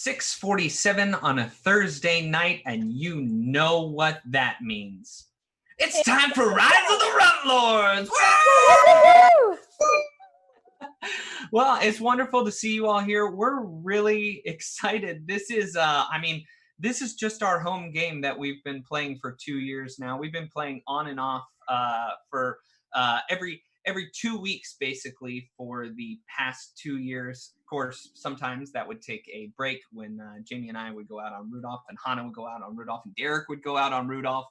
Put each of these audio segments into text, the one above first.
6:47 on a Thursday night, and you know what that means. It's time for Rise of the Runtlords! Well, it's wonderful to see you all here. We're really excited. This is, this is just our home game that we've been playing for 2 years now. We've been playing on and off for every 2 weeks, basically, for the past 2 years. Of course, sometimes that would take a break when Jamie and I would go out on Rudolph, and Hannah would go out on Rudolph, and Derek would go out on Rudolph.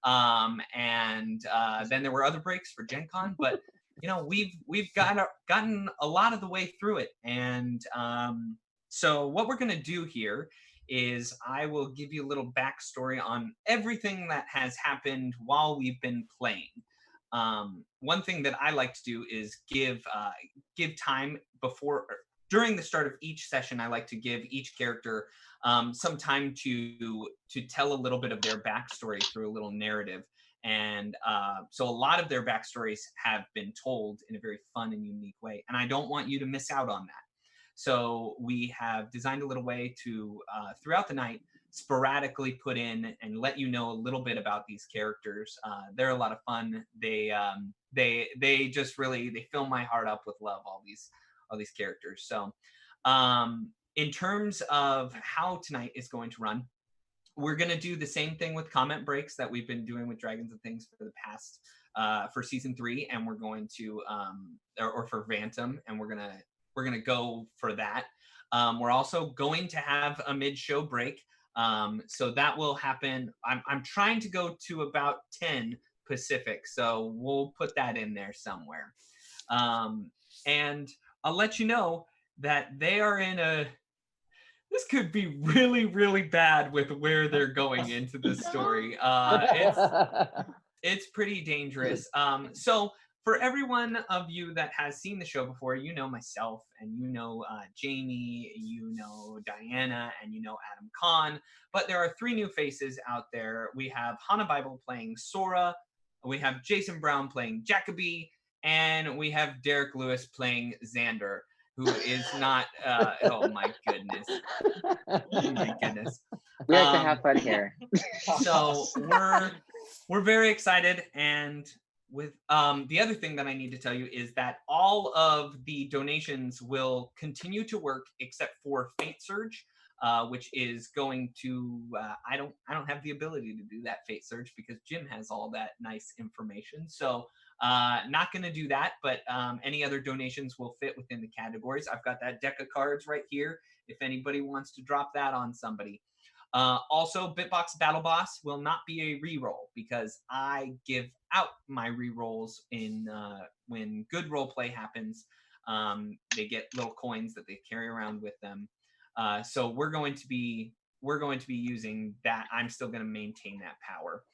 Then there were other breaks for Gen Con, but you know, we've gotten a lot of the way through it. And so what we're going to do here is I will give you a little backstory on everything that has happened while we've been playing. One thing that I like to do is give time during the start of each session. I like to give each character some time to tell a little bit of their backstory through a little narrative. And so a lot of their backstories have been told in a very fun and unique way. And I don't want you to miss out on that. So we have designed a little way to, throughout the night, sporadically put in and let you know a little bit about these characters. They're a lot of fun. They just really, they fill my heart up with love, all these characters. So in terms of how tonight is going to run, we're going to do the same thing with comment breaks that we've been doing with Dragons and Things for the past, for season 3, and we're going to, or for Phantom, and we're gonna go for that. We're also going to have a mid-show break, so that will happen. I'm trying to go to about 10 Pacific, so we'll put that in there somewhere. And I'll let you know that they are in a. This could be really, really bad with where they're going into the story. It's pretty dangerous. So for everyone of you that has seen the show before, you know myself, and you know Jamie, you know Diana, and you know Adam Kahn. But there are 3 new faces out there. We have Hannah Bible playing Sora, we have Jason Brown playing Jacoby, and we have Derek Lewis playing Xander, who is not, oh my goodness. Oh my goodness. We like to have fun here. So we're very excited. And with the other thing that I need to tell you is that all of the donations will continue to work except for Fate Surge, which is going to, I don't have the ability to do that Fate Surge because Jim has all that nice information. So not going to do that, but any other donations will fit within the categories. I've got that deck of cards right here if anybody wants to drop that on somebody. Also, Bitbox Battle Boss will not be a reroll because I give out my rerolls in when good role play happens. They get little coins that they carry around with them. So we're going to be using that. I'm still going to maintain that power,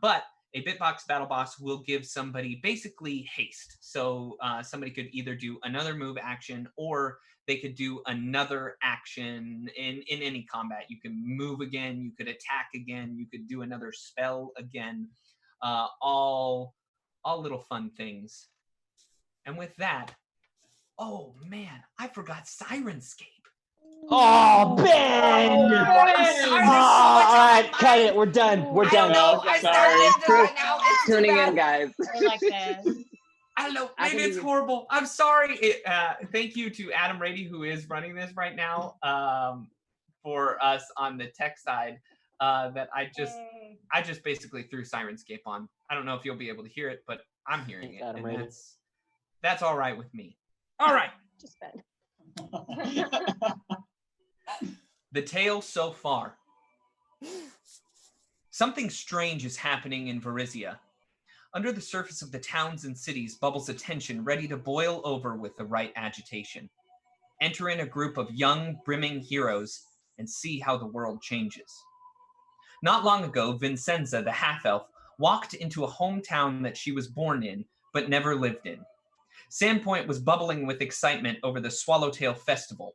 but a Bitbox Battle Boss will give somebody basically haste. So somebody could either do another move action, or they could do another action in any combat. You can move again, you could attack again, you could do another spell again. All little fun things. And with that, oh man, I forgot Sirenscape. Oh, Ben! All right, cut it. We're done. We're done. Sorry. Tuning in, guys. We're like this. I don't know. Maybe it's horrible. I'm sorry. Thank you to Adam Rady, who is running this right now, for us on the tech side. That I just basically threw Sirenscape on. I don't know if you'll be able to hear it, but I'm hearing it, and that's all right with me. All right. Just Ben. The tale so far. Something strange is happening in Varizia. Under the surface of the towns and cities bubbles a tension ready to boil over with the right agitation. Enter in a group of young, brimming heroes and see how the world changes. Not long ago, Vincenza, the half-elf, walked into a hometown that she was born in, but never lived in. Sandpoint was bubbling with excitement over the Swallowtail Festival.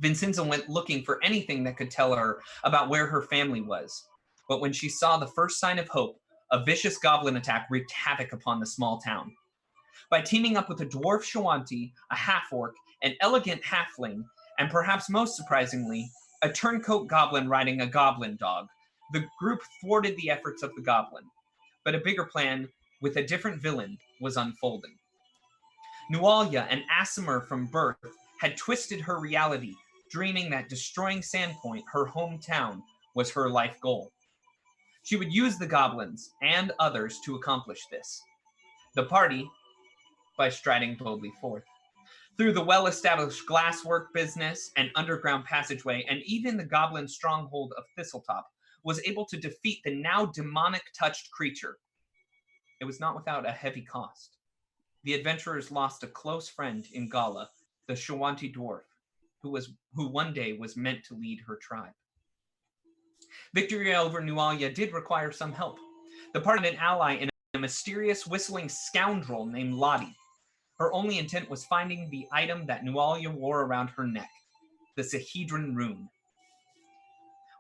Vincenza went looking for anything that could tell her about where her family was. But when she saw the first sign of hope, a vicious goblin attack wreaked havoc upon the small town. By teaming up with a dwarf Shawanti, a half-orc, an elegant halfling, And perhaps most surprisingly, a turncoat goblin riding a goblin dog. The group thwarted the efforts of the goblin, but a bigger plan with a different villain was unfolding. Nualia, an Aasimar from birth, had twisted her reality, dreaming that destroying Sandpoint, her hometown, was her life goal. She would use the goblins and others to accomplish this. The party, by striding boldly forth, through the well-established glasswork business and underground passageway, and even the goblin stronghold of Thistletop, was able to defeat the now demonic-touched creature. It was not without a heavy cost. The adventurers lost a close friend in Gala, the Shawanti dwarf, who one day was meant to lead her tribe. Victory over Nualia did require some help. The party had an ally in a mysterious whistling scoundrel named Lottie. Her only intent was finding the item that Nualia wore around her neck, the Sahedron rune.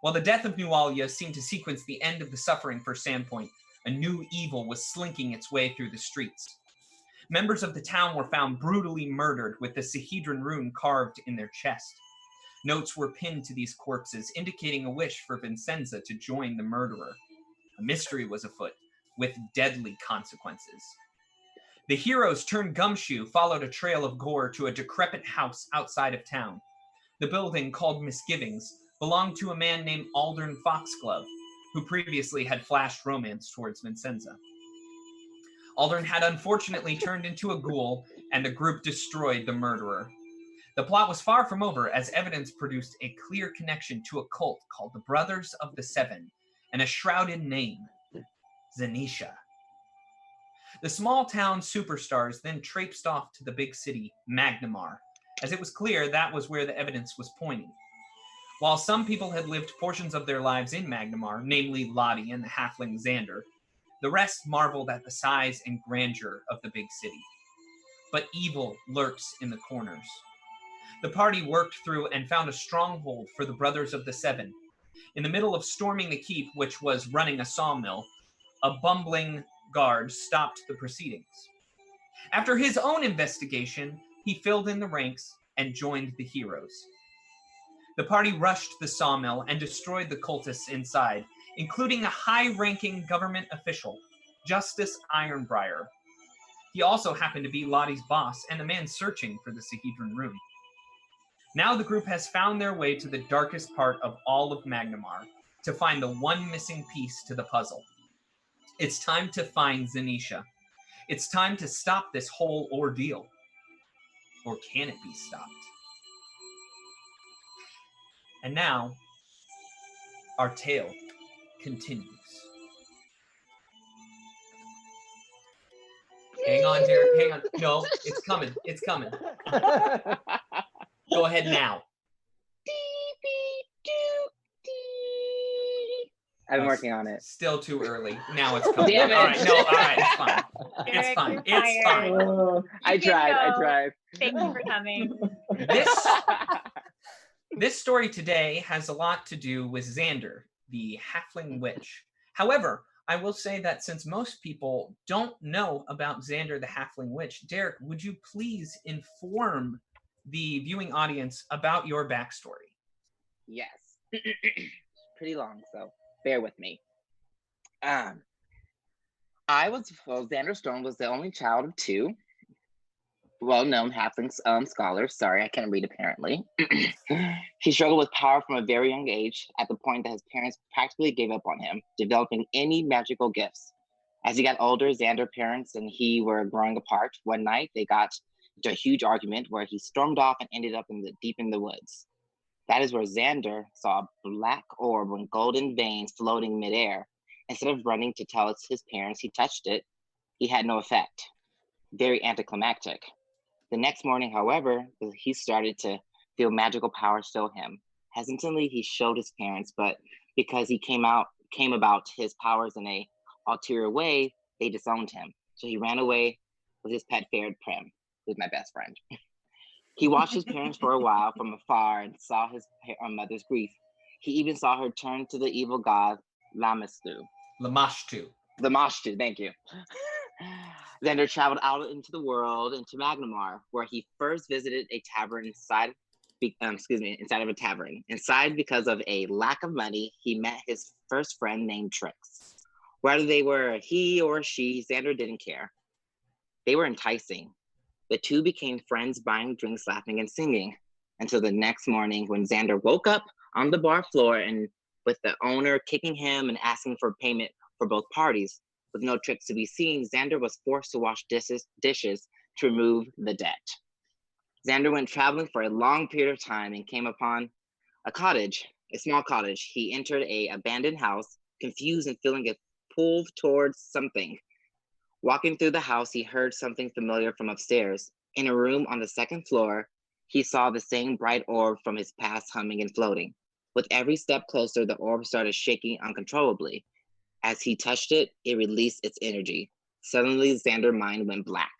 While the death of Nualia seemed to sequence the end of the suffering for Sandpoint, a new evil was slinking its way through the streets. Members of the town were found brutally murdered with the Sahedron rune carved in their chest. Notes were pinned to these corpses, indicating a wish for Vincenza to join the murderer. A mystery was afoot, with deadly consequences. The heroes turned gumshoe followed a trail of gore to a decrepit house outside of town. The building, called Misgivings, belonged to a man named Aldern Foxglove, who previously had flashed romance towards Vincenza. Aldern had unfortunately turned into a ghoul, and the group destroyed the murderer. The plot was far from over, as evidence produced a clear connection to a cult called the Brothers of the Seven, and a shrouded name, Zenisha. The small town superstars then traipsed off to the big city, Magnimar, as it was clear that was where the evidence was pointing. While some people had lived portions of their lives in Magnimar, namely Lottie and the halfling Xander, the rest marveled at the size and grandeur of the big city. But evil lurks in the corners. The party worked through and found a stronghold for the Brothers of the Seven. In the middle of storming the keep, which was running a sawmill, a bumbling guard stopped the proceedings. After his own investigation, he filled in the ranks and joined the heroes. The party rushed the sawmill and destroyed the cultists inside, including a high-ranking government official, Justice Ironbriar. He also happened to be Lottie's boss and the man searching for the Sahedron rune. Now the group has found their way to the darkest part of all of Magnimar, to find the one missing piece to the puzzle. It's time to find Zenisha. It's time to stop this whole ordeal. Or can it be stopped? And now, our tale continues. Hang on, Derek, hang on. No, it's coming, it's coming. Go ahead now. I'm working on it. Still too early. Now it's coming. Damn it. All right, no, all right, it's fine. It's fine. It's fine. I tried. Thank you for coming. This story today has a lot to do with Xander, the halfling witch. However, I will say that since most people don't know about Xander, the halfling witch, Derek, would you please inform the viewing audience about your backstory? Yes. Pretty long, so bear with me. Xander Stone was the only child of two well-known halfling scholars. Sorry, I can't read apparently. He struggled with power from a very young age, at the point that his parents practically gave up on him, developing any magical gifts. As he got older, Xander's parents and he were growing apart. One night, they got into a huge argument where he stormed off and ended up deep in the woods. That is where Xander saw a black orb with golden veins floating midair. Instead of running to tell his parents he touched it, he had no effect. Very anticlimactic. The next morning, however, he started to feel magical power fill him. Hesitantly, he showed his parents, but because he came about his powers in a ulterior way, they disowned him. So he ran away with his pet ferret Prem, who's my best friend. He watched his parents for a while from afar and saw his mother's grief. He even saw her turn to the evil god Lamashtu, thank you. Xander traveled out into the world, into Magnimar, where he first visited a tavern inside inside of a tavern. Inside, because of a lack of money, he met his first friend named Trix. Whether they were he or she, Xander didn't care. They were enticing. The two became friends, buying drinks, laughing, and singing, until the next morning when Xander woke up on the bar floor and with the owner kicking him and asking for payment for both parties. With no Trix to be seen, Xander was forced to wash dishes to remove the debt. Xander went traveling for a long period of time and came upon a small cottage. He entered an abandoned house, confused and feeling a pull towards something. Walking through the house, he heard something familiar from upstairs. In a room on the second floor, he saw the same bright orb from his past humming and floating. With every step closer, the orb started shaking uncontrollably. As he touched it, it released its energy. Suddenly, Xander's mind went black.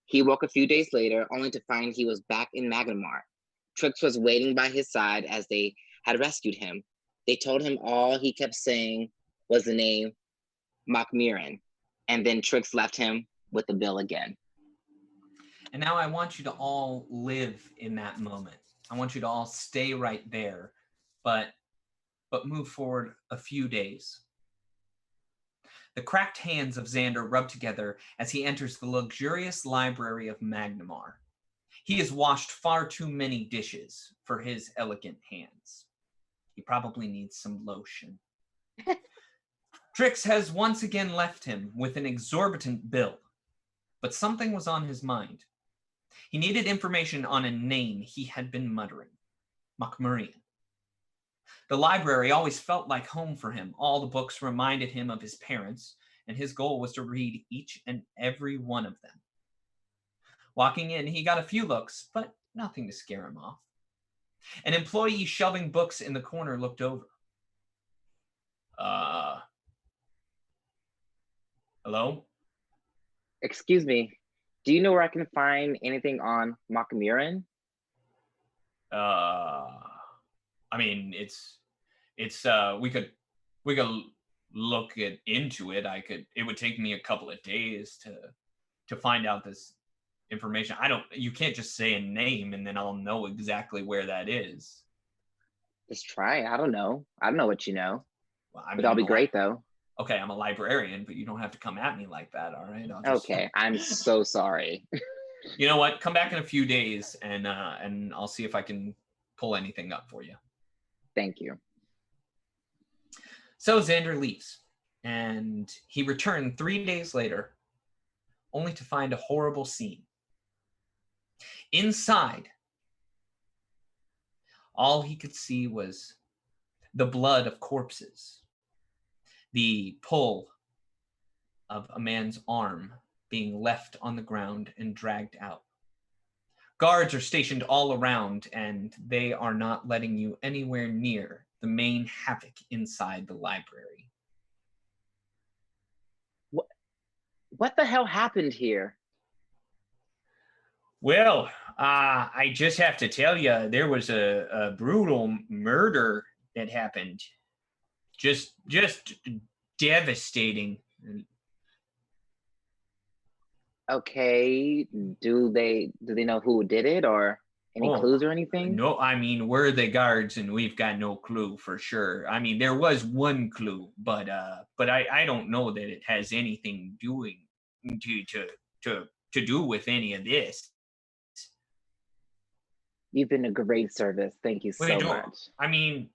He woke a few days later, only to find he was back in Magnimar. Trix was waiting by his side as they had rescued him. They told him all he kept saying was the name Magnimar, and then Trix left him with the bill again. And now I want you to all live in that moment. I want you to all stay right there, but move forward a few days. The cracked hands of Xander rub together as he enters the luxurious library of Magnimar. He has washed far too many dishes for his elegant hands. He probably needs some lotion. Trix has once again left him with an exorbitant bill, but something was on his mind. He needed information on a name he had been muttering, Magnimar. The library always felt like home for him. All the books reminded him of his parents, and his goal was to read each and every one of them. Walking in, he got a few looks, but nothing to scare him off. An employee shelving books in the corner looked over. Hello? Excuse me, do you know where I can find anything on Magnimar? I mean, it's we could look into it. It would take me a couple of days to find out this information. You can't just say a name and then I'll know exactly where that is. Just try. I don't know what you know. Well, but that'll be great though. Okay, I'm a librarian, but you don't have to come at me like that, all right? Okay, I'm so sorry. You know what? Come back in a few days and I'll see if I can pull anything up for you. Thank you. So Xander leaves, and he returned 3 days later, only to find a horrible scene. Inside, all he could see was the blood of corpses, the pull of a man's arm being left on the ground and dragged out. Guards are stationed all around, and they are not letting you anywhere near the main havoc inside the library. What the hell happened here? Well, I just have to tell you, there was a brutal murder that happened. Just devastating. Okay, do they know who did it or any clues or anything? No, I mean, we're the guards and we've got no clue for sure. I mean, there was one clue, but I don't know that it has anything doing to do with any of this. You've been a great service. Thank you so much. I mean,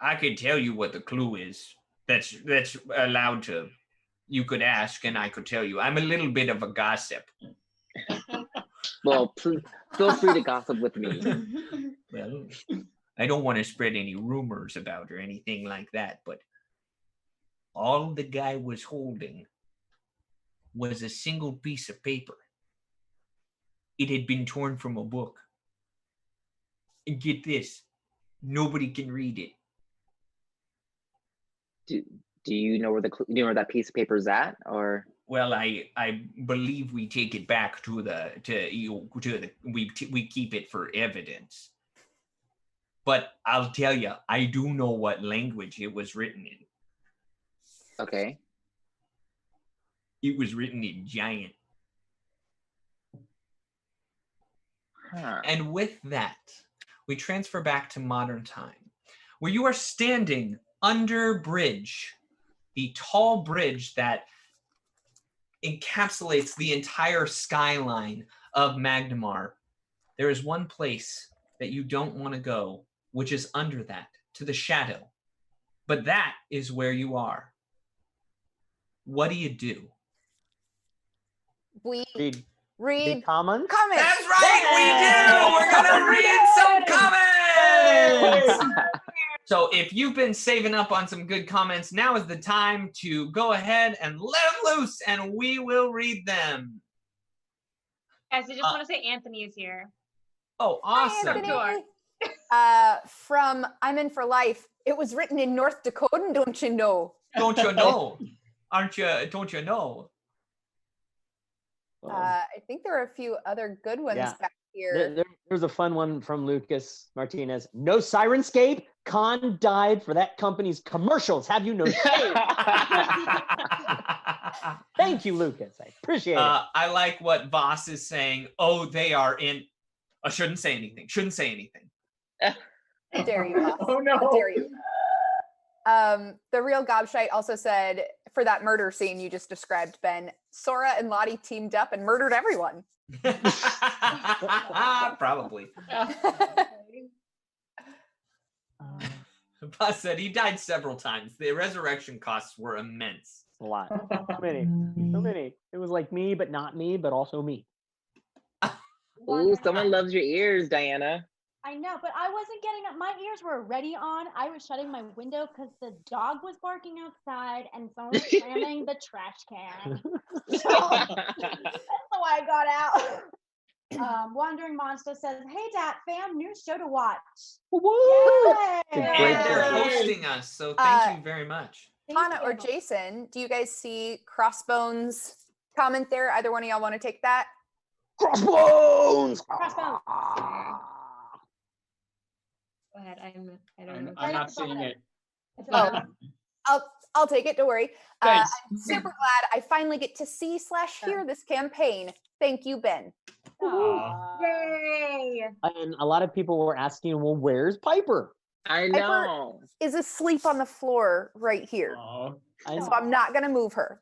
I could tell you what the clue is. That's allowed to. You could ask and I could tell you. I'm a little bit of a gossip. Well, please, feel free to gossip with me. Well, I don't want to spread any rumors about or anything like that, but all the guy was holding was a single piece of paper. It had been torn from a book. And get this, nobody can read it. Do you know where that piece of paper is at, or? Well, I believe we take it back we keep it for evidence. But I'll tell you, I do know what language it was written in. Okay. It was written in giant. Huh. And with that, we transfer back to modern time, where you are standing under bridge, the tall bridge that encapsulates the entire skyline of Magnimar. There is one place that you don't want to go, which is under that, to the shadow. But that is where you are. What do you do? We Read read comments. That's right, we do! We're gonna read some comments! So if you've been saving up on some good comments, now is the time to go ahead and let them loose, and we will read them. Guys, I just want to say Anthony is here. Oh, awesome. Hi, from I'm in for life. It was written in North Dakota, don't you know? Don't you know? Don't you know? I think there are a few other good ones back here. There's a fun one from Lucas Martinez. No Sirenscape. Khan died for that company's commercials. Have you no shame? Thank you, Lucas. I appreciate it. I like what Voss is saying. Oh, they are in. I shouldn't say anything. How dare you, Voss? Oh, no. How dare you? The real Gobshite also said, for that murder scene you just described, Ben, Sora and Lottie teamed up and murdered everyone. Probably. Voss said he died several times. The resurrection costs were immense. A lot. So many. It was like me, but not me, but also me. Ooh, someone loves your ears, Diana. I know, but I wasn't getting up. My ears were already on. I was shutting my window because the dog was barking outside and someone was slamming the trash can. That's why I got out. Wandering Monster says, "Hey, Dat fam, new show to watch." Woo! And they're hosting us, so thank you very much. Hannah or Jason, do you guys see Crossbones comment there? Either one of y'all want to take that? Crossbones! Crossbones. Go ahead. I don't know. I'm not seeing it. Oh, I'll take it. Don't worry. Thanks. I'm super glad I finally get to see/hear this campaign. Thank you, Ben. Yay! And a lot of people were asking, well, where's Piper? I know. Is asleep on the floor right here, so I'm not gonna move her.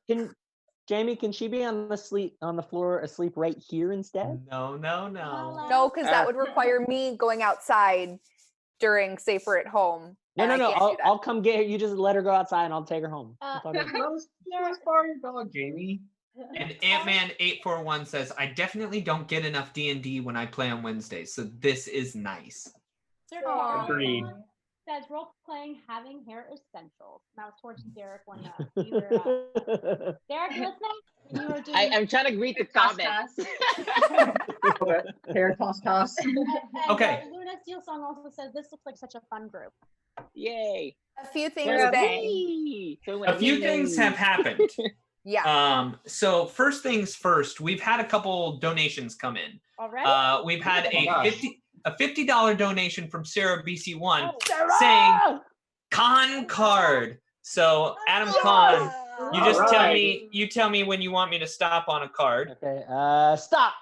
Jamie, can she be on the floor asleep right here instead? No. No, because that would require me going outside during Safer at Home. No. I'll come get her. You just let her go outside and I'll take her home. Let's borrow your dog, Jamie. And Ant-Man 841 says, I definitely don't get enough D&D when I play on Wednesdays, so this is nice. Agreed. Says role playing having hair essentials. And that was towards Derek when you were Derek, you listening? You were doing I'm trying to read the comments. Hair toss. Okay. Luna Steel Song also says this looks like such a fun group. Yay. A few things, Yeah. Ben. A few things have happened. Yeah. So first things first, we've had a couple donations come in. Already? We've had a $50 donation from Sarah BC1 Sarah! saying Con card. So Adam Con, you just tell me when you want me to stop on a card. Okay, stop.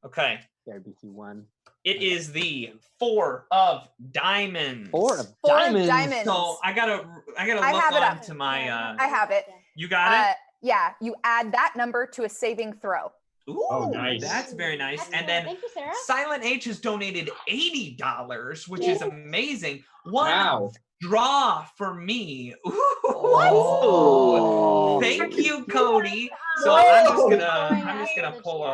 Okay. There, BC1. It is the 4 of diamonds. 4 of Four diamonds. diamonds. So I gotta I look have it on up. to my I have it. You got it? Yeah, you add that number to a saving throw. Ooh, Oh, nice. That's very nice. Excellent. And then Thank you, Sarah. Silent H has donated $80, which is amazing. One Wow. draw for me. Ooh. Oh. Thank you, Cody. So Whoa. I'm just gonna pull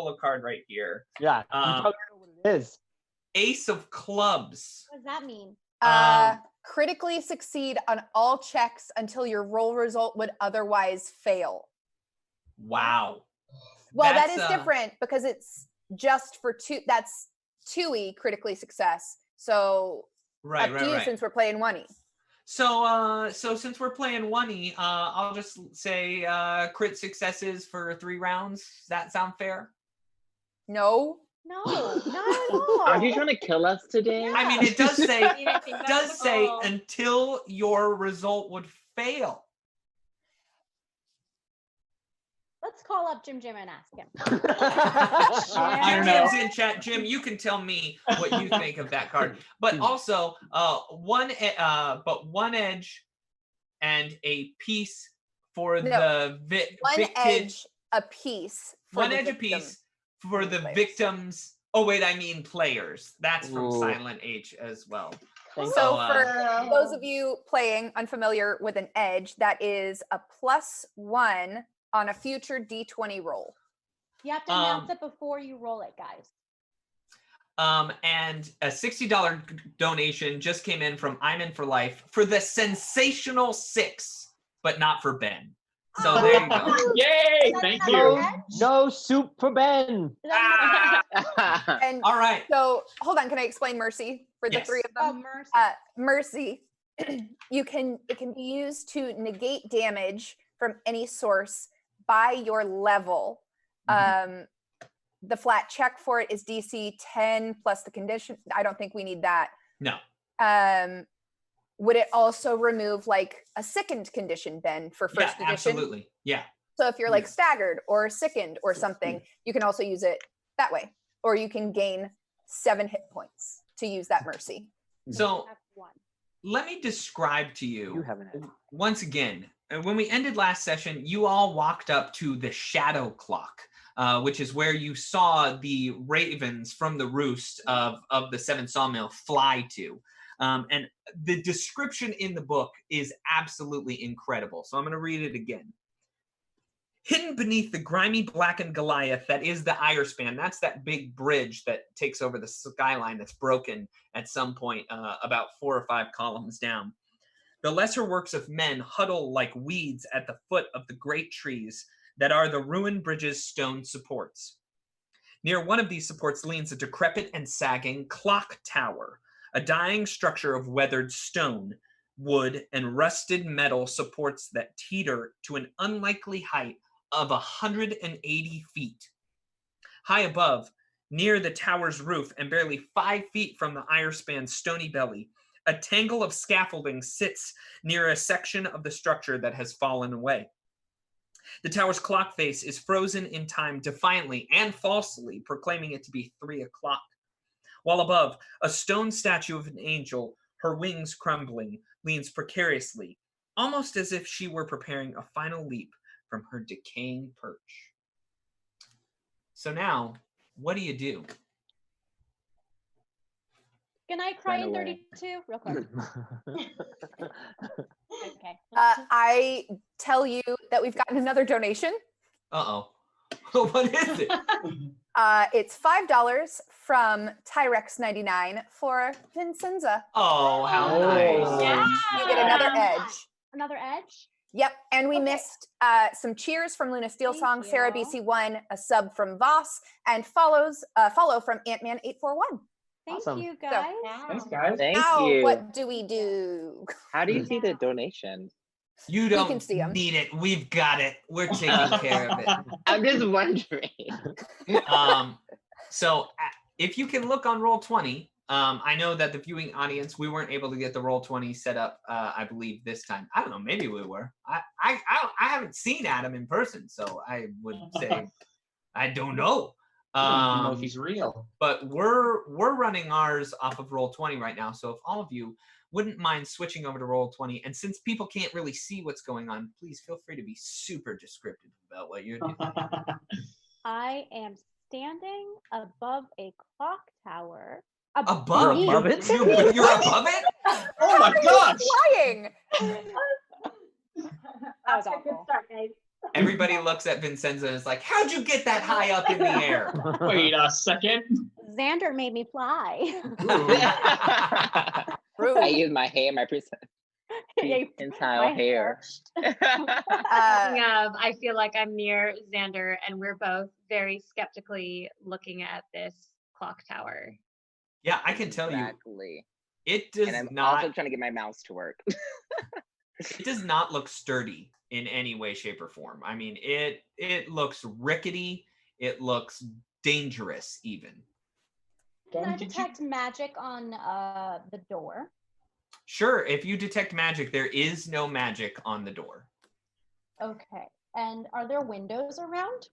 a card right here. Yeah. You probably know what it is. Ace of clubs. What does that mean? Critically succeed on all checks until your roll result would otherwise fail. Wow. Well, that That's, is different because it's just for two. That's 2E critically success. So Right, up to you since we're playing 1E. So since we're playing 1E, I'll just say crit successes for 3 rounds. Does that sound fair? No. No, not at all. Are you trying to kill us today? I mean, it does say I think that's the goal. until your result would fail. Let's Let's call up Jim and ask him. I don't Jim's know. in chat. Jim, you can tell me what you think of that card. But also, one edge and a piece for the One edge a piece. For one the edge a victim. piece for the Players. victims. Oh wait, I mean players. That's from Ooh. Silent H as well. Thank So you. for those of you playing unfamiliar with an edge, that is a +1 on a future D20 roll. You have to announce it before you roll it, guys. And a $60 donation just came in from I'm In for Life for the sensational 6, but not for Ben. So there you go. Yay! Thank you. No soup for Ben. And All right. so hold on, can I explain Mercy for the Yes. three of Oh, them? mercy. Mercy, it can be used to negate damage from any source by your level. The flat check for it is DC 10 plus the condition. I don't think we need that. No. Would it also remove like a sickened condition, Ben, for first edition? Absolutely. Yeah. So if you're like staggered or sickened or something, you can also use it that way. Or you can gain 7 hit points to use that mercy. So That's 1. let me describe to You you have an edge. once again. When we ended last session, you all walked up to the shadow clock, which is where you saw the ravens from the roost of the 7 Sawmill fly to. And the description in the book is absolutely incredible. So I'm going to read it again. Hidden beneath the grimy blackened Goliath that is the Irespan, that's that big bridge that takes over the skyline that's broken at some point about 4 or 5 columns down. The lesser works of men huddle like weeds at the foot of the great trees that are the ruined bridge's stone supports. Near one of these supports leans a decrepit and sagging clock tower, a dying structure of weathered stone, wood, and rusted metal supports that teeter to an unlikely height of 180 feet. High above, near the tower's roof and barely 5 feet from the Irespan's stony belly, a tangle of scaffolding sits near a section of the structure that has fallen away. The tower's clock face is frozen in time defiantly and falsely, proclaiming it to be 3 o'clock. While above, a stone statue of an angel, her wings crumbling, leans precariously, almost as if she were preparing a final leap from her decaying perch. So now, what do you do? Can I cry Run in away. 32 real quick? Okay. I tell you that we've gotten another donation. Uh-oh. What is it? It's $5 from Tyrex99 for Vincenza. Oh, how Oh. nice. Yeah. You get another edge. Another edge? Yep, and we Okay. missed some cheers from Luna Steel Thank Song, Sarah you. BC1, a sub from Voss, and follow from Ant-Man 841. Thank Awesome. you, guys. Thanks, guys. Thank Now, you. what do we do? How do you see the donation? You can don't see 'em. need it. We've got it. We're taking care of it. I'm just wondering. So if you can look on Roll20, I know that the viewing audience, we weren't able to get the Roll20 set up, I believe, this time. I don't know, maybe we were. I haven't seen Adam in person, so I would say I don't know. I don't know if he's real. But we're running ours off of Roll20 right now. So if all of you wouldn't mind switching over to Roll20, and since people can't really see what's going on, please feel free to be super descriptive about what you're doing. I am standing above a clock tower. Above? You're above it? You're above it? Oh my gosh! Flying! That was awful. start, guys. Everybody looks at Vincenzo and is like, how'd you get that high up in the air? Wait a second. Xander made me fly. I use my hair, my entire hair. Speaking of, I feel like I'm near Xander, and we're both very skeptically looking at this clock tower. Yeah, I can tell you, Exactly. it does And I'm not. also trying to get my mouse to work. It does not look sturdy in any way, shape, or form. I mean, it looks rickety. It looks dangerous, even. Can I detect magic on the door? Sure, if you detect magic, there is no magic on the door. Okay. And are there windows around?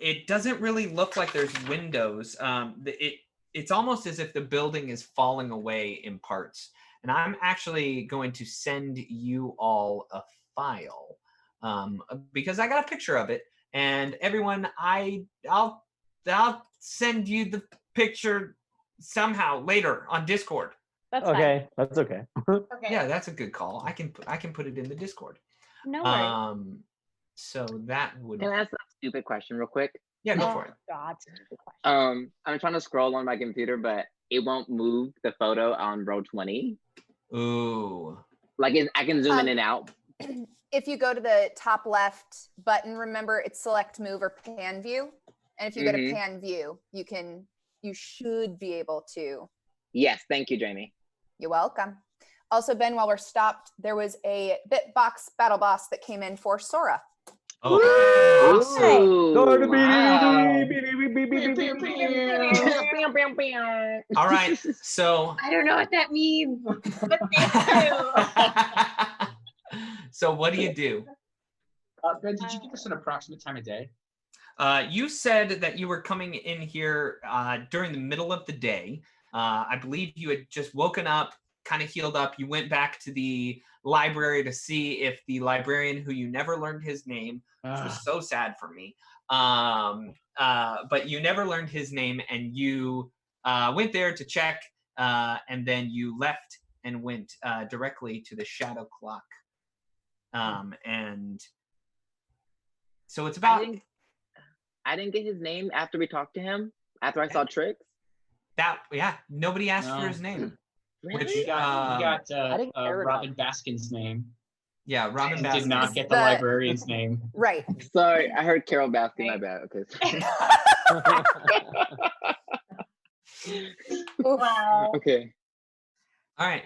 It doesn't really look like there's windows. It's almost as if the building is falling away in parts. And I'm actually going to send you all a file because I got a picture of it. And everyone, I'll send you the picture somehow later on Discord. That's Okay, that's okay. Okay. Yeah, that's a good call. I can put it in the Discord. fine. No worries. So that would. Can I ask a stupid question real quick? Yeah, go Oh, for it. God, stupid question. I'm trying to scroll on my computer, but it won't move the photo on row 20. Ooh. Like I can zoom in and out. If you go to the top left button, remember it's select move or pan view. And if you go to pan view, you should be able to. Yes, thank you, Jamie. You're welcome. Also, Ben, while we're stopped, there was a Bitbox battle boss that came in for Sora. Oh, awesome. Ooh, Go to wow. All right. So. I don't know what that means. But thank you. So what do you do? Ben, did you give us an approximate time of day? You said that you were coming in here during the middle of the day. I believe you had just woken up, kind of healed up. You went back to the library to see if the librarian, who you never learned his name, which was so sad for me, but you never learned his name, and you went there to check, and then you left and went directly to the shadow clock. And so it's about... I didn't get his name after we talked to him, after I saw tricks. Yeah, nobody asked for his name. Really? Which You got I didn't care about Robin Baskin's name. Yeah, Robin You Baskin. did not get the librarian's name. Right. Sorry, I heard Carol Baskin, my bad. Okay. Wow. Okay. All right.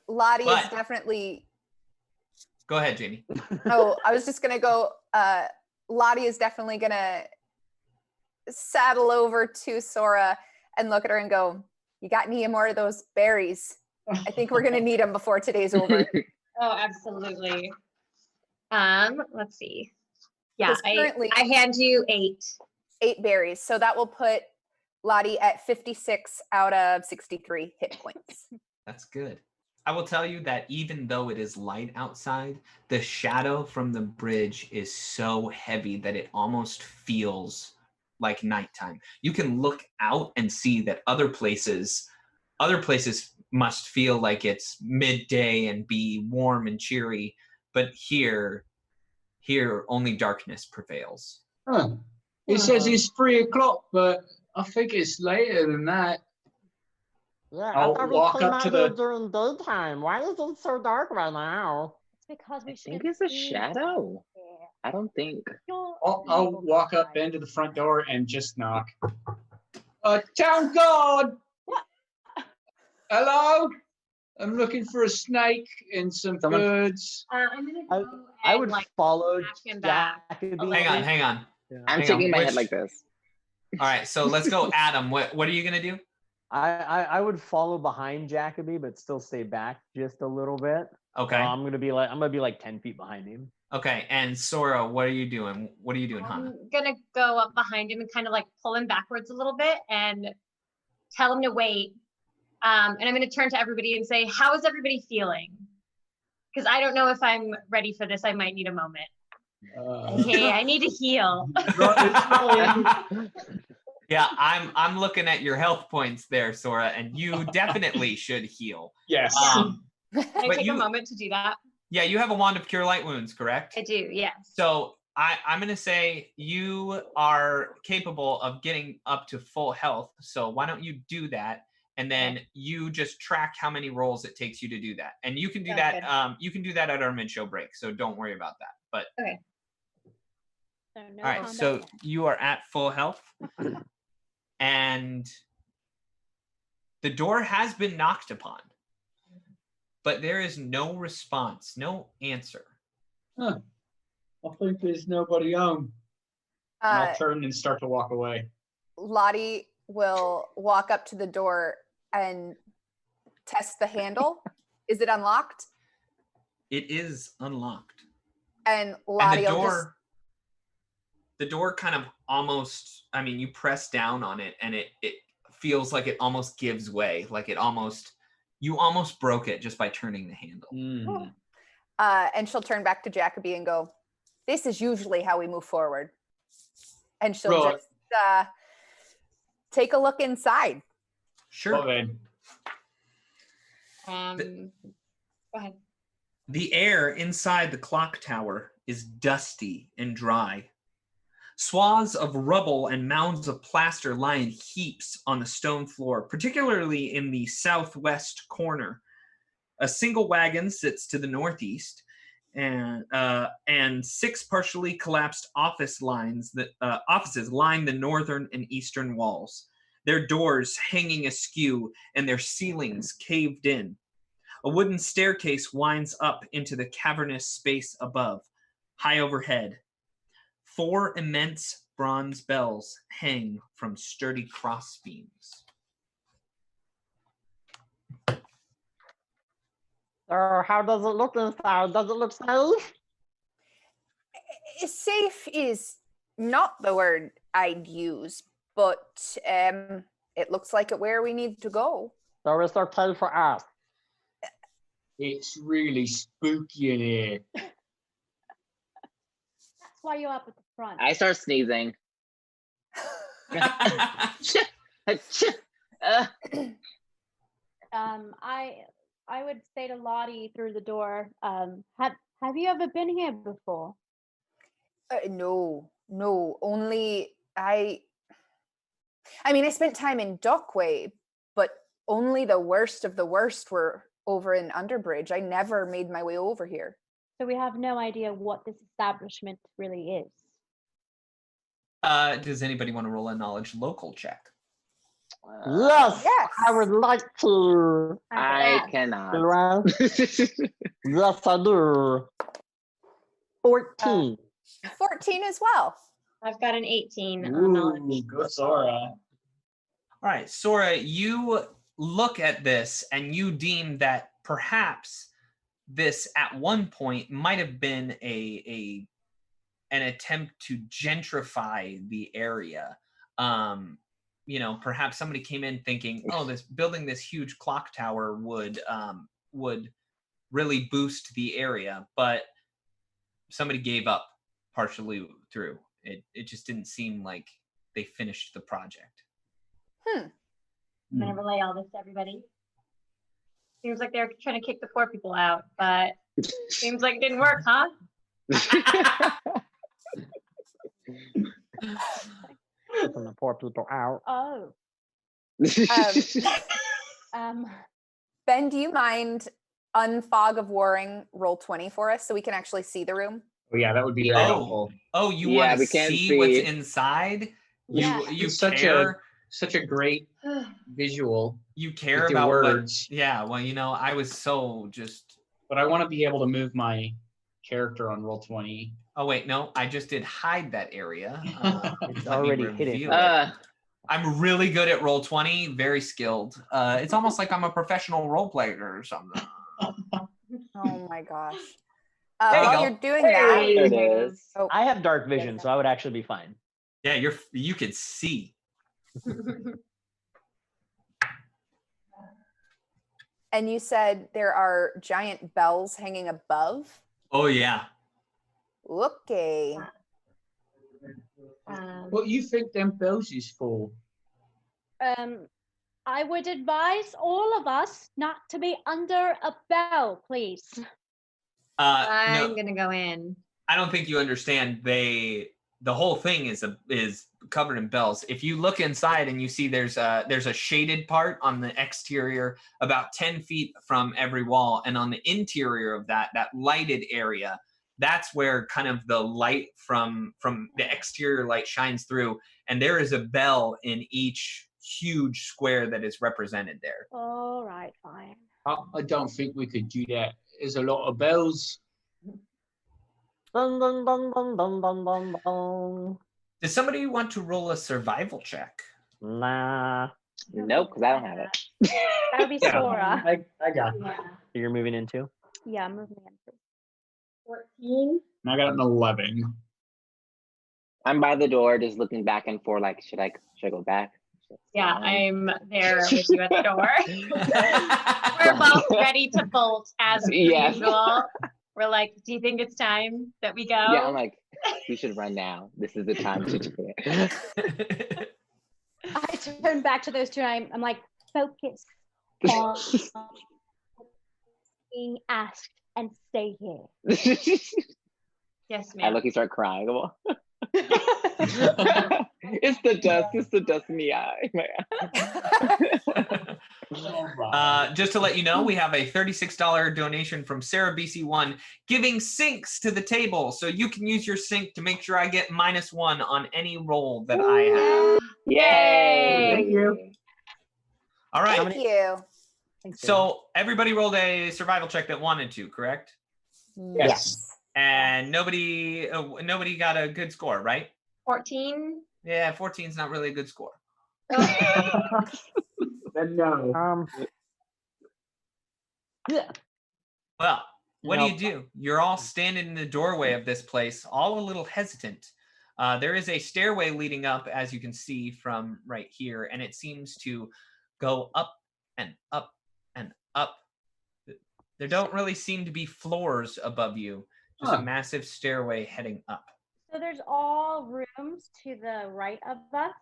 Lottie is But- definitely. Go ahead, Jamie. Oh, I was just gonna go. Lottie is definitely gonna saddle over to Sora and look at her and go, "You got any more of those berries? I think we're gonna need them before today's over." Oh, absolutely. Let's see. Yeah, Because currently- I hand you 8. 8 berries, so that will put Lottie at 56 out of 63 hit points. That's good. I will tell you that even though it is light outside, the shadow from the bridge is so heavy that it almost feels like nighttime. You can look out and see that other places must feel like it's midday and be warm and cheery, but here only darkness prevails. Huh. It says it's 3 o'clock, but I think it's later than that. Yeah, I'll I thought we walk came up out to here the- during daytime. Why is it so dark right now? It's because we I should think it's a be shadow. there. I don't think. I'll walk up into the front door and just knock. Town guard! Hello? I'm looking for a snake and some goods. I'm gonna go I and, would like, follow back and back. Jacoby. Hang on. I'm Hang shaking on, my which- head like this. All right, so let's go, Adam. What are you gonna do? I would follow behind Jacoby, but still stay back just a little bit. Okay. I'm gonna be like 10 feet behind him. Okay, and Sora, what are you doing? What are you doing, Hannah? I'm gonna go up behind him and kind of like pull him backwards a little bit and tell him to wait. And I'm gonna turn to everybody and say, "How is everybody feeling?" Because I don't know if I'm ready for this. I might need a moment. Okay, I need to heal. Yeah, I'm looking at your health points there, Sora, and you definitely should heal. Yes. Can I But take you- a moment to do that? Yeah, you have a wand of cure light wounds, correct? I do, yes. So I'm gonna say you are capable of getting up to full health. So why don't you do that? And then you just track how many rolls it takes you to do that. And you can do Sounds that. good. You can do that at our mid-show break. So don't worry about that. But So no all right, combat so attack. you are at full health. And the door has been knocked upon, but there is no response, no answer. Huh. I think there's nobody home. And I'll turn and start to walk away. Lottie will walk up to the door and test the handle. Is it unlocked? It is unlocked. And And Lottie the will just door kind of almost, I mean, you press down on it and it feels like it almost gives way. Like you almost broke it just by turning the handle. and she'll turn back to Jacoby and go, "This is usually how we move forward." And she'll Right. just take a look inside. Sure. Well then, Go ahead. The air inside the clock tower is dusty and dry. Swaths of rubble and mounds of plaster lie in heaps on the stone floor, particularly in the southwest corner. A single wagon sits to the northeast, and 6 partially collapsed offices line the northern and eastern walls, their doors hanging askew and their ceilings caved in. A wooden staircase winds up into the cavernous space above, high overhead. 4 immense bronze bells hang from sturdy crossbeams. How does it look inside? Does it look safe? Safe is not the word I'd use, but it looks like it where we need to go. So it's okay for us. it's really spooky in here. That's why you're up at the front. I start sneezing. I would say to Lottie through the door, have you ever been here before? No, only I mean, I spent time in Dockway, but only the worst of the worst were over in Underbridge. I never made my way over here. So we have no idea what this establishment really is. Does anybody want to roll a knowledge local check? Yes, Yes. I would like to. I bet. cannot. Right? Yes, I do. 14. 14 as well. I've got an 18 on knowledge. Ooh, go Sora. All right, Sora, you look at this and you deem that perhaps this at one point might have been an attempt to gentrify the area. Perhaps somebody came in thinking, "Oh, building this huge clock tower would really boost the area," but somebody gave up partially through. It just didn't seem like they finished the project. I'm gonna relay all this to everybody. Seems like they're trying to kick the poor people out, but seems like it didn't work, huh? From the poor people out. Oh. Ben, do you mind unfog of warring roll 20 for us so we can actually see the room? Oh yeah, that would be very helpful. Oh, you Yeah, want we to can't see what's see. inside? Yeah. You It's such care. Such a great visual. You care with your about words. what? Yeah. Well, I was so just. But I want to be able to move my character on roll 20. Oh wait, no, I just did hide that area. It's Let me already hidden. reveal it. I'm really good at roll 20, very skilled. It's almost like I'm a professional role player or something. Oh my gosh. There you While go. you're doing that, There it is. oh, I have dark vision, so I would actually be fine. Yeah, you could see. and you said there are giant bells hanging above. Oh yeah. Okay. What you think them bells is for? I would advise all of us not to be under a bell, please. I'm No, gonna go in. I don't think you understand. The whole thing is covered in bells. If you look inside and you see there's a shaded part on the exterior about 10 feet from every wall, and on the interior of that lighted area, that's where kind of the light from the exterior light shines through, and there is a bell in each huge square that is represented there. All right, fine. I don't think we could do that. There's a lot of bells. Dun, dun, dun, dun, dun, dun, dun, dun. Does somebody want to roll a survival check? Nah. Nope, because I don't have it. That would be Yeah. Sora. I got it. Yeah. You're moving into? Yeah, I'm moving in. 14. And I got an 11. I'm by the door, just looking back and forth. Like, should I go back? Yeah, I'm there with you at the door. We're both ready to bolt as usual. We're like, do you think it's time that we go? Yeah, I'm like, we should run now. This is the time to do it. I turn back to those two and I'm like, focus on being asked and stay here. Yes, I ma'am. look, you start crying. It's the dust. It's the dust in the eye. Just to let you know, we have a $36 donation from Sarah BC1 giving sinks to the table. So you can use your sink to make sure I get -1 on any roll that I have. Yay! Thank you. All right. Thank you. So everybody rolled a survival check that wanted to, correct? Yes. And nobody got a good score, right? 14. Yeah, 14 is not really a good score. Then no. Yeah. Well, what Nope. do? You're all standing in the doorway of this place, all a little hesitant. There is a stairway leading up, as you can see from right here, and it seems to go up and up and up. There don't really seem to be floors above you, just a massive stairway heading up. So there's all rooms to the right of us.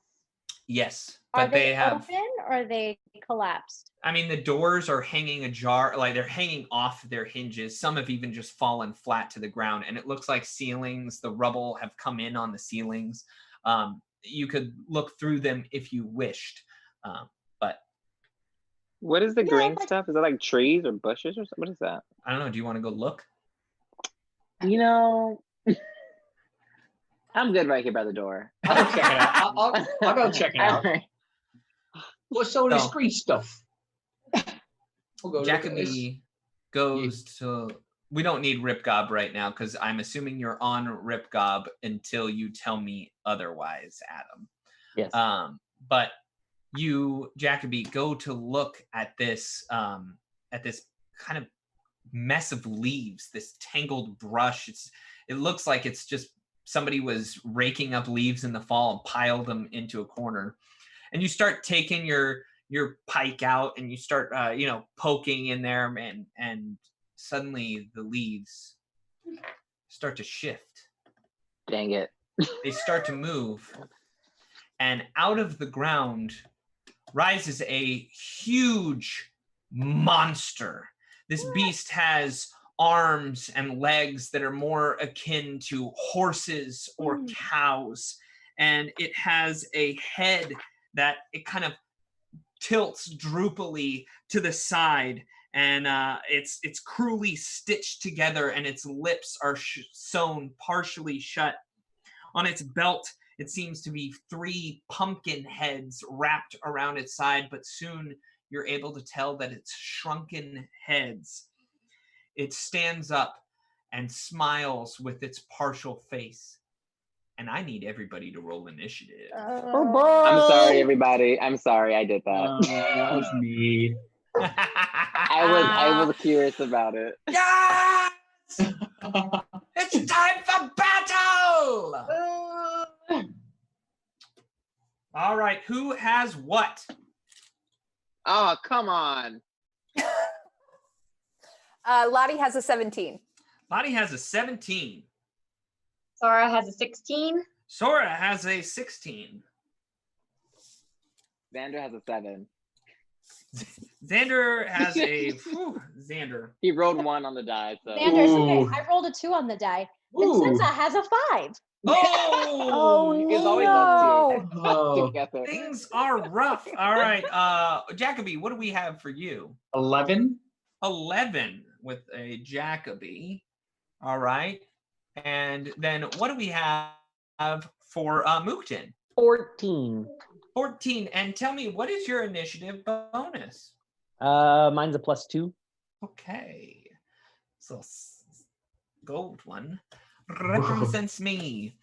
Yes, Are but they have. open or are they collapsed? I mean, the doors are hanging ajar, like they're hanging off their hinges. Some have even just fallen flat to the ground, and it looks like ceilings, the rubble have come in on the ceilings. You could look through them if you wished, but What is the green like- stuff? Is that like trees or bushes or something? What is that? I don't know. Do you want to go look? You know, I'm good right here by the door. I'll go check it out. I'll go check it out. Alright. What's some of this So- green stuff? We'll go look at this. Jacoby goes to. We don't need Rip Gob right now because I'm assuming you're on Rip Gob until you tell me otherwise, Adam. Yes. But you, Jacoby, go to look at this kind of mess of leaves, this tangled brush. It looks like it's just somebody was raking up leaves in the fall and piled them into a corner. And you start taking your pike out and you start poking in there, and suddenly the leaves start to shift. Dang it. They start to move, and out of the ground rises a huge monster. This beast has arms and legs that are more akin to horses or cows, and it has a head that it kind of tilts droopily to the side, and it's cruelly stitched together, and its lips are sewn partially shut. On its belt, it seems to be 3 pumpkin heads wrapped around its side, but soon you're able to tell that it's shrunken heads. It stands up and smiles with its partial face. And I need everybody to roll initiative. I'm sorry, everybody. I'm sorry I did that. That was me. I was curious about it. Yes! It's time for battle! All right, who has what? Oh, come on. Lottie has a 17. Lottie has a 17. Sora has a 16. Sora has a 16. Xander has a 7. Xander has a Xander. He rolled 1 on the die, so. Xander, it's Ooh. okay. I rolled a 2 on the die. And Ooh. Sansa has a 5. Oh, It's always up to Oh. together. things are rough. All right, Jacoby, what do we have for you? 11. 11 with a Jacoby. All right, and then what do we have for Mookton? 14. 14. And tell me, what is your initiative bonus? Mine's a +2. Okay, so gold one represents me.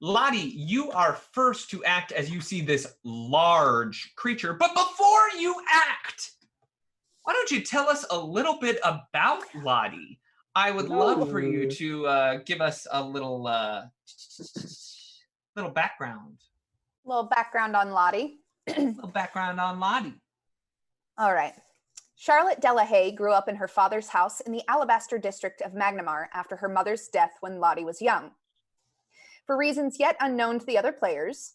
Lottie, you are first to act as you see this large creature. But before you act, why don't you tell us a little bit about Lottie? I would love for you to give us a little background. Little background on Lottie. Little background on Lottie. All right. Charlotte Delahaye grew up in her father's house in the Alabaster district of Magnimar after her mother's death when Lottie was young. For reasons yet unknown to the other players,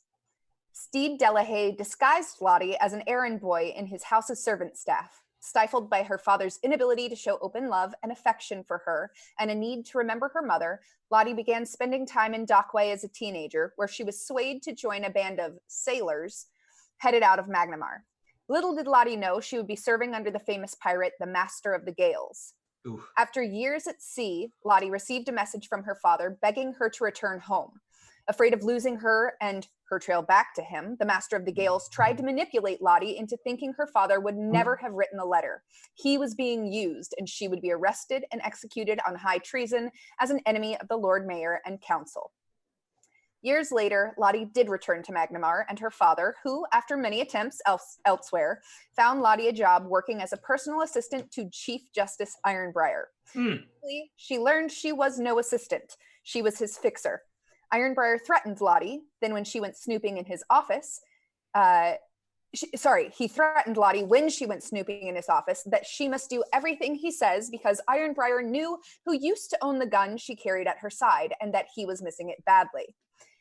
Steed Delahaye disguised Lottie as an errand boy in his house's servant staff. Stifled by her father's inability to show open love and affection for her and a need to remember her mother, Lottie began spending time in Dockway as a teenager, where she was swayed to join a band of sailors headed out of Magnimar. Little did Lottie know she would be serving under the famous pirate, the Master of the Gales. Ooh. After years at sea, Lottie received a message from her father begging her to return home. Afraid of losing her and her trail back to him, the Master of the Gales tried to manipulate Lottie into thinking her father would never have written the letter. He was being used, and she would be arrested and executed on high treason as an enemy of the Lord Mayor and Council. Years later, Lottie did return to Magnimar, and her father, who, after many attempts elsewhere, found Lottie a job working as a personal assistant to Chief Justice Ironbriar. She learned she was no assistant. She was his fixer. Ironbriar threatened Lottie. Then when she went snooping in his office, he threatened Lottie when she went snooping in his office that she must do everything he says because Ironbriar knew who used to own the gun she carried at her side and that he was missing it badly.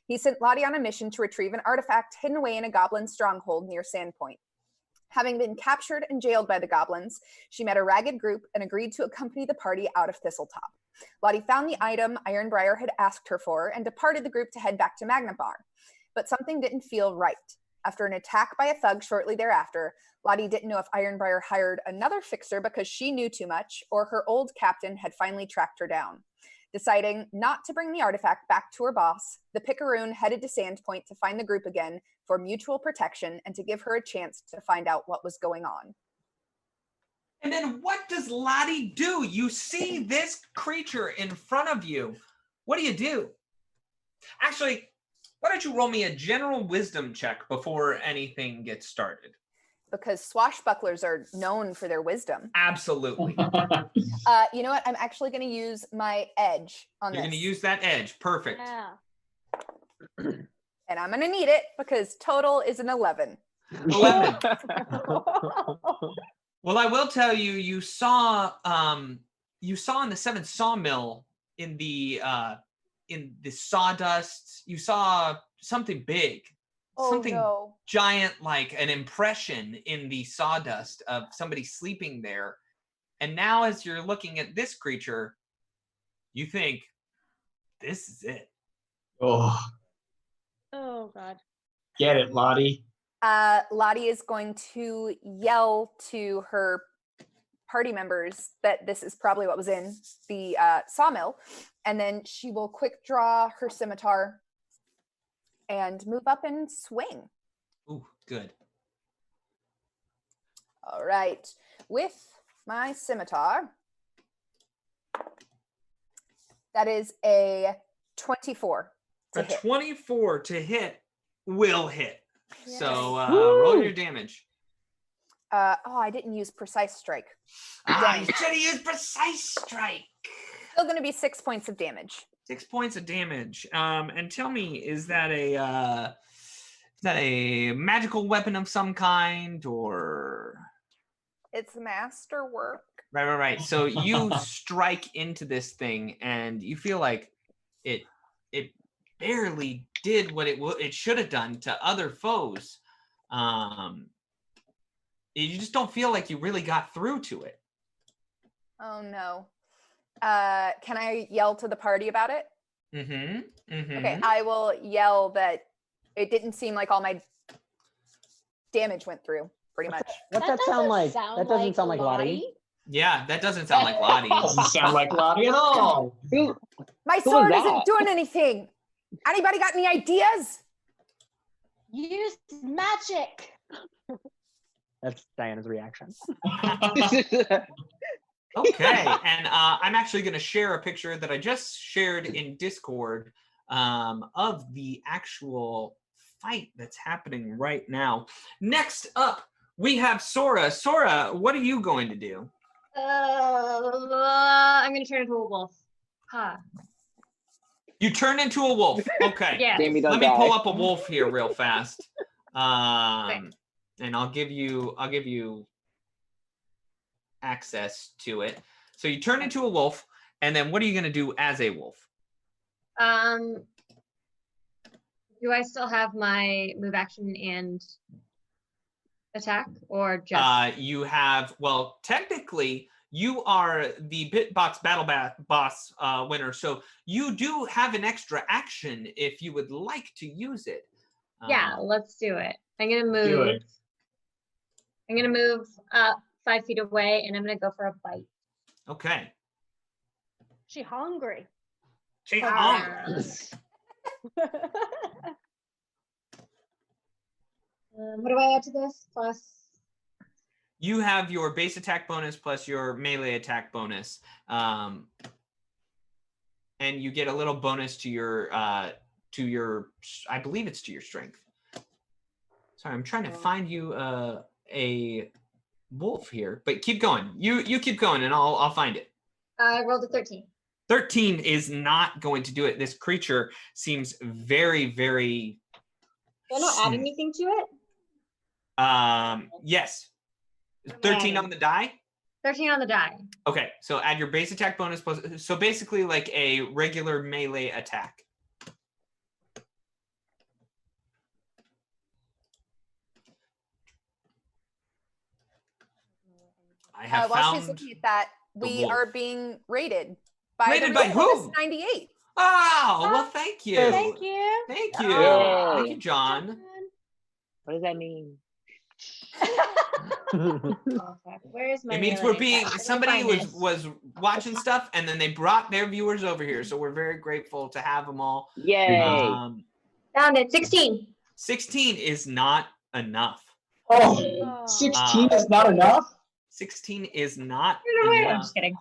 He sent Lottie on a mission to retrieve an artifact hidden away in a goblin stronghold near Sandpoint. Having been captured and jailed by the goblins, she met a ragged group and agreed to accompany the party out of Thistletop. Lottie found the item Ironbriar had asked her for and departed the group to head back to Magnimar. But something didn't feel right. After an attack by a thug shortly thereafter, Lottie didn't know if Ironbriar hired another fixer because she knew too much, or her old captain had finally tracked her down. Deciding not to bring the artifact back to her boss, the Picaroon headed to Sandpoint to find the group again for mutual protection and to give her a chance to find out what was going on. And then what does Lottie do? You see this creature in front of you. What do? Actually, why don't you roll me a general wisdom check before anything gets started? Because swashbucklers are known for their wisdom. Absolutely. You know what? I'm actually going to use my edge on You're this. going to use that edge. Perfect. Yeah. And I'm going to need it because total is an 11. 11. Well, I will tell you, you saw in the seventh sawmill in the sawdust, you saw something big. Something giant, like an impression in the sawdust of somebody sleeping there. And now as you're looking at this creature, you think, this is it. Oh, God. get it, Lottie. Lottie is going to yell to her party members that this is probably what was in the sawmill. And then she will quick draw her scimitar and move up and swing. Ooh, good. All right. With my scimitar, that is a 24 to hit. 24 to hit will hit. Yes. So roll your damage. I didn't use precise strike. You should have used precise strike. Still going to be 6 points of damage. 6 points of damage. And tell me, is that a magical weapon of some kind, or? It's masterwork. Right. So you strike into this thing, and you feel like it barely did what it should have done to other foes. You just don't feel like you really got through to it. Oh no. Can I yell to the party about it? Okay, I will yell that it didn't seem like all my damage went through, pretty much. What's that sound like? That doesn't sound like Lottie. Yeah, that doesn't sound like Lottie. Doesn't sound like Lottie at all. My sword isn't doing anything. Anybody got any ideas? Use magic. That's Diana's reaction. Okay, and I'm actually going to share a picture that I just shared in Discord of the actual fight that's happening right now. Next up, we have Sora. Sora, what are you going to do? I'm gonna turn into a wolf. Huh. You turn into a wolf. Okay. Yeah. Jamie, don't Let me die. pull up a wolf here real fast. And I'll give you access to it. So you turn into a wolf, and then what are you gonna do as a wolf? Do I still have my move action and attack, or just? You have, well, technically, you are the Bitbox Battle Boss winner, so you do have an extra action if you would like to use it. Yeah, let's do it. I'm gonna Do move. it. I'm gonna move up 5 feet away, and I'm gonna go for a bite. Okay. She hungry. She What do I add to this? Plus. You have your base attack bonus plus your melee attack bonus, and you get a little bonus to your I believe it's to your strength. Sorry, I'm trying to find you a wolf here, but keep going. You keep going, and I'll find it. I rolled a 13. 13 is not going to do it. This creature seems very, very. Do I not add anything to it? Yes. 13 on the die? 13 on the die. Okay, so add your base attack bonus plus, so basically like a regular melee attack. I have while she's found. looking at that, we wolf. are being rated by Rated the by real who? 98. Oh, well, thank you. Thank you. Thank you. Yay. Thank you, John. What does that mean? Where is my? It means melee we're being, attack? Let me somebody find this. was watching stuff and then they brought their viewers over here. So we're very grateful to have them all. Yay. Found it. 16. 16 is not enough. Oh, 16 is not enough? 16 is not I'm enough. just kidding.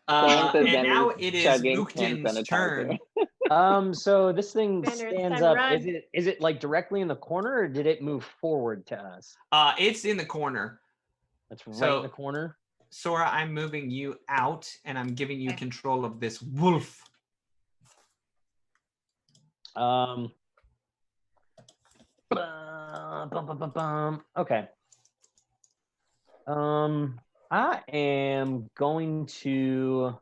Thanks, And Xander, now it is chugging Mookton's hand turn. So this thing Xander, it's stands time up. to run. Is it like directly in the corner, or did it move forward to us? It's in the corner. That's right So- in the corner. Sora, I'm moving you out and I'm giving you Okay. control of this wolf. Okay. I am going to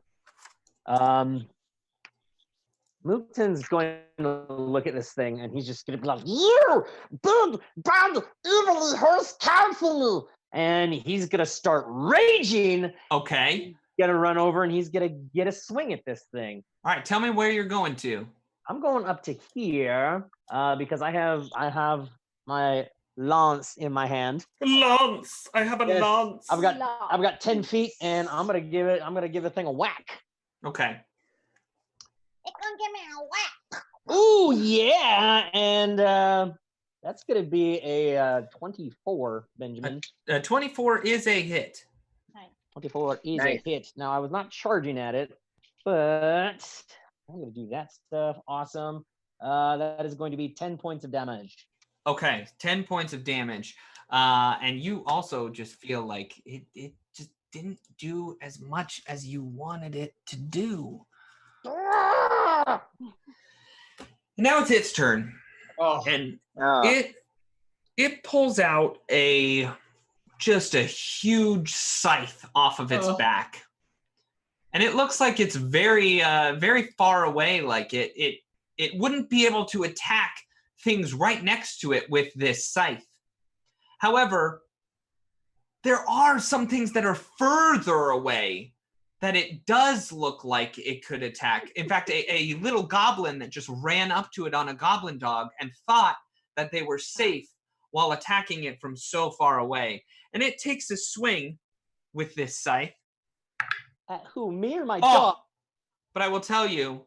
Mookton's going to look at this thing and he's just gonna be like, "You big bad evilly horse me," and he's gonna start raging. Okay. Gonna run over and he's gonna get a swing at this thing. All right. Tell me where you're going to. I'm going up to here because I have my lance in my hand. Lance. I have a Yes. lance. I've got 10 feet and I'm gonna give the thing a whack. Okay. It's gonna give me a whack. Ooh, yeah, and that's gonna be a 24, Benjamin. 24 is a hit. 24 is Nice. a hit. Now I was not charging at it, but I'm gonna do that stuff. Awesome. That is going to be 10 points of damage. Okay, 10 points of damage. And you also just feel like it just didn't do as much as you wanted it to do. Now it's its turn. Oh, And Oh. it pulls out just a huge scythe off of its Oh. back. And it looks like it's very very far away, like it wouldn't be able to attack things right next to it with this scythe. However, there are some things that are further away that it does look like it could attack. In fact, a little goblin that just ran up to it on a goblin dog and thought that they were safe while attacking it from so far away. And it takes a swing with this scythe. At who? Me or my Oh. dog? But I will tell you,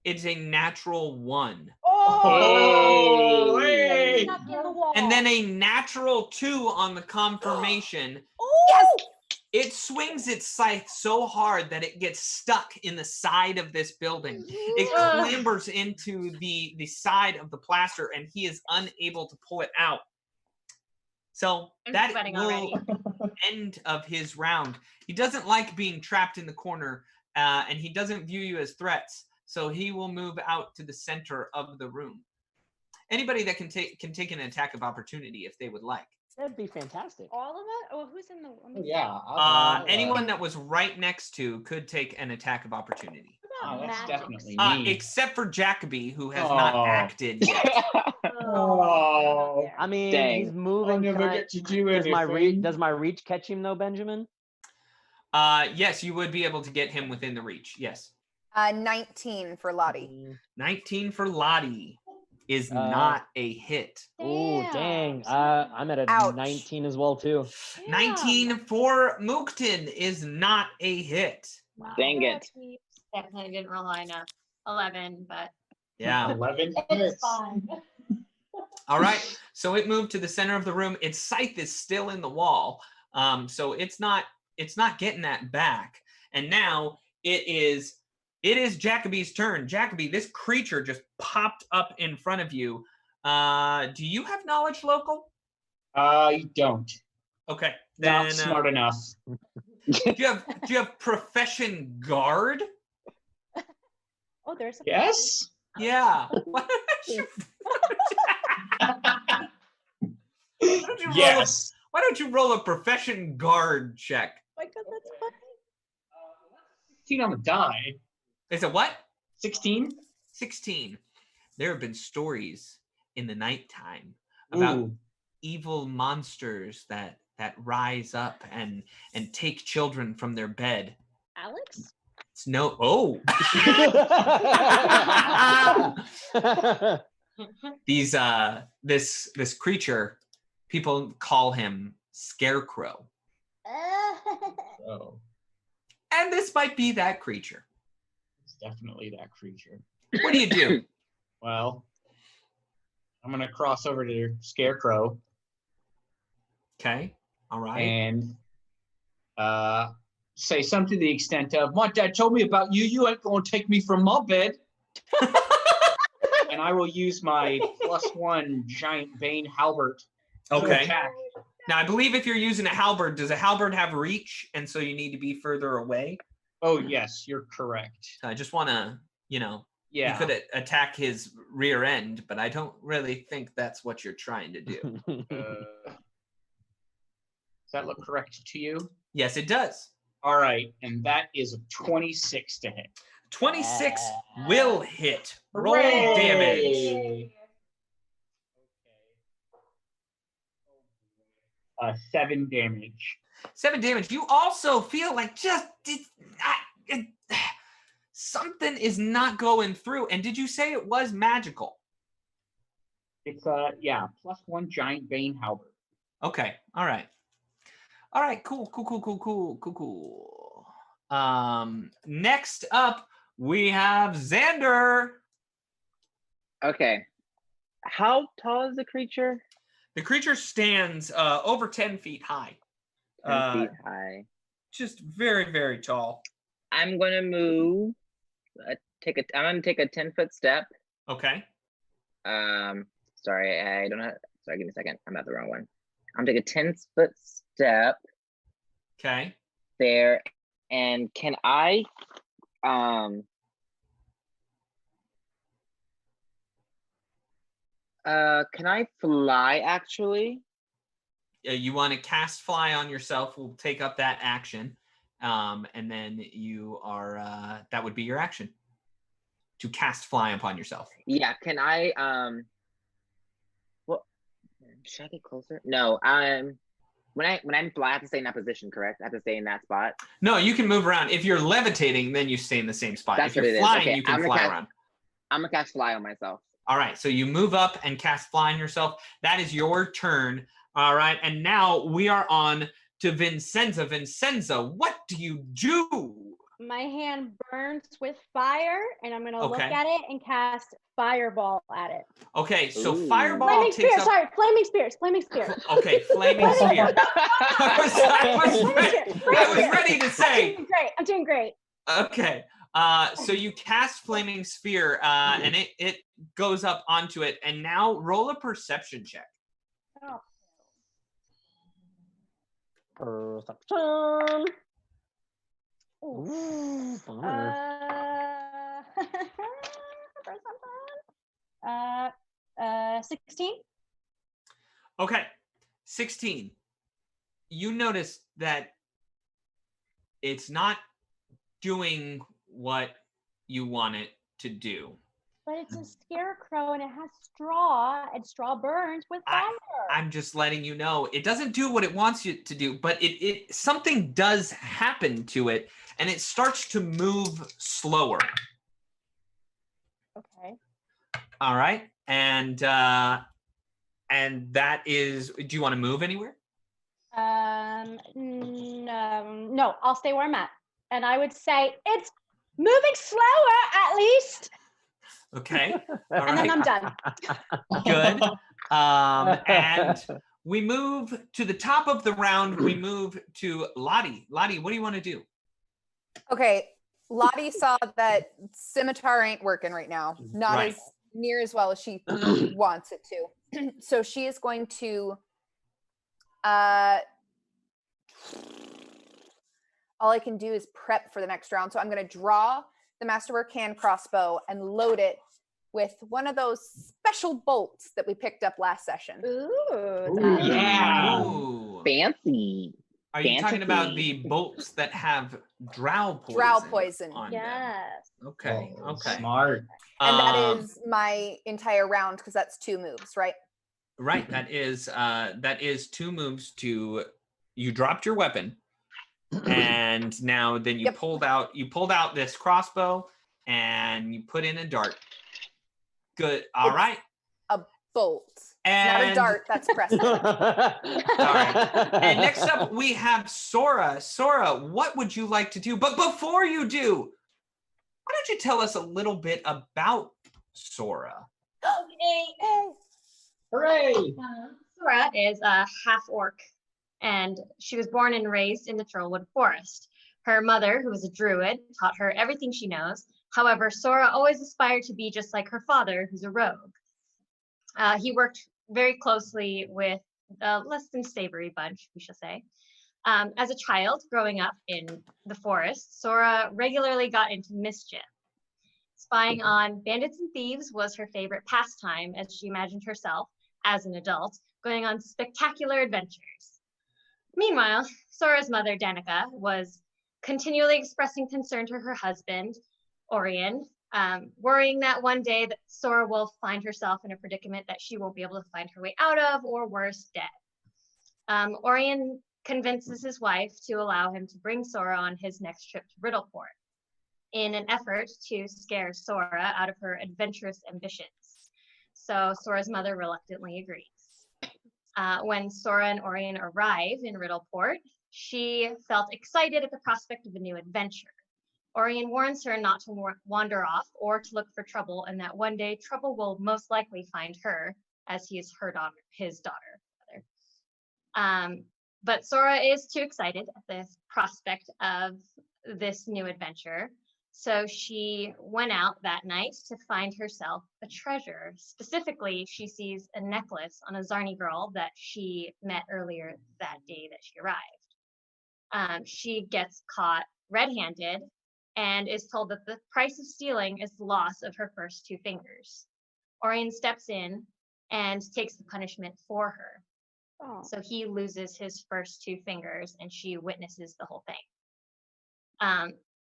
it's a natural 1. oh, Hey. hey. Stuck in the wall. And then a natural 2 on the confirmation. Yes. It swings its scythe so hard that it gets stuck in the side of this building. It clambers into the side of the plaster and he is unable to pull it out. So I'm that sweating will already. end of his round. He doesn't like being trapped in the corner, and he doesn't view you as threats. So he will move out to the center of the room. Anybody that can take an attack of opportunity if they would like. That'd be fantastic. All of us? Oh, who's in the? Oh, yeah. I'll, Anyone that was right next to could take an attack of opportunity. What about that's magic? definitely me. Except for Jacoby, who has not Oh. acted yet. Oh. I mean, Dang. he's I'll moving. never get to do Does my anything. reach catch him though, Benjamin? Yes, you would be able to get him within the reach. Yes. 19 for Lottie. 19 for Lottie is not a hit. Oh, dang. Damn. I'm at a Ouch. 19 as well, too. 19 for Mookton is not a hit. Wow. Dang it. Definitely didn't roll high enough. 11, but Yeah. 11 It's hits. fine. All right. So it moved to the center of the room. Its scythe is still in the wall. So it's not getting that back. And now it is Jacoby's turn. Jacoby, this creature just popped up in front of you. Do you have knowledge local? I don't. Okay. Not Then smart enough. do you have profession guard? Oh, there's a Yes? Yeah. Why don't you Yes. why don't you roll a profession guard check? Oh my God, that's funny. 16 on the die. Is it what? 16? 16. There have been stories in the nighttime about Ooh. evil monsters that rise up and take children from their bed. Alex? It's no oh. These this creature, people call him Scarecrow. Oh, And this might be that creature. it's definitely that creature. What do you do? Well, I'm going to cross over to Scarecrow Okay. All right. and say something to the extent of, my dad told me about you. You ain't going to take me from my bed. And I will use my +1 giant Bane halberd to Okay. attack. Now, I believe if you're using a halberd, does a halberd have reach? And so you need to be further away? Oh, yes, you're correct. So I just want to, Yeah. you could attack his rear end, but I don't really think that's what you're trying to do. Does that look correct to you? Yes, it does. All right, and that is a 26 to hit. 26 will hit. Roll damage. Hooray! 7 damage. 7 damage. You also feel like something is not going through. And did you say it was magical? It's +1 giant Bane halberd. Okay. All right. All right. Cool. Next up, we have Xander. Okay. How tall is the creature? The creature stands over 10 feet high. 10 feet high. Just very, very tall. I'm gonna move. I'm gonna take a 10-foot step. Okay. Sorry, I don't have. Sorry, give me a second. I'm at the wrong one. I'm gonna take a 10-foot step Okay. there, and can I fly actually? You want to cast fly on yourself. We'll take up that action. And then you are, that would be your action. To cast fly upon yourself. Yeah, can I, well, should I get closer? No, when I'm fly, I have to stay in that position, correct? I have to stay in that spot? No, you can move around. If you're levitating, then you stay in the same spot. That's if you're what it is. flying, Okay, you can I'm gonna fly cast- around. I'm gonna cast fly on myself. All right, so you move up and cast fly on yourself. That is your turn. All right, and now we are on to Vincenza. Vincenza, what do you do? My hand burns with fire, and I'm gonna look Okay. at it and cast fireball at it. Okay, so Ooh. fireball Flaming takes spear, up. sorry, flaming spears, flaming spear. Okay, flaming spear. I was ready to say. I'm doing great. Okay. So you cast flaming sphere, and it goes up onto it, and now roll a perception check. Oh. Perception. Ooh. Ooh, bummer. Perception. 16. Okay, 16. You notice that it's not doing what you want it to do. But it's a scarecrow and it has straw, and straw burns with fire. I'm just letting you know it doesn't do what it wants you to do, but it something does happen to it, and it starts to move slower. Okay. All right, and that is. Do you want to move anywhere? No, I'll stay where I'm at. And I would say it's moving slower at least. Okay. All And then right. I'm done. Good. And we move to the top of the round. We move to Lottie. Lottie, what do you want to do? Okay, Lottie saw that scimitar ain't working right now. Not Right. as near as well as she wants it to. So she is going to all I can do is prep for the next round. So I'm going to draw the Masterwork hand crossbow and load it with one of those special bolts that we picked up last session. Ooh, Yeah. Ooh. Fancy. Are you talking about Fancy. the bolts that have drow poison? Drow poison. On them? yes. Okay. Oh, Okay. Smart. And that is my entire round because that's 2 moves, right? Right. That is 2 moves to. You dropped your weapon, and now then you Yep. pulled out this crossbow, and you put in a dart. Good. All It's right. A bolt. And Not a dart, that's pressing. And next up we have Sora. Sora, what would you like to do? But before you do, why don't you tell us a little bit about Sora? Okay. Hooray! Sora is a half orc, and she was born and raised in the Trollwood Forest. Her mother, who was a druid, taught her everything she knows. However, Sora always aspired to be just like her father, who's a rogue. He worked very closely with a less than savory bunch, we shall say. As a child growing up in the forest, Sora regularly got into mischief. Spying on bandits and thieves was her favorite pastime, as she imagined herself, as an adult, going on spectacular adventures. Meanwhile, Sora's mother, Danica, was continually expressing concern to her husband, Orion, worrying that one day that Sora will find herself in a predicament that she won't be able to find her way out of, or worse, dead. Orion convinces his wife to allow him to bring Sora on his next trip to Riddleport in an effort to scare Sora out of her adventurous ambitions. So Sora's mother reluctantly agrees. When Sora and Orion arrive in Riddleport, she felt excited at the prospect of a new adventure. Orion warns her not to wander off or to look for trouble, and that one day trouble will most likely find her, as he is his daughter. But Sora is too excited at the prospect of this new adventure, so she went out that night to find herself a treasure. Specifically, she sees a necklace on a Zarni girl that she met earlier that day that she arrived. She gets caught red-handed and is told that the price of stealing is the loss of her first 2 fingers. Orion steps in and takes the punishment for her. Oh. So he loses his first 2 fingers, and she witnesses the whole thing.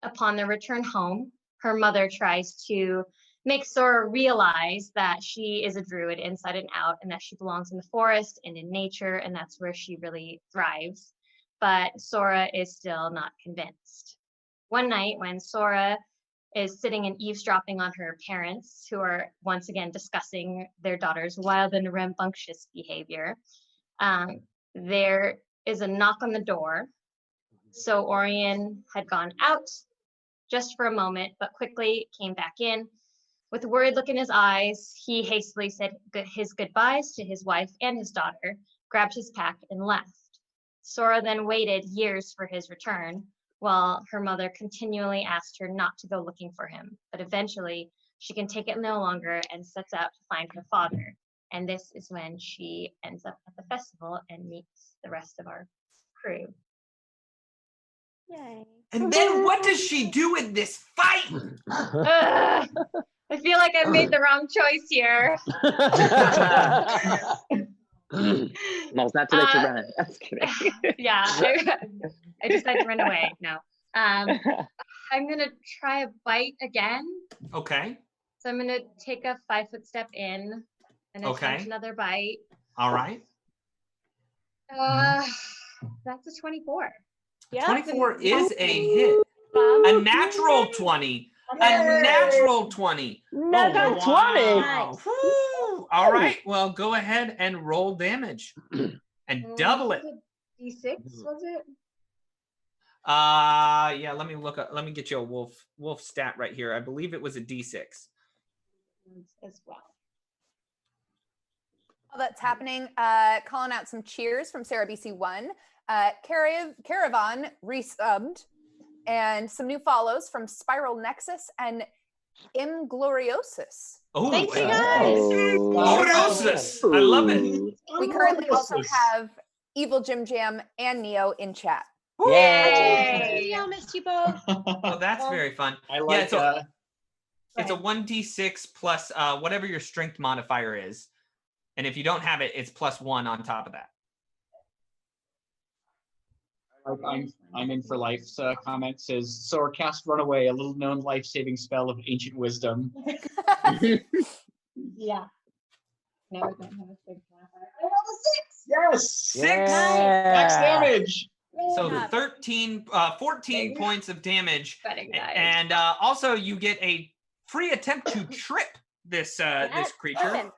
Upon their return home, her mother tries to make Sora realize that she is a druid inside and out, and that she belongs in the forest and in nature, and that's where she really thrives. But Sora is still not convinced. One night, when Sora is sitting and eavesdropping on her parents, who are once again discussing their daughter's wild and rambunctious behavior, there is a knock on the door. So Orion had gone out just for a moment, but quickly came back in. With a worried look in his eyes, he hastily said his goodbyes to his wife and his daughter, grabbed his pack, and left. Sora then waited years for his return, while her mother continually asked her not to go looking for him. But eventually, she can take it no longer and sets out to find her father. And this is when she ends up at the festival and meets the rest of our crew. Yay. And then what does she do in this fight? Ugh, I feel like I've made the wrong choice here. No, it's not too late to run. I'm just kidding. Yeah, I decided to run away. No. I'm gonna try a bite again. Okay. So I'm gonna take a 5-foot step in and attempt another bite. All right. That's a 24. Yeah. 24 is a hit. A natural 20. A natural 20. Natural 20. Wow. Woo. All right. Well, go ahead and roll damage and double it. D6 was it? Yeah, let me look up. Let me get you a wolf stat right here. I believe it was a D6. As well. While that's happening, calling out some cheers from Sarah BC1. Caravan resubbed, and some new follows from Spiral Nexus and Imgloriosus. Oh, Thank you, guys. Gloriosus. I love it. We currently also have Evil Jim Jam and Neo in chat. Yay! I missed you both. Oh, that's very fun. I like it's a 1d6 plus whatever your strength modifier is. And if you don't have it, it's +1 on top of that. I'm in for life's comment says Sora cast Runaway, a little known life-saving spell of ancient wisdom. Yeah. No, I don't have a strength modifier. I rolled a 6. Yes! 6. Max damage. So 14 points of damage. And also you get a free attempt to trip this creature.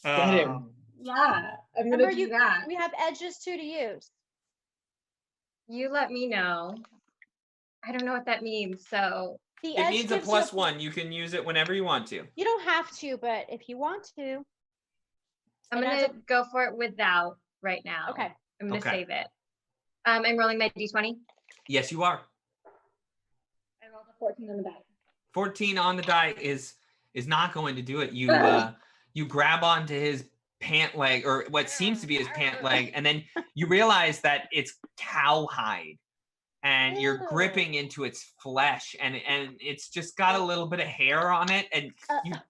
Get him. Yeah, I'm gonna do that. We have edges too to use. You let me know. I don't know what that means, so. It means a +1. You can use it whenever you want to. You don't have to, but if you want to. I'm gonna go for it without right now. Okay. I'm gonna save it. I'm rolling my d20. Yes, you are. I rolled a 14 on the die. 14 on the die is not going to do it. You you grab onto his pant leg, or what seems to be his pant leg, and then you realize that it's cowhide, and you're gripping into its flesh, and it's just got a little bit of hair on it, and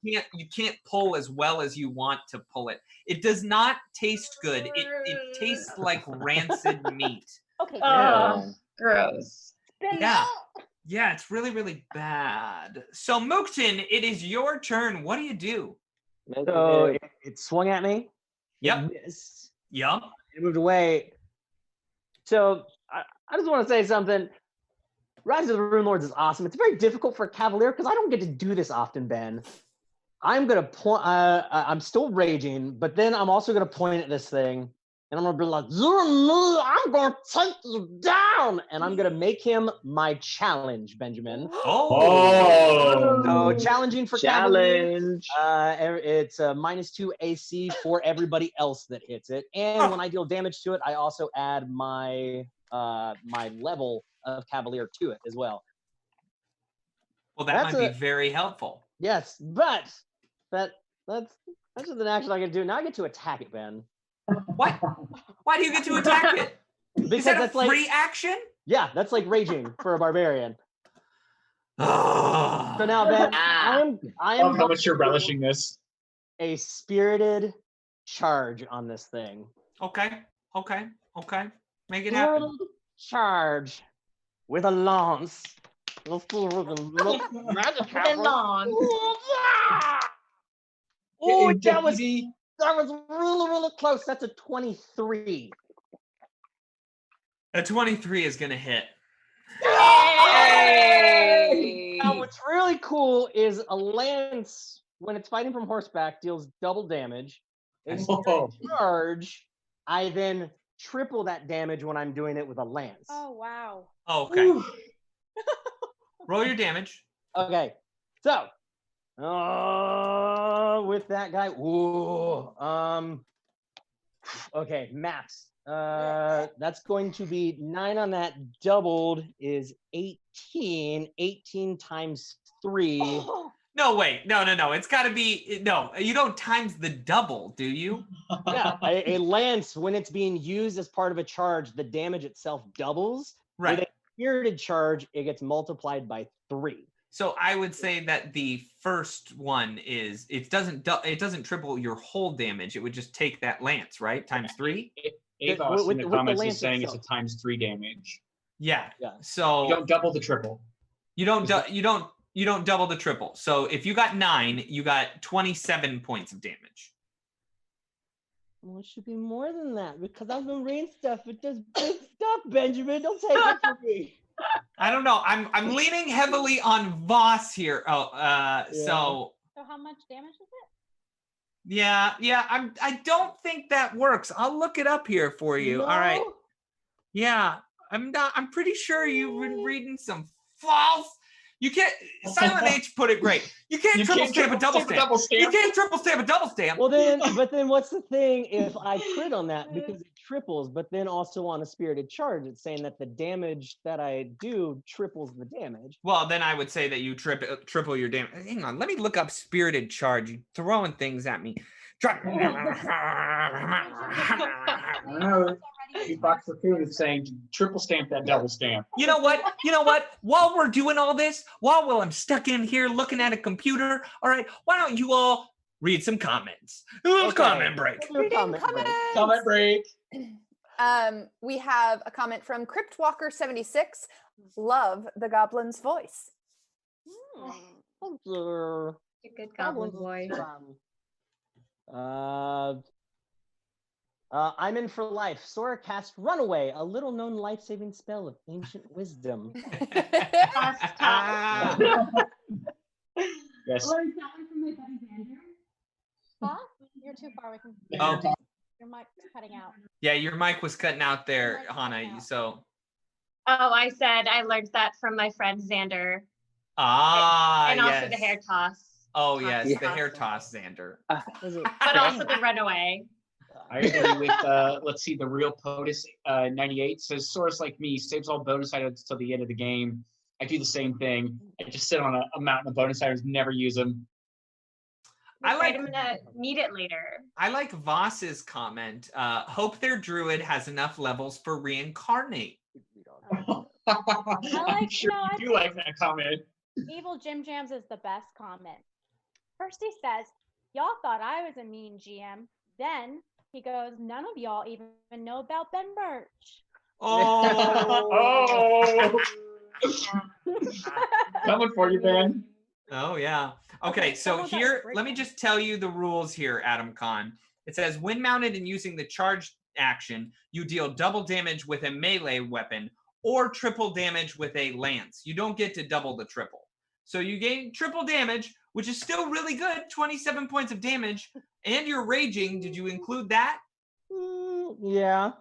you can't pull as well as you want to pull it. It does not taste good. It tastes like rancid meat. Okay. Oh, gross. Yeah, it's really, really bad. So Mookton, it is your turn. What do you do? So it swung at me. Yep. It missed. Yep. It moved away. So I just want to say something. Rise of the Runelords is awesome. It's very difficult for a Cavalier because I don't get to do this often, Ben. I'm gonna point. I'm still raging, but then I'm also gonna point at this thing, and I'm gonna be like, "You're me. I'm gonna take you down," and I'm gonna make him my challenge, Benjamin. Oh. So challenging for Cavaliers. It's a -2 AC for everybody else that hits it, and when I deal damage to it, I also add my my level of Cavalier to it as well. Well, that might be very helpful. Yes, but that's just an action I can do. Now I get to attack it, Ben. What? Why do you get to attack it? Because Is that a that's free like action? Yeah, that's like raging for a barbarian. So now, Ben, I am how much you're relishing this. A spirited charge on this thing. Okay. Make it happen. Spirited charge with a lance. Let's do magic happen. Oh, that was really, really close. That's a 23. A 23 is gonna hit. Yay! Now, what's really cool is a lance, when it's fighting from horseback, deals double damage. A charge, I then triple that damage when I'm doing it with a lance. Oh, wow. Okay. Roll your damage. Okay. So, with that guy, okay, max. That's going to be 9 on that. Doubled is 18. 18 times 3 No, wait. No. It's got to be no. You don't times the double, do you? Yeah, a lance, when it's being used as part of a charge, the damage itself doubles. Right. With a spirited charge, it gets multiplied by 3. So I would say that the first one is it doesn't triple your whole damage. It would just take that lance, right? Times 3. Avos in the the comments lance is saying itself. it's a times 3 damage. Yeah. Yeah. So You don't double the triple. you don't double the triple. So if you got 9, you got 27 points of damage. Well, it should be more than that because I've been reading stuff. It does big stuff, Benjamin. Don't take it from me. I don't know. I'm leaning heavily on Voss here. So how much damage is it? yeah. I don't think that works. I'll look it up here for you. No? All right. Yeah. I'm pretty sure you've been reading some false. You can't. Silent H put it great. You can't triple stamp a double stamp. You can't triple stamp a double stamp. Well, but then what's the thing if I crit on that because it triples, but then also on a spirited charge, it's saying that the damage that I do triples the damage. Well, then I would say that you triple your damage. Hang on, let me look up spirited charge. You throwing things at me. I don't know. Box for food is saying triple stamp that double stamp. You know what? While we're doing all this, while I'm stuck in here looking at a computer, all right, why don't you all read some comments? A little comment break. Comment break. We have a comment from Cryptwalker76. Love the goblin's voice. A good goblin voice. I'm in for life. Sora cast Runaway, a little-known life-saving spell of ancient wisdom. Yes. Yes. Or is that one from my buddy Xander? Huh? You're too far away from your mic's cutting out. Yeah, your mic was cutting out there, Hannah. So. Oh, I said I learned that from my friend Xander. And also the hair toss. Oh yes, the hair toss, Xander. But also the runaway. I agree with let's see, the real POTUS 98 says source like me saves all bonus items till the end of the game. I do the same thing. I just sit on a mountain of bonus items, never use them. I'm gonna need it later. I like Voss's comment. Hope their druid has enough levels for reincarnate. I'm sure you do like that comment. Evil Jim Jams is the best comment. First he says, y'all thought I was a mean GM. Then he goes, none of y'all even know about Ben Birch. Oh. Coming for you, Ben. Oh, yeah. Okay, so here, let me just tell you the rules here, Adam Khan. It says, when mounted and using the charge action, you deal double damage with a melee weapon or triple damage with a lance. You don't get to double the triple. So you gain triple damage, which is still really good, 27 points of damage, and you're raging. Did you include that? Yeah.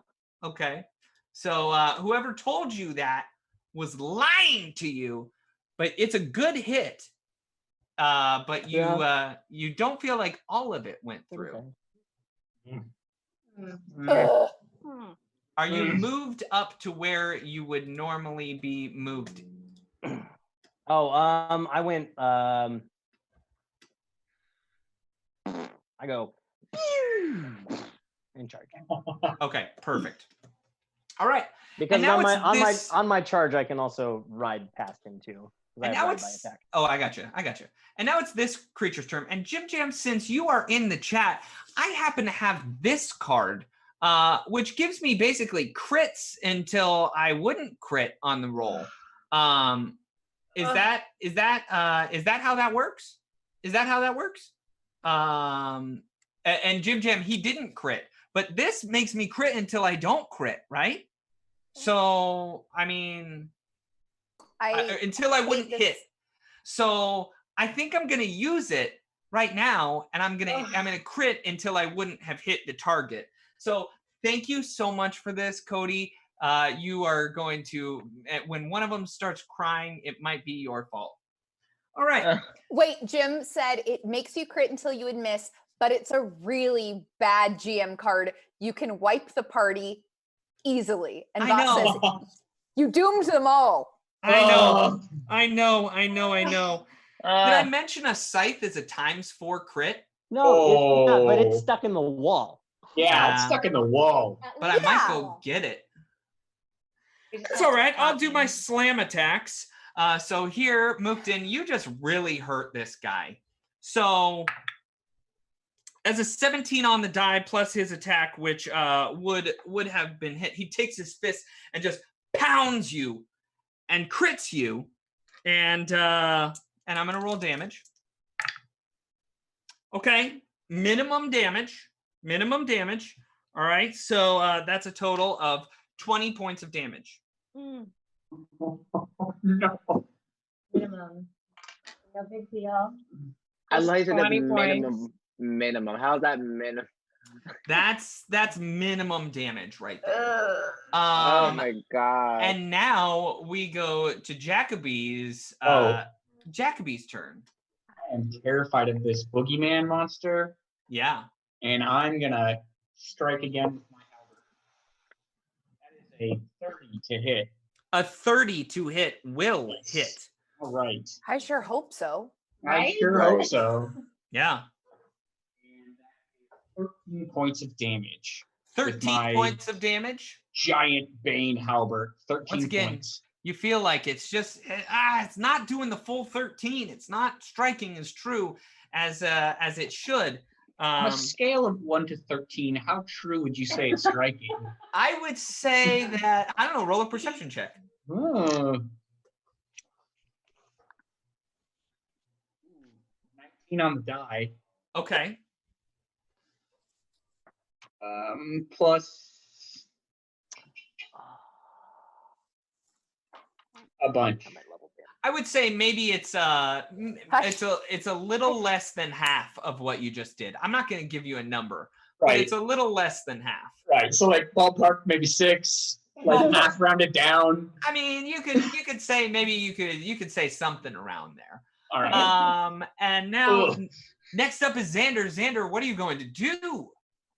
Okay. So whoever told you that was lying to you, but it's a good hit. But you don't feel like all of it went through. Okay. Are you moved up to where you would normally be moved? I went I go in charge. Okay, perfect. All right. Because on my charge I can also ride past him too. And now it's I gotcha. And now it's this creature's turn. And Jim Jam, since you are in the chat, I happen to have this card, which gives me basically crits until I wouldn't crit on the roll. Is that how that works? Is that how that works? And Jim Jam, he didn't crit, but this makes me crit until I don't crit, right? So I mean, until I wouldn't hit. So I think I'm gonna use it right now, and I'm gonna crit until I wouldn't have hit the target. So thank you so much for this, Cody. You are going to, when one of them starts crying, it might be your fault. All right. Wait, Jim said it makes you crit until you would miss, but it's a really bad GM card. You can wipe the party easily. And Voss says, you doomed them all. I know. I mention a scythe is a ×4 crit? No, it's not, but it's Oh. stuck in the wall. Yeah, it's stuck in the wall. But I might go get it. That's all right. I'll do my slam attacks. So here, Mookton, you just really hurt this guy. So as a 17 on the die plus his attack, which would have been hit, he takes his fist and just pounds you and crits you. And I'm gonna roll damage. Okay, minimum damage. All right, so that's a total of 20 points of damage. No. Minimum. No big deal. I like that That's 20 minimum. How's that minimum? That's minimum damage right there. Oh my god. And now we go to Jacoby's Jacoby's turn. I am terrified of this boogeyman monster. Yeah. And I'm gonna strike again with my halberd. That is a 30 to hit. A 30 to hit will hit. All right. I sure hope so. I sure hope so. Yeah. 13 points of damage. 13 points of damage. Giant Bane halberd. 13 Once again, points. you feel like it's just it's not doing the full 13. It's not striking as true as it should. On a scale of 1 to 13, how true would you say it's striking? I would say that, I don't know, roll a perception check. 19 on the die. Okay. Plus a bunch. I would say maybe it's a little less than half of what you just did. I'm not going to give you a number, but it's a little less than half. Right. So like ballpark, maybe 6, like half rounded down. I mean, you could say maybe you could say something around there. All right. And now next up is Xander. Xander, what are you going to do?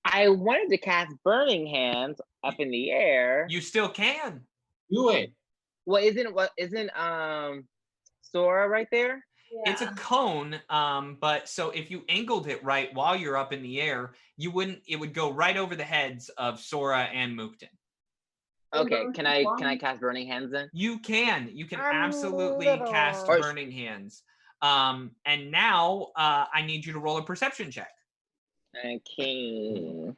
I wanted to cast Burning Hands up in the air. You still can. Do it. What isn't Sora right there? Yeah. It's a cone, but so if you angled it right while you're up in the air, it would go right over the heads of Sora and Mookton. Okay, can I cast Burning Hands then? You can I'm absolutely little. cast Burning Hands. And now I need you to roll a perception check. Okay.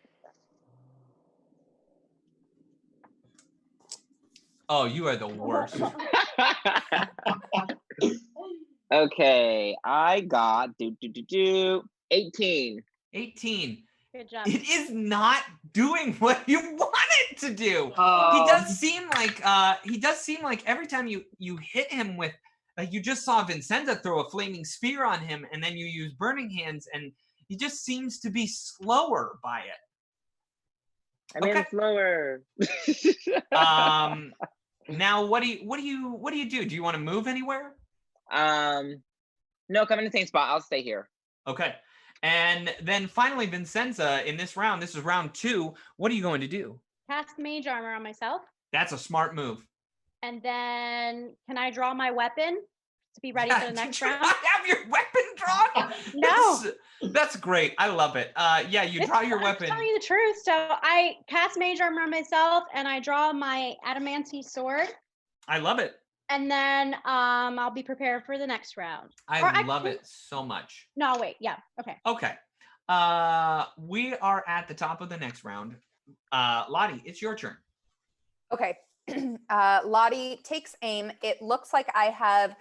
Oh, you are the worst. Okay, I got 18. 18. Good job. It is not doing what you want it to do. Oh. He does seem like every time you hit him with, like, you just saw Vincenza throw a flaming spear on him, and then you use Burning Hands, and he just seems to be slower by it. I mean, slower. Now what do you do? Do you want to move anywhere? No, come in the same spot. I'll stay here. Okay. And then finally, Vincenza, in this round, this is round 2. What are you going to do? Cast mage armor on myself. That's a smart move. And then can I draw my weapon to be ready for the next Did you round? not have your weapon drawn? No. That's great. I love it. Yeah, you draw your weapon. I'm telling you the truth. So I cast mage armor on myself and I draw my adamantine sword. I love it. And then I'll be prepared for the next round. I love it so much. No, wait. Yeah. Okay. Okay. We are at the top of the next round. Lottie, it's your turn. Okay. Lottie takes aim. It looks like I have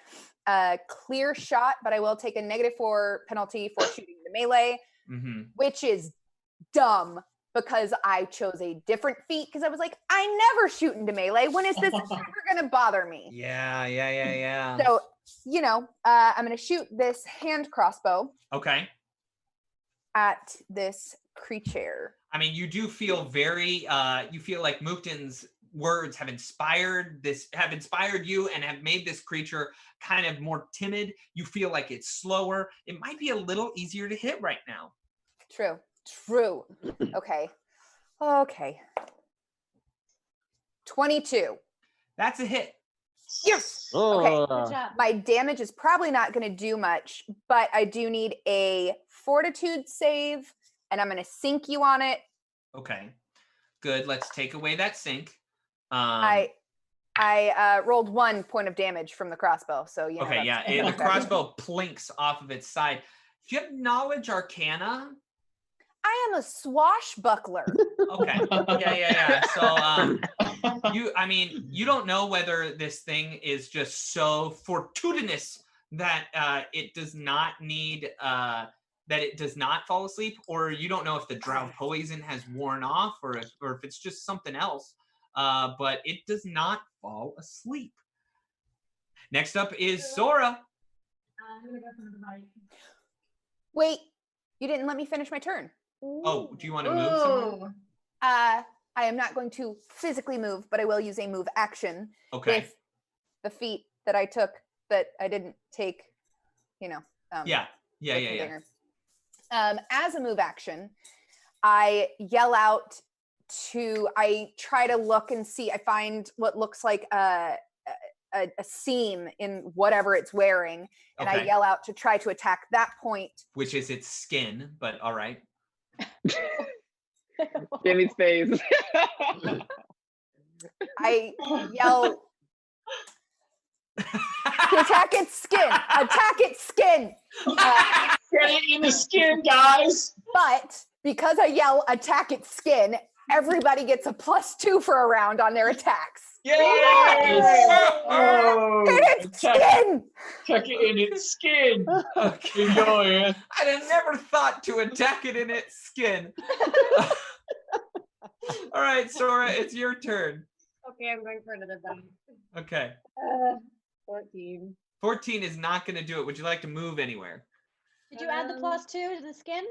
a clear shot, but I will take a -4 penalty for shooting the melee, which is dumb because I chose a different feat because I was like, I never shoot into melee. When is this ever going to bother me? Yeah. So, I'm going to shoot this hand crossbow Okay. at this creature. I mean, you do feel very, you feel like Mookton's words have inspired you and have made this creature kind of more timid. You feel like it's slower. It might be a little easier to hit right now. True. Okay. 22. That's a hit. Yes. Oh. Okay. Good job. My damage is probably not going to do much, but I do need a fortitude save, and I'm going to sink you on it. Okay. Good. Let's take away that sink. I rolled 1 point of damage from the crossbow, so you know. Okay, that's yeah. The bad. crossbow plinks off of its side. Do you have knowledge arcana? I am a swashbuckler. Okay. Yeah. So you don't know whether this thing is just so fortuitous that it does not need that it does not fall asleep, or you don't know if the drow poison has worn off, or if it's just something else. But it does not fall asleep. Next up is Sora. I'm gonna go for another bite. Wait, you didn't let me finish my turn. Oh, do you want to move somewhere? I am not going to physically move, but I will use a move action Okay. with the feat that I took that I didn't take, Yeah. with the dinger. As a move action, I yell out I try to look and see, I find what looks like a seam in whatever it's wearing, and I Okay. yell out to try to attack that point. Which is its skin, but all right. Jimmy's face. I yell to attack its skin. Attack its skin. Get it in the skin, guys. But because I yell attack its skin, everybody gets a +2 for a round on their attacks. Yes. Oh, Hit its skin. Check it in its skin. Okay. Enjoy it. I'd have never thought to attack it in its skin. All right, Sora, it's your turn. Okay, I'm going for another bite. Okay. 14. 14 is not going to do it. Would you like to move anywhere? Did you add the +2 to the skin?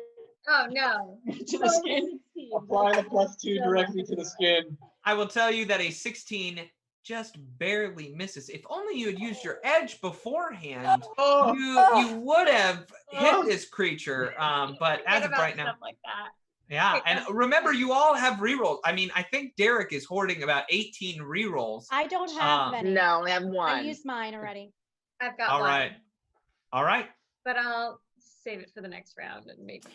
Oh no. To the skin. Apply the +2 directly to the skin. I will tell you that a 16 just barely misses. If only you had used your edge beforehand, Oh, you would have hit this creature. But as Forget of about right now, stuff like that. yeah. And remember, you all have rerolls. I mean, I think Derek is hoarding about 18 rerolls. I don't have any. No, I have I one. used mine already. I've got All one. right. All right. But I'll save it for the next round and maybe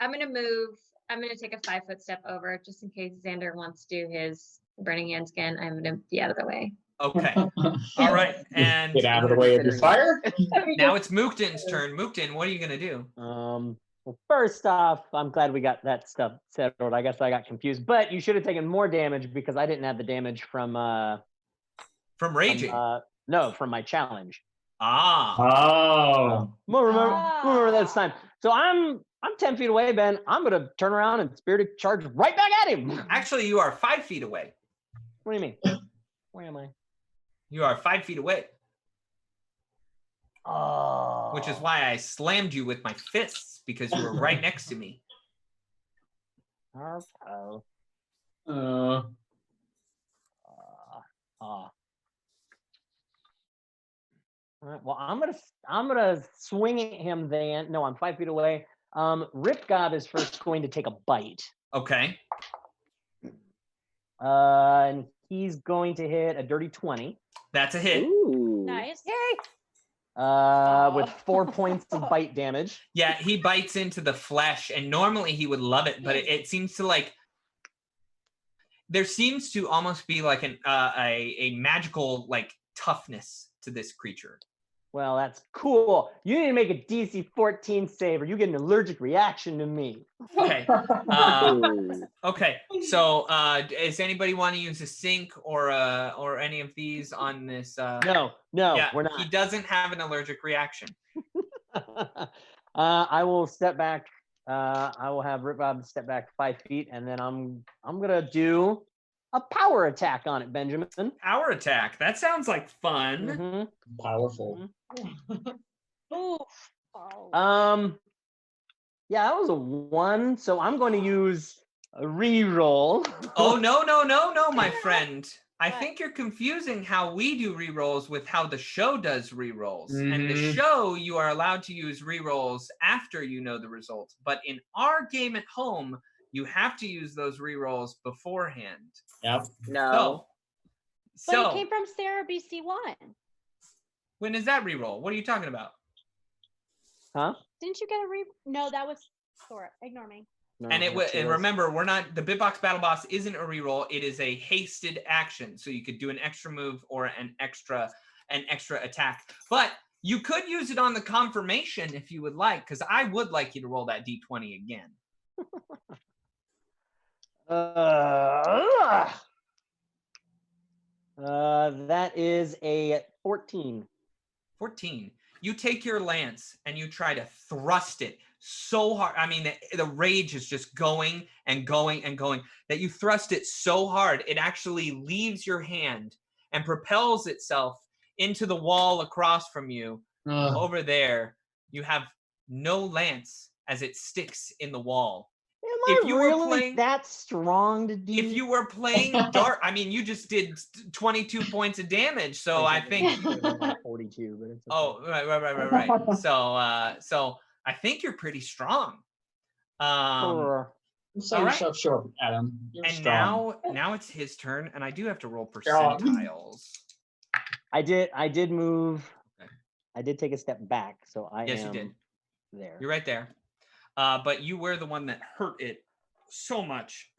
I'm gonna move. I'm gonna take a 5-foot step over just in case Xander wants to do his burning hand skin. I'm gonna be out of the way. Okay. All right. And get out of the way of your fire. now it's Mookton's turn. Mookton, what are you going to do? Well, first off, I'm glad we got that stuff settled. I guess I got confused, but you should have taken more damage because I didn't have the damage from raging. From my challenge. Oh. Remember this time. So I'm 10 feet away, Ben. I'm gonna turn around and spirited charge right back at him. Actually, you are 5 feet away. What do you mean? Where am I? You are 5 feet away. Oh. Which is why I slammed you with my fists, because you were right next to me. Okay. All right, well, I'm gonna swing at him then. No, I'm 5 feet away. Ripgob is first going to take a bite. Okay. And he's going to hit a dirty 20. That's a hit. Ooh. Nice. Yay! With 4 points of bite damage. Yeah, he bites into the flesh, and normally he would love it, but it seems to like. There seems to almost be like a magical like toughness to this creature. Well, that's cool. You need to make a DC 14 save, or you get an allergic reaction to me. Okay. Okay. So, does anybody want to use a sink or any of these on this? No, yeah, we're not. He doesn't have an allergic reaction. I will step back. I will have Ripbob step back 5 feet, and then I'm gonna do a power attack on it, Benjamin. Power attack. That sounds like fun. Mm-hmm. Powerful. Ooh. Yeah, that was a 1. So I'm going to use a re-roll. Oh no, my friend. I think you're confusing how we do rerolls with how the show does rerolls. And the show, you are allowed to use rerolls after you know the results. But in our game at home, you have to use those rerolls beforehand. Yep. No. But So it came from Sarah BC1. when is that reroll? What are you talking about? Huh? Didn't you get a No, that was Sora. Ignore me. No, And it was. remember, we're not, the Bitbox Battle Boss isn't a reroll. It is a hasted action. So you could do an extra move or an extra attack. But you could use it on the confirmation if you would like, because I would like you to roll that D20 again. That is a 14. 14. You take your lance and you try to thrust it so hard. I mean, the rage is just going and going and going, that you thrust it so hard, it actually leaves your hand and propels itself into the wall across from you. Over there, you have no lance as it sticks in the wall. Am I really that strong to do? If you were playing dark, I mean, you just did 22 points of damage. So I think 42. But it's okay. Oh, right. So I think you're pretty strong. Sell yourself short, Adam. You're and strong. now it's his turn, and I do have to roll percentiles. I did move. Okay. I did take a step back, so I Yes, you did. There. You're right there. But you were the one that hurt it so much.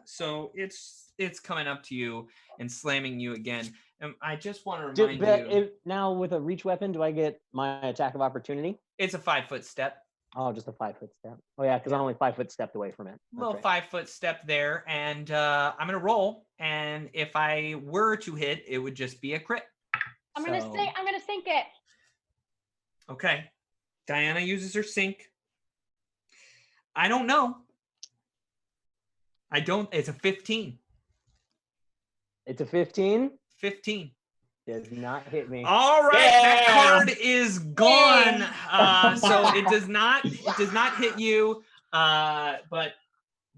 So it's coming up to you and slamming you again. And I just want to remind you. Now with a reach weapon, do I get my attack of opportunity? It's a 5-foot step. Oh, just a 5-foot step. Oh yeah, because I'm only 5-foot stepped away from it. Little 5-foot step there, and I'm gonna roll. And if I were to hit, it would just be a crit. I'm gonna sink it. Okay. Diana uses her sink. I don't know. It's a 15. It's a 15? 15. Does not hit me. All right, that card is gone. So it does not hit you. But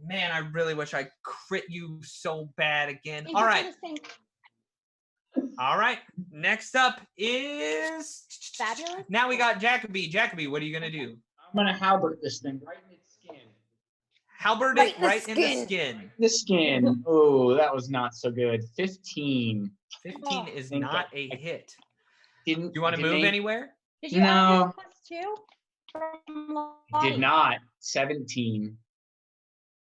man, I really wish I crit you so bad again. All right. All right. Next up is Fabulous. Now we got Jacoby. Jacoby, what are you gonna do? I'm gonna halberd this thing right in its skin. Halberd it right in the skin. The skin. Oh, that was not so good. 15. 15 is not a hit. Do you want to move anywhere? Did you add +2 from did not. 17.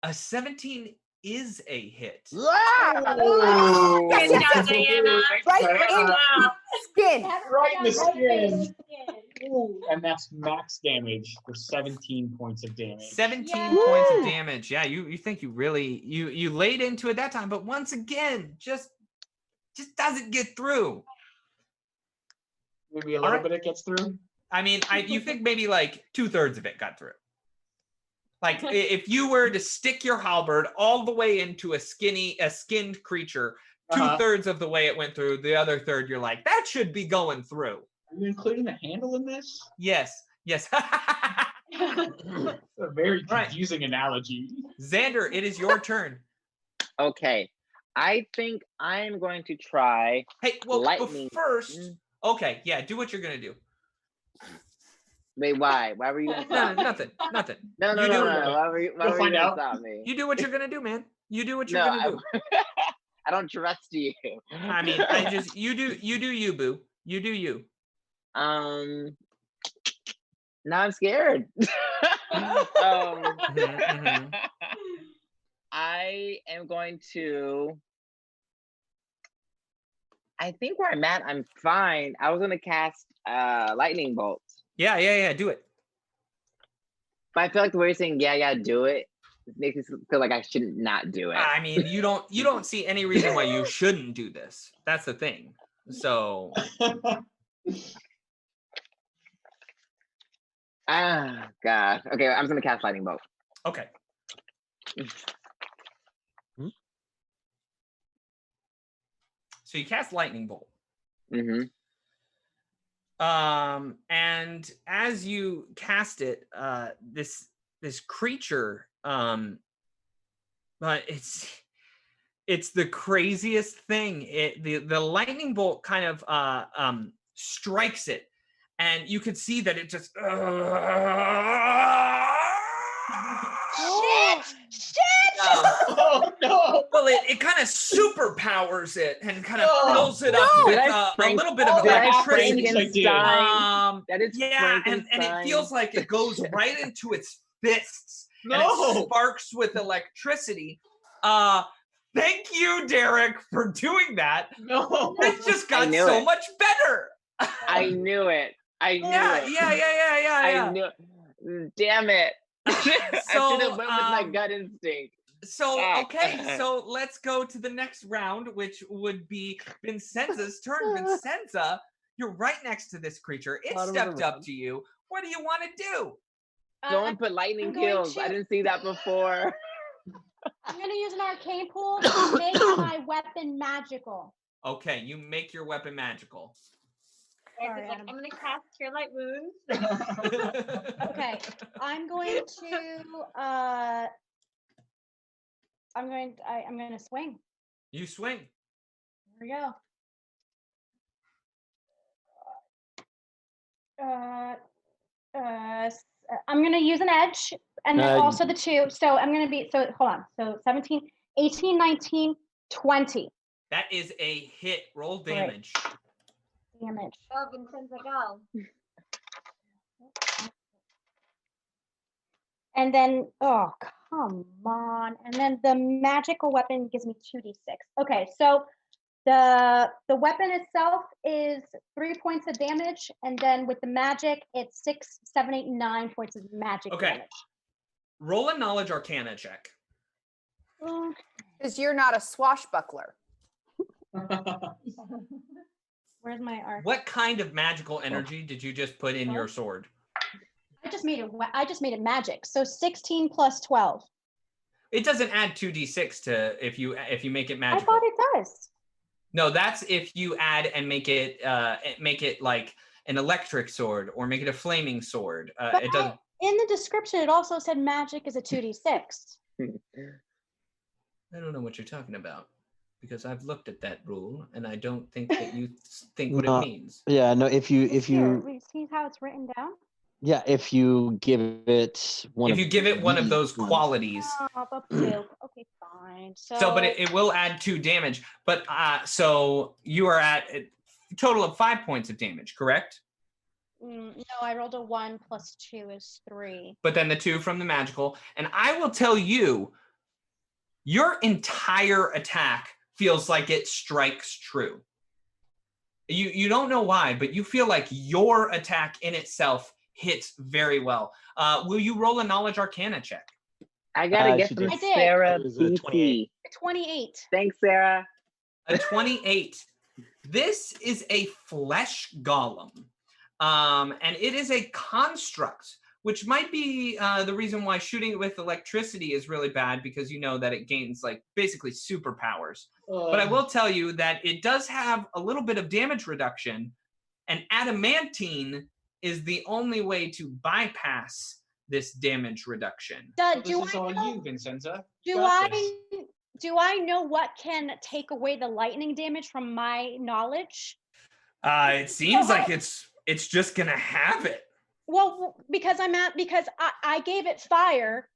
A 17 is a hit. Oh, Good job, Diana. Right in the skin. Right in the skin. Ooh, and that's max damage for 17 points of damage. 17 points of damage. Yeah, you think you really you laid into it that time, but once again, just doesn't get through. Maybe a little bit it gets through. I mean, you think maybe like 2/3 of it got through. Like if you were to stick your halberd all the way into a skinned creature, 2/3 of the way it went through, the other third you're like, that should be going through. Are you including the handle in this? Yes. A very confusing analogy. Xander, it is your turn. Okay. I think I'm going to try. Hey, well, lightning. First, okay, yeah, do what you're gonna do. Wait, why? Why were you gonna stop me? Nothing. No. Why were you gonna stop me? You do what you're gonna do, man. You do what you're gonna do. I don't trust you. I mean, you do you, boo. You do you. Now I'm scared. I am going to. I think where I'm at, I'm fine. I was gonna cast lightning bolt. Yeah. Do it. But I feel like the way you're saying, yeah, do it, makes me feel like I shouldn't not do it. I mean, you don't see any reason why you shouldn't do this. That's the thing. So. Ah, God. Okay, I'm just gonna cast lightning bolt. Okay. So you cast lightning bolt. Mm-hmm. And as you cast it, this creature, but it's the craziest thing. The lightning bolt kind of strikes it, and you can see that it just Shit! Oh no! Well, it kind of superpowers it and kind of No. fills it up with Did I a Frank- little bit of Did I electricity. Frankenstein? That is Yeah, and it Frankenstein. feels like it goes right into its fists. And No. it sparks with electricity. Thank you, Derek, for doing that. No. This just got knew so it. much better. I knew it. I knew Yeah, it. yeah. I knew it. Damn it. I So, should have went with my gut instinct. So, Fuck. okay, so let's go to the next round, which would be Vincenza's turn. Vincenza, you're right next to this creature. It Bottom of the stepped up round. to you. What do you want to do? Don't put lightning I'm going kills. to- I didn't see that before. I'm gonna use an arcane pool to make my weapon magical. Okay, you make your weapon magical. Sorry, It's like, Adam. I'm gonna cast Cure Light Wounds. Okay, I'm going to I'm gonna swing. You swing. Here we go. I'm gonna use an edge and then also the 2. So I'm gonna be hold on. So 17, 18, 19, 20 That is a hit. Roll Great. damage. damage. Oh, Vincenza, go. And then oh come on. And then the magical weapon gives me 2d6. Okay, so the weapon itself is 3 points of damage, and then with the magic, it's 6, 7, 8, 9 points of magic Okay. damage. Roll a knowledge arcana check. Because you're not a swashbuckler. Where's my arc? What kind of magical energy did you just put in your sword? I just made it magic. So 16 plus 12. It doesn't add 2d6 to if you make it I magical. thought it does. No, that's if you add and make it like an electric sword or make it a flaming sword. But It doesn't. in the description, it also said magic is a 2d6. I don't know what you're talking about because I've looked at that rule and I don't think that you think what No. it means. Yeah, no. If you See how it's written down? if you give it one. If you give it one of these those ones. qualities. Oh, but two. Okay, fine. So, but it will add 2 damage. But so you are at a total of 5 points of damage, correct? No, I rolled a 1 plus 2 is 3. But then the 2 from the magical. And I will tell you, your entire attack feels like it strikes true. You don't know why, but you feel like your attack in itself hits very well. Will you roll a knowledge arcana check? I gotta get she from did. I did. Sarah It was a 28. BC. 28. Thanks, Sarah. A 28. This is a flesh golem. And it is a construct, which might be the reason why shooting it with electricity is really bad, because you know that it gains like basically superpowers. But I will tell you that it does have a little bit of damage reduction, and adamantine is the only way to bypass this damage reduction. This Do is I all know, you, Vincenza. do Got I this. do I know what can take away the lightning damage from my knowledge? It seems So like it's just gonna have it. Well, because I gave it fire.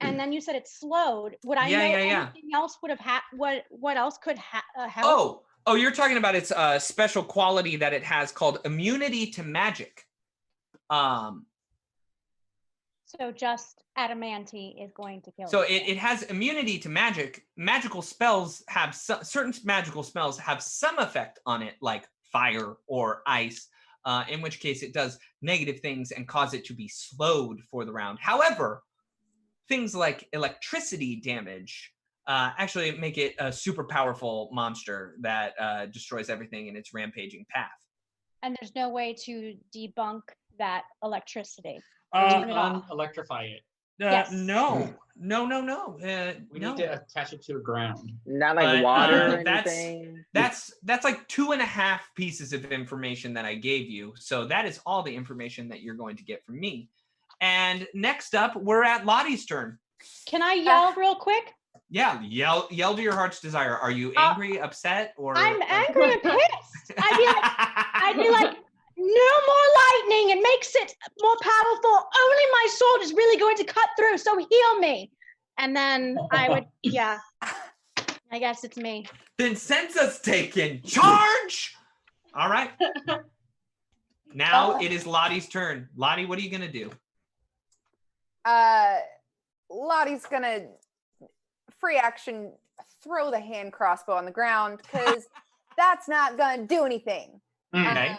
And then you said it slowed. Would I know anything else would have what else could help? Oh, you're talking about its special quality that it has called immunity to magic. So just adamantine is going to kill So it. it has immunity to magic. Magical spells have certain magical spells have some effect on it, like fire or ice, in which case it does negative things and cause it to be slowed for the round. However, things like electricity damage actually make it a super powerful monster that destroys everything in its rampaging path. And there's no way to debunk that electricity. Electrify it. Yes. No. We no. need to attach it to a ground. Not like But, water or that's- anything. That's like 2.5 pieces of information that I gave you. So that is all the information that you're going to get from me. And next up, we're at Lottie's turn. Can I yell real quick? Yeah, yell to your heart's desire. Are you angry, upset, or? I'm angry and pissed. I'd be like, no more lightning. It makes it more powerful. Only my sword is really going to cut through. So heal me. And then I would, yeah. I guess it's me. Vincenza's taking charge. All right. Now it is Lottie's turn. Lottie, what are you gonna do? Lottie's gonna free action throw the hand crossbow on the ground because that's not gonna do anything. Okay.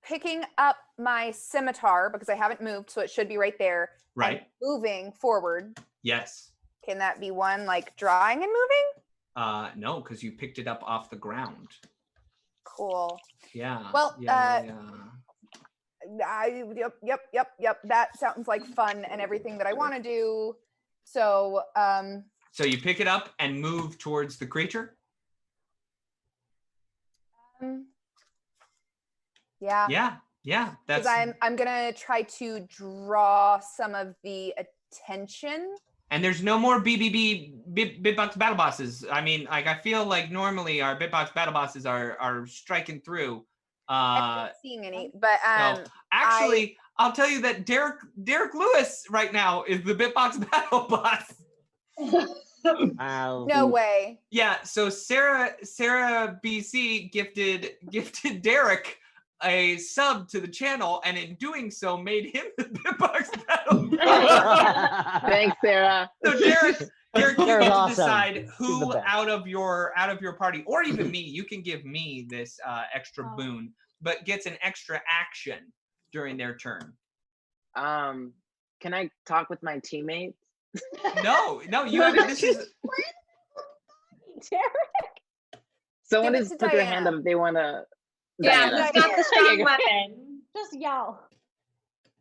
Picking up my scimitar because I haven't moved, so it should be right there. Right. And moving forward. Yes. Can that be one like drawing and moving? No, because you picked it up off the ground. Cool. Yeah. Well, yeah. Yep. That sounds like fun and everything that I want to do. So, So you pick it up and move towards the creature? Yeah. That's Because I'm gonna try to draw some of the attention. And there's no more Bitbox battle bosses. I mean, like I feel like normally our Bitbox battle bosses are striking through. I'm not seeing any, but So actually, I'll tell you that Derek Lewis right now is the Bitbox battle boss. Wow. no way. Yeah, so Sarah BC gifted Derek a sub to the channel, and in doing so made him the Bitbox battle boss. Thanks, Sarah. So Derek, you get to awesome. decide She's the who best. out of your party, or even me, you can give me this extra boon, but gets an extra action during their turn. Can I talk with my teammates? No, you have this is Derek. Someone Give it just to put their hand Diana. up if they want to. Yeah, Diana. he's got the strong weapon. Just yell.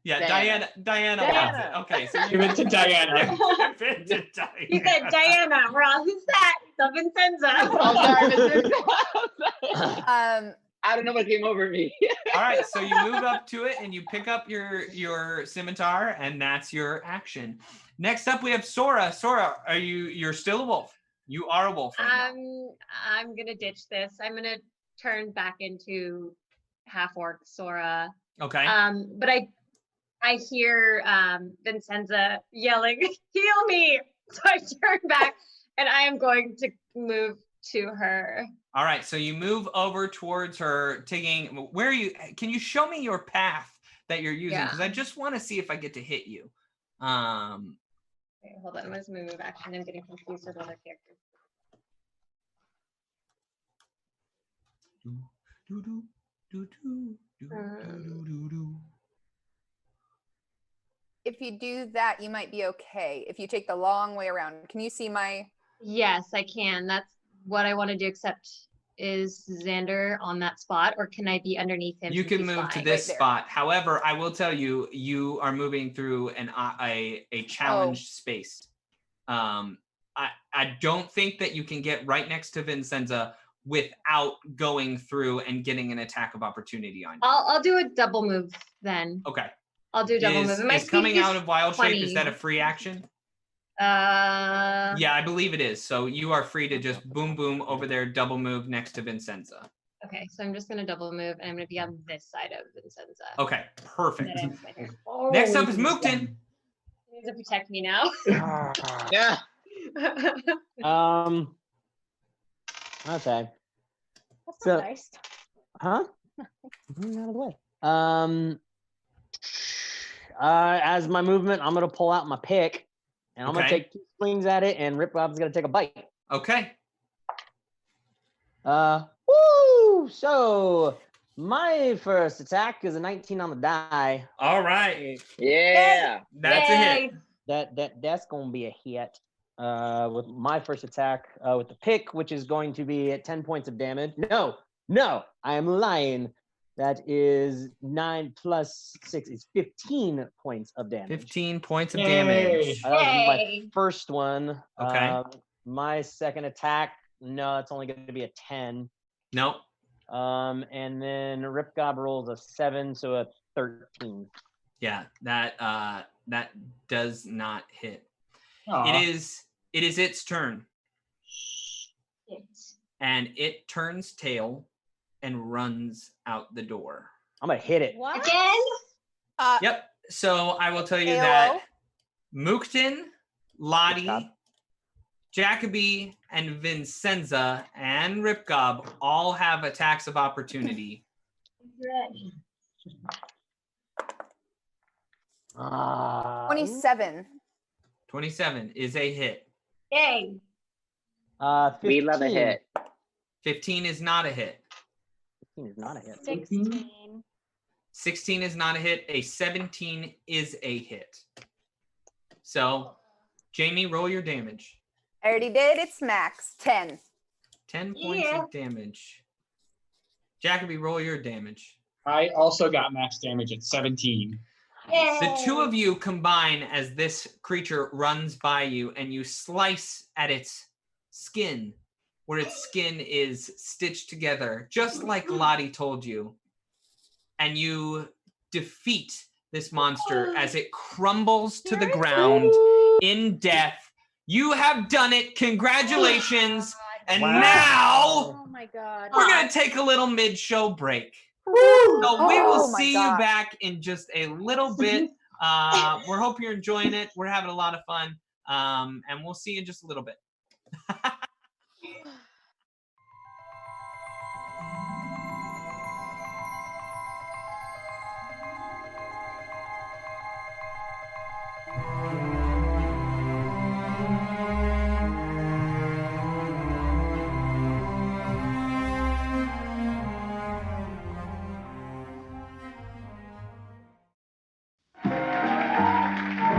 yeah, Diana. Diana wants it. Okay, so you Give it to Diana. Give it to Diana. He said, Diana. We're all, who's that? The Vincenza. Oh, sorry, I don't know what came over me. All right, so you move up to it and you pick up your scimitar, and that's your action. Next up, we have Sora. Sora, you're still a wolf? You are a wolf right now. I'm gonna ditch this. I'm gonna turn back into half orc Sora. Okay. But I hear Vincenza yelling, "Heal me!" So I turn back, and I am going to move to her. All right, so you move over towards her, taking. Where are you? Can you show me your path that you're using? Because I just want to see if I get to hit you. Okay, hold on. What's my move action? I'm getting confused with other characters. If you do that, you might be okay. If you take the long way around, can you see my? Yes, I can. That's what I want to do. Except, is Xander on that spot, or can I be underneath him? You since can he's move to flying? this there. spot. However, I will tell you, you are moving through a challenged space. I don't think that you can get right next to Vincenza without going through and getting an attack of opportunity on you. I'll do a double move then. Okay. I'll do a double move. Is coming out of wild shape, is 20. that a free action? Yeah. Yeah, I believe it is. So you are free to just boom, boom over there, double move next to Vincenza. Okay, so I'm just gonna double move, and I'm gonna be on this side of Vincenza. Okay, perfect. And then I'm right here. Next up is Mookton. He needs to protect me now. Yeah. Okay. That's So- not nice. Huh? Move out of the way. As my movement, I'm gonna pull out my pick, and I'm gonna Okay. take 2 swings at it, and Rip Rob's gonna take a bite. Okay. Woo! So my first attack is a 19 on the die. All right. Yeah. That's a hit. That's gonna be a hit. With my first attack with the pick, which is going to be at 10 points of damage. No, I am lying. That is 9 plus 6 is 15 points of damage. 15 points of Yay. damage. That was my Yay. first one. Okay. My second attack, no, it's only going to be a 10. Nope. And then Rip Gob rolls a 7, so a 13. Yeah, that does not hit. Aw. It is its turn, and it turns tail and runs out the door. I'm gonna hit it. What? Again? Yep. So I will tell you AOO? that Mookton Lottie, Jacoby, and Vincenza, and Ripgob all have attacks of opportunity. 27. 27 is a hit. Yay. We love a 15. hit. 15 is not a hit. 15 is not a hit. 16. 16 is not a hit. A 17 is a hit. So, Jamie, roll your damage. I already did. It's max 10. 10 points of damage. Jacoby, roll your damage. I also got max damage at 17. The two of you combine as this creature runs by you, and you slice at its skin, where its skin is stitched together, just like Lottie told you. And you defeat this monster as it crumbles to the ground in death. You have done it. Congratulations. And now Oh my god. we're going to take a little mid-show break. So we will Oh my see you God. back in just a little bit. We're hope you're enjoying it. We're having a lot of fun. And we'll see you in just a little bit.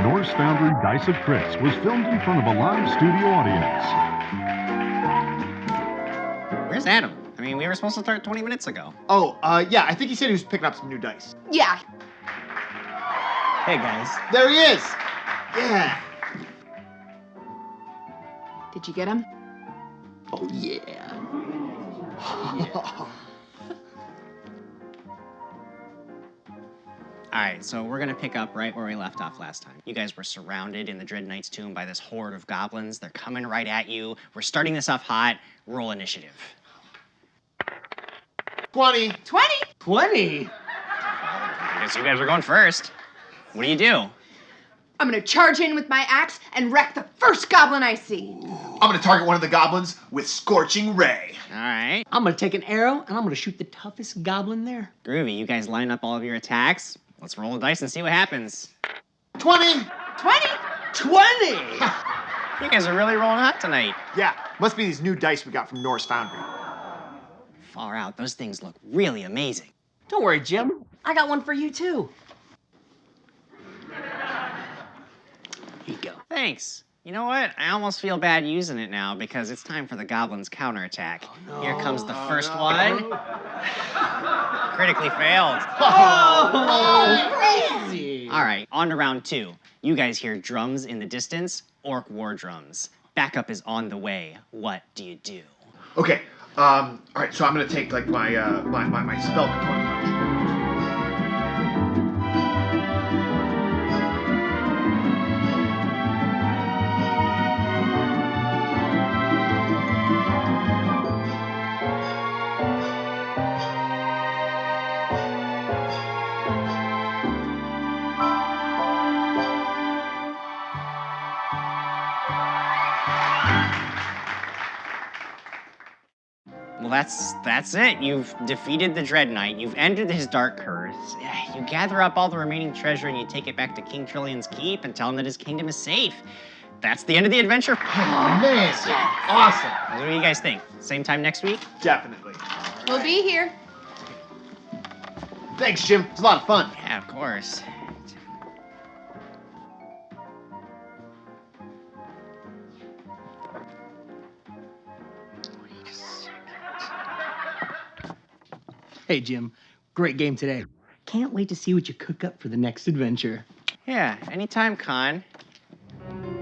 Norse Foundry Dice of Crits was filmed in front of a live studio audience. Where's Adam? I mean, we were supposed to start 20 minutes ago. Oh, yeah, I think he said he was picking up some new dice. Yeah. Hey, guys. There he is! Yeah! Did you get him? Oh, yeah. All right, so we're gonna pick up right where we left off last time. You guys were surrounded in the Dread Knight's tomb by this horde of goblins. They're coming right at you. We're starting this off hot. Roll initiative. 20. 20? 20? I guess you guys are going first. What do? I'm gonna charge in with my axe and wreck the first goblin I see. I'm gonna target one of the goblins with Scorching Ray. All right. I'm gonna take an arrow and I'm gonna shoot the toughest goblin there. Groovy. You guys line up all of your attacks. Let's roll the dice and see what happens. 20! 20? 20! You guys are really rolling hot tonight. Yeah, must be these new dice we got from Norse Foundry. Far out. Those things look really amazing. Don't worry, Jim. I got one for you too. Here you go. Thanks. You know what? I almost feel bad using it now because it's time for the goblins' counterattack. Here comes the first one. Critically failed. Crazy! All right, on to round 2. You guys hear drums in the distance, orc war drums. Backup is on the way. What do you do? Okay, all right, so I'm gonna take, like, my spell component. Well, that's it. You've defeated the Dread Knight. You've ended his dark curse. You gather up all the remaining treasure and you take it back to King Trillion's keep and tell him that his kingdom is safe. That's the end of the adventure. Oh, man. Awesome. What do you guys think? Same time next week? Definitely. We'll be here. Thanks, Jim. It's a lot of fun. Yeah, of course. Hey, Jim. Great game today. Can't wait to see what you cook up for the next adventure. Yeah, anytime, Con.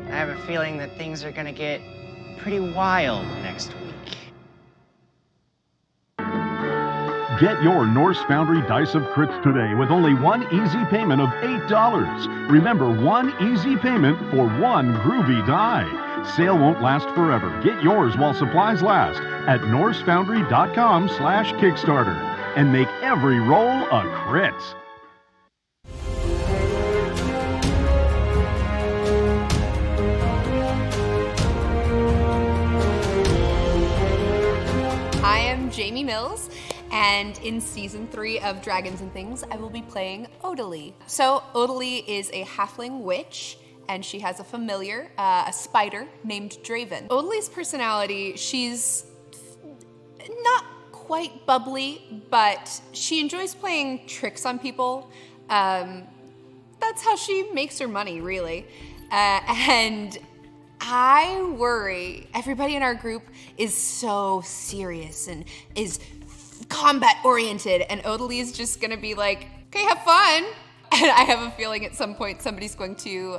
I have a feeling that things are gonna get pretty wild next week. Get your Norse Foundry Dice of Crits today with only one easy payment of $8. Remember, one easy payment for one groovy die. Sale won't last forever. Get yours while supplies last at norsefoundry.com/Kickstarter and make every roll a crit. Mills, and in season 3 of Dragons and Things, I will be playing Odalie. So Odalie is a halfling witch, and she has a familiar, a spider named Draven. Odalie's personality, she's not quite bubbly, but she enjoys playing tricks on people. That's how she makes her money, really. And I worry, everybody in our group is so serious and is combat oriented, and Odalie is just gonna be like, okay, have fun. And I have a feeling at some point somebody's going to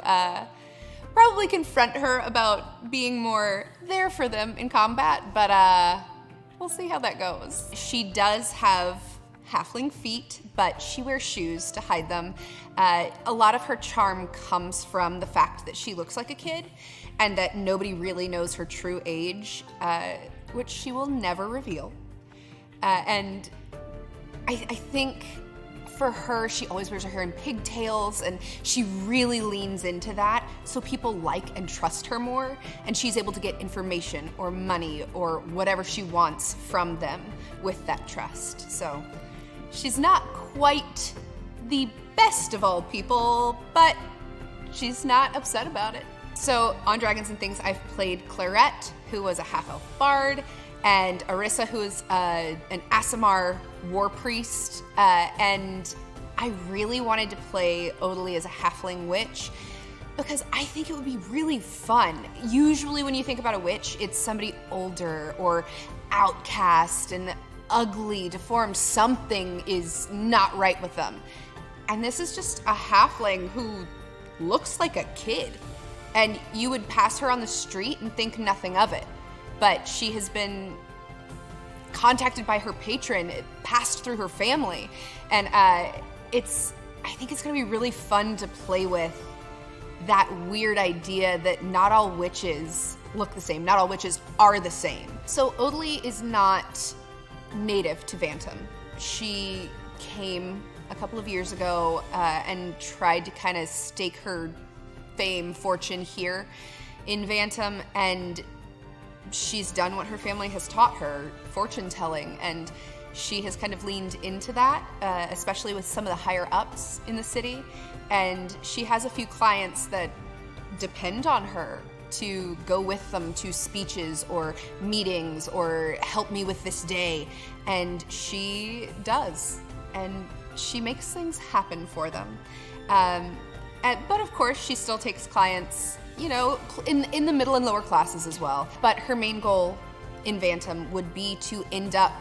probably confront her about being more there for them in combat, but we'll see how that goes. She does have halfling feet, but she wears shoes to hide them. A lot of her charm comes from the fact that she looks like a kid and that nobody really knows her true age, which she will never reveal. And I think for her, she always wears her hair in pigtails, and she really leans into that so people like and trust her more, and she's able to get information or money or whatever she wants from them with that trust. So she's not quite the best of all people, but she's not upset about it. So on Dragons and Things, I've played Claret, who was a half-elf bard, and Arissa, who is an Aasimar war priest, and I really wanted to play Odalie as a halfling witch because I think it would be really fun. Usually when you think about a witch, it's somebody older or outcast and ugly, deformed. Something is not right with them. And this is just a halfling who looks like a kid. And you would pass her on the street and think nothing of it. But she has been contacted by her patron, it passed through her family. And I think it's gonna be really fun to play with that weird idea that not all witches look the same, not all witches are the same. So Odalie is not native to Vantum. She came a couple of years ago and tried to kind of stake her fame, fortune here in Vantum, and she's done what her family has taught her, fortune telling, and she has kind of leaned into that, especially with some of the higher ups in the city, and she has a few clients that depend on her to go with them to speeches or meetings or help me with this day, and she does, and she makes things happen for them. But of course, she still takes clients, you know, in the middle and lower classes as well. But her main goal in Vantum would be to end up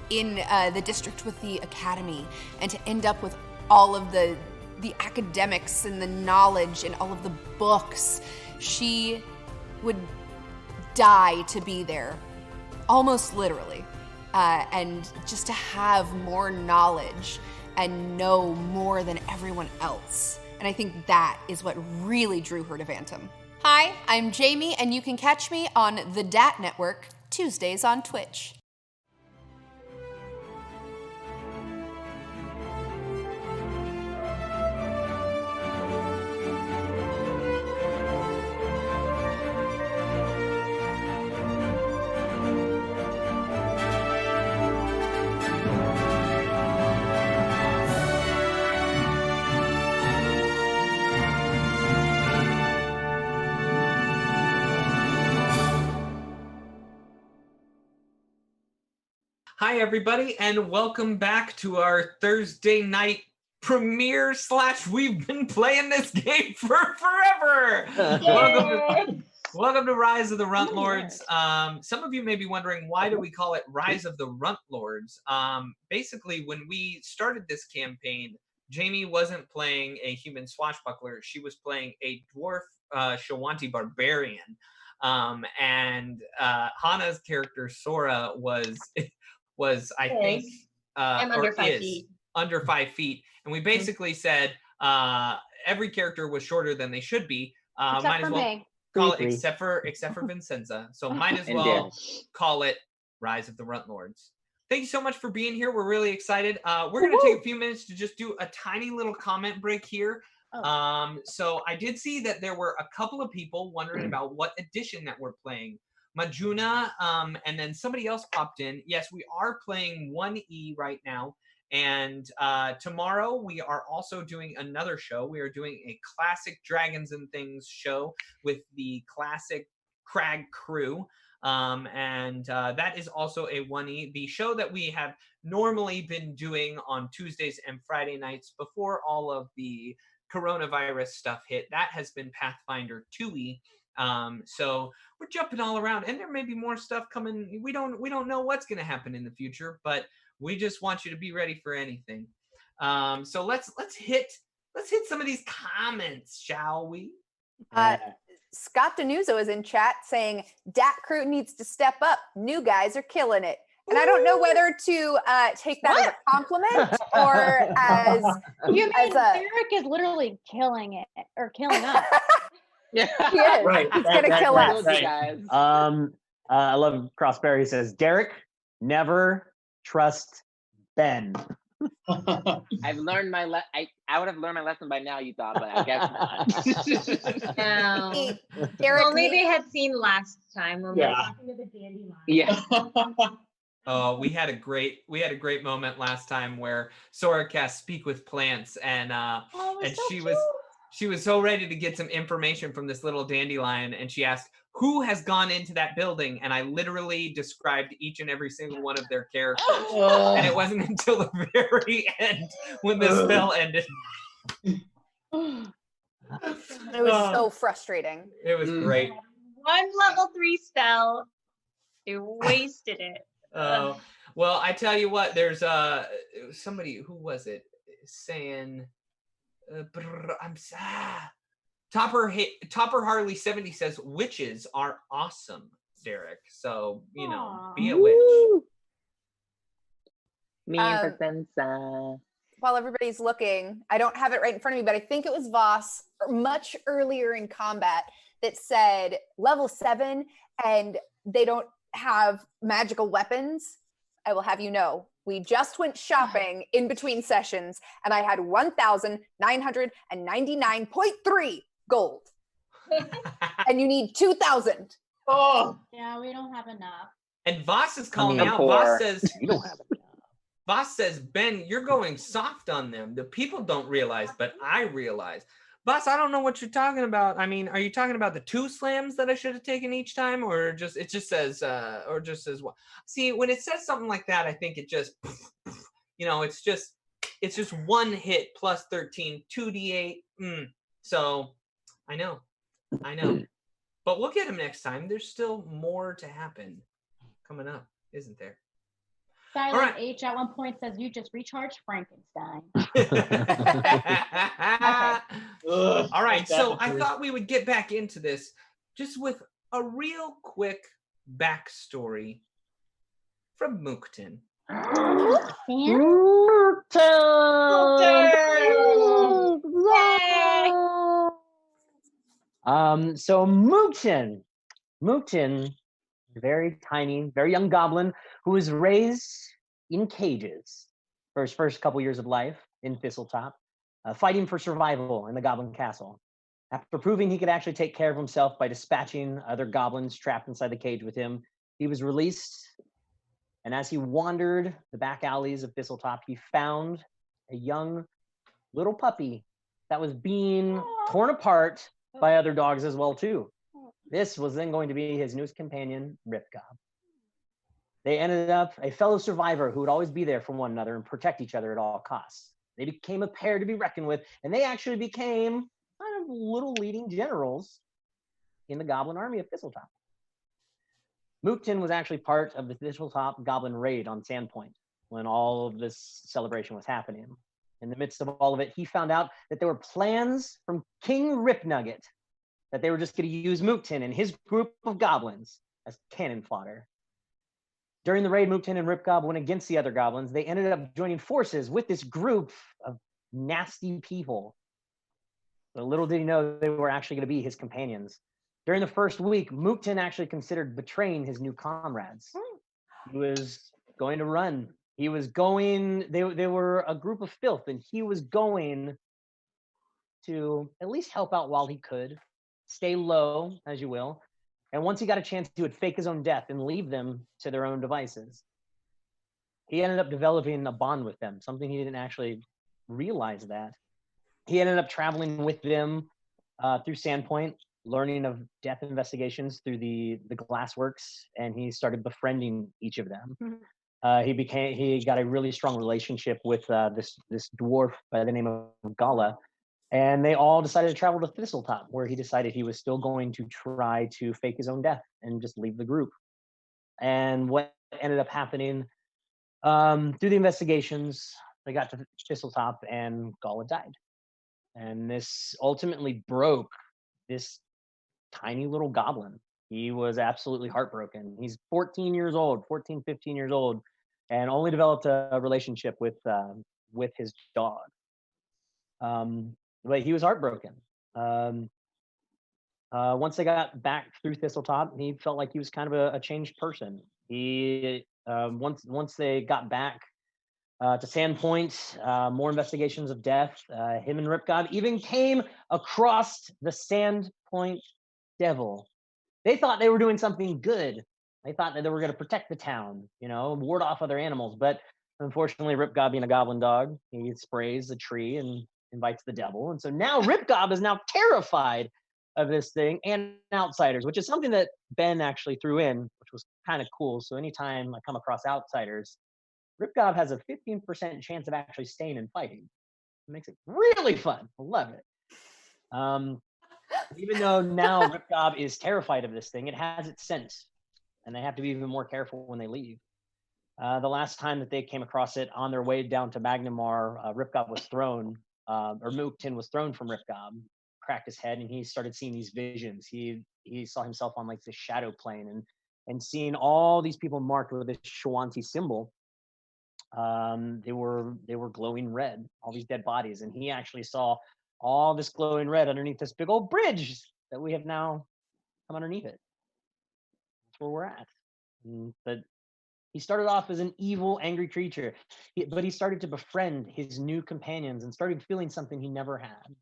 in the district with the academy and to end up with all of the academics and the knowledge and all of the books. She would die to be there, almost literally, and just to have more knowledge and know more than everyone else. And I think that is what really drew her to Vantum. Hi, I'm Jamie, and you can catch me on the DAT Network, Tuesdays on Twitch. Hi, everybody, and welcome back to our Thursday night premiere / we've been playing this game for forever. Welcome to Rise of the Runtlords. Some of you may be wondering, why do we call it Rise of the Runtlords? Basically, when we started this campaign, Jamie wasn't playing a human swashbuckler. She was playing a dwarf Shawanti barbarian. And Hana's character, Sora, was I think I'm under 5 feet. Under 5 feet, and we basically said every character was shorter than they should be. Might as well call it, except for Vincenza. So might as well call it Rise of the Runtlords. Thank you so much for being here. We're really excited. We're going to take a few minutes to just do a tiny little comment break here. So I did see that there were a couple of people wondering about what edition that we're playing. Majuna, and then somebody else popped in. Yes, we are playing 1E right now. And tomorrow we are also doing another show. We are doing a classic Dragons and Things show with the classic Crag crew. And that is also a 1E. The show that we have normally been doing on Tuesdays and Friday nights before all of the coronavirus stuff hit, that has been Pathfinder 2E. So we're jumping all around, and there may be more stuff coming. We don't know what's going to happen in the future, but we just want you to be ready for anything. So let's hit some of these comments, shall we? Scott Denuzo is in chat saying Dat crew needs to step up. New guys are killing it. And I don't know whether to take that as a compliment or as You mean a Derek is literally killing it or killing us. Yeah, he is. Right, He's right, gonna right, kill right, us. right. I love Crossberry. He says, Derek, never trust Ben. I've learned my I would have learned my lesson by now, you thought, but I guess not. No. Derek, Only they had seen last time when we were Yeah. talking to the dandelion. Yeah. Oh, we had a great moment last time where Sora cast Speak with Plants, and she was so ready to get some information from this little dandelion, and she asked, who has gone into that building? And I literally described each and every single one of their characters. And it wasn't until the very end when the spell ended. It was so frustrating. It was great. One level 3 spell. They wasted it. Well, I tell you what, there's somebody, who was it, saying, Topper Harley 70 says witches are awesome, Derek. So, you know, be a witch. While everybody's looking, I don't have it right in front of me, but I think it was Voss much earlier in combat that said level 7 and they don't have magical weapons. I will have you know, we just went shopping in between sessions and I had 1,999.3 gold. And you need 2,000. Oh. Yeah, we don't have enough. And Voss is calling out. Voss says, you don't have enough. Voss says, Ben, you're going soft on them. The people don't realize, but I realize. Voss, I don't know what you're talking about. I mean, are you talking about the 2 slams that I should have taken each time, or it just says what? See, when it says something like that, I think it just, you know, it's just 1 hit plus 13, 2d8. So I know, but we'll get him next time. There's still more to happen coming up, isn't there? Silent H at one point says you just recharged Frankenstein. All right, so I thought we would get back into this just with a real quick backstory from Mookton. So Mookton, very tiny, very young goblin who was raised in cages for his first couple years of life in Thistletop, fighting for survival in the goblin castle. After proving he could actually take care of himself by dispatching other goblins trapped inside the cage with him, he was released. And as he wandered the back alleys of Thistletop, he found a young little puppy that was being torn apart by other dogs as well too. This was then going to be his newest companion, Ripgob. They ended up a fellow survivor who would always be there for one another and protect each other at all costs. They became a pair to be reckoned with, and they actually became kind of little leading generals in the goblin army of Thistletop. Mookton was actually part of the Thistletop goblin raid on Sandpoint when all of this celebration was happening. In the midst of all of it, he found out that there were plans from King Ripnugget that they were just going to use Mookton and his group of goblins as cannon fodder. During the raid, Mookton and Ripgob went against the other goblins. They ended up joining forces with this group of nasty people. But little did he know they were actually going to be his companions. During the first week, Mookton actually considered betraying his new comrades. He was going to run. He was going, they were a group of filth, and he was going to at least help out while he could. Stay low, as you will. And once he got a chance, he would fake his own death and leave them to their own devices. He ended up developing a bond with them, something he didn't actually realize that. He ended up traveling with them through Sandpoint, learning of death investigations through the Glassworks, and he started befriending each of them. He got a really strong relationship with this dwarf by the name of Gala, and they all decided to travel to Thistletop, where he decided he was still going to try to fake his own death and just leave the group. And what ended up happening through the investigations, they got to Thistletop, and Gala died. And this ultimately broke this tiny little goblin. He was absolutely heartbroken. He's 14 years old, 14, 15 years old, and only developed a relationship with his dog. But he was heartbroken. Once they got back through Thistletop, he felt like he was kind of a changed person. He once they got back to Sandpoint, more investigations of death. Him and Ripgob even came across the Sandpoint Devil. They thought they were doing something good. They thought that they were going to protect the town, ward off other animals. But unfortunately, Ripgob, being a goblin dog, he sprays the tree and invites the devil. And so now Ripgob is now terrified of this thing and outsiders, which is something that Ben actually threw in, which was kind of cool. So anytime I come across outsiders, Ripgob has a 15% chance of actually staying and fighting. It makes it really fun. I love it. Even though now Ripgob is terrified of this thing, it has its scent, and they have to be even more careful when they leave. The last time that they came across it on their way down to Magnimar, Ripgob was thrown, or Mooktin was thrown from Ripgob, cracked his head, and he started seeing these visions. He saw himself on like this shadow plane and seeing all these people marked with this Shawanti symbol. They were glowing red, all these dead bodies, and he actually saw all this glowing red underneath this big old bridge that we have now come underneath it. That's where we're at. But he started off as an evil, angry creature, but he started to befriend his new companions and started feeling something he never had: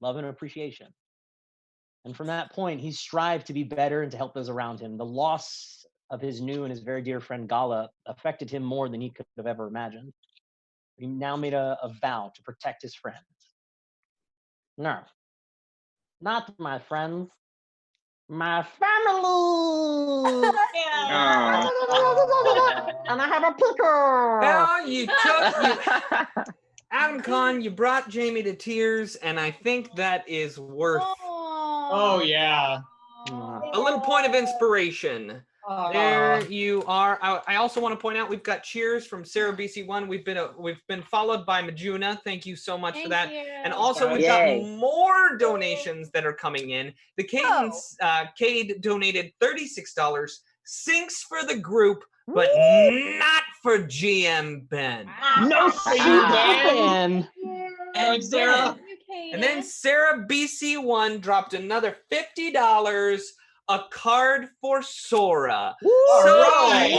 love and appreciation. And from that point, he strived to be better and to help those around him. The loss of his new and his very dear friend Gala affected him more than he could have ever imagined. He now made a vow to protect his friends. No, not my friends, my family. And I have a pickle. Well, you took Adam Con, you brought Jamie to tears, and I think that is worth Oh yeah. a little point of inspiration. There you are. I also want to point out we've got cheers from Sarah BC1. We've been followed by Majuna. Thank you so much for that. And also we've got more donations that are coming in. The Cade donated $36. Sinks for the group, but not for GM Ben. No, for you, Ben. And Sarah. And then Sarah BC1 dropped another $50. A card for Sora. All so, right.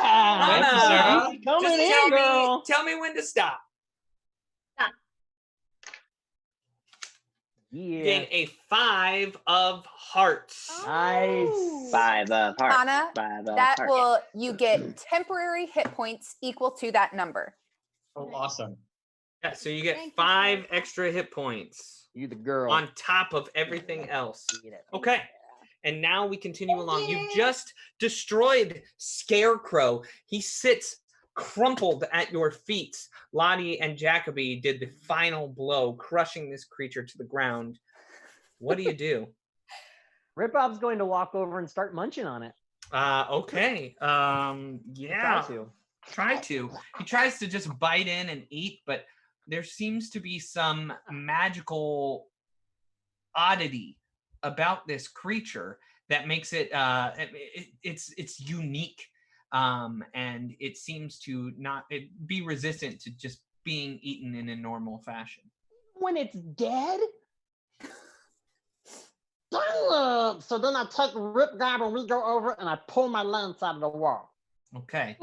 Anna, Girl. tell me when to stop. Yeah. Gain a 5 of hearts. Nice. 5 of hearts. Anna, 5 of that hearts. you get temporary hit points equal to that number. Oh, awesome. Yeah, so you get 5 extra hit points. You the girl. On top of everything else. Okay. And now we continue along. You've just destroyed Scarecrow. He sits crumpled at your feet. Lottie and Jacoby did the final blow, crushing this creature to the ground. What do you do? Ripbob's going to walk over and start munching on it. Okay. Yeah. Try to. He tries to just bite in and eat, but there seems to be some magical oddity about this creature that makes it it's unique, and it seems to not be resistant to just being eaten in a normal fashion. When it's dead? So then I take Ripgob and we go over and I pull my lance out of the wall. Okay.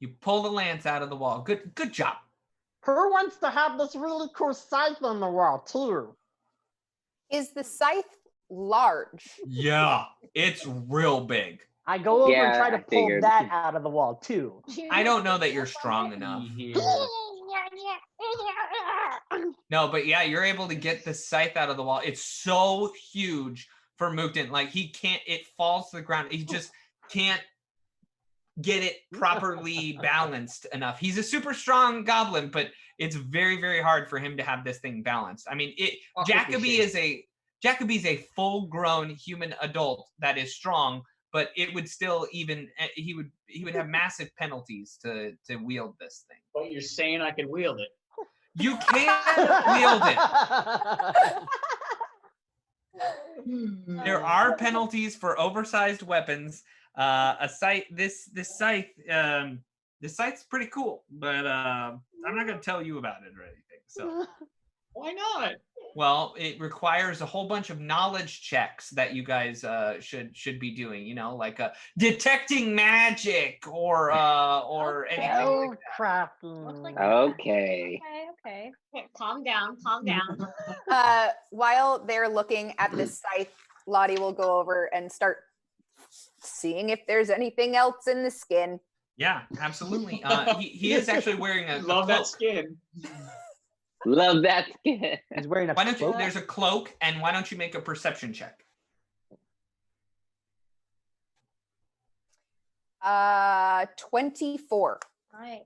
You pull the lance out of the wall. Good job. Who wants to have this really cool scythe on the wall too? Is the scythe large. Yeah, it's real big. I go over and Yeah, try to I pull figured. that out of the wall too. I don't know that you're strong enough. No, but yeah, you're able to get the scythe out of the wall. It's so huge for Mookton. Like he can't, it falls to the ground. He just can't get it properly balanced enough. He's a super strong goblin, but it's very, very hard for him to have this thing balanced. I mean, Jacoby's a full-grown human adult that is strong, but it would still he would have massive penalties to wield this thing. But you're saying I can wield it. You can wield it. There are penalties for oversized weapons. This scythe's pretty cool, but I'm not going to tell you about it or anything. So why not? Well, it requires a whole bunch of knowledge checks that you guys should be doing. You know, like detecting magic or anything like that. Okay. Okay. Calm down. While they're looking at this scythe, Lottie will go over and start seeing if there's anything else in the skin. Yeah, absolutely. He is actually wearing a Love cloak. that skin. Love that skin. He's wearing a cloak. There's a cloak, and why don't you make a perception check? 24. Nice.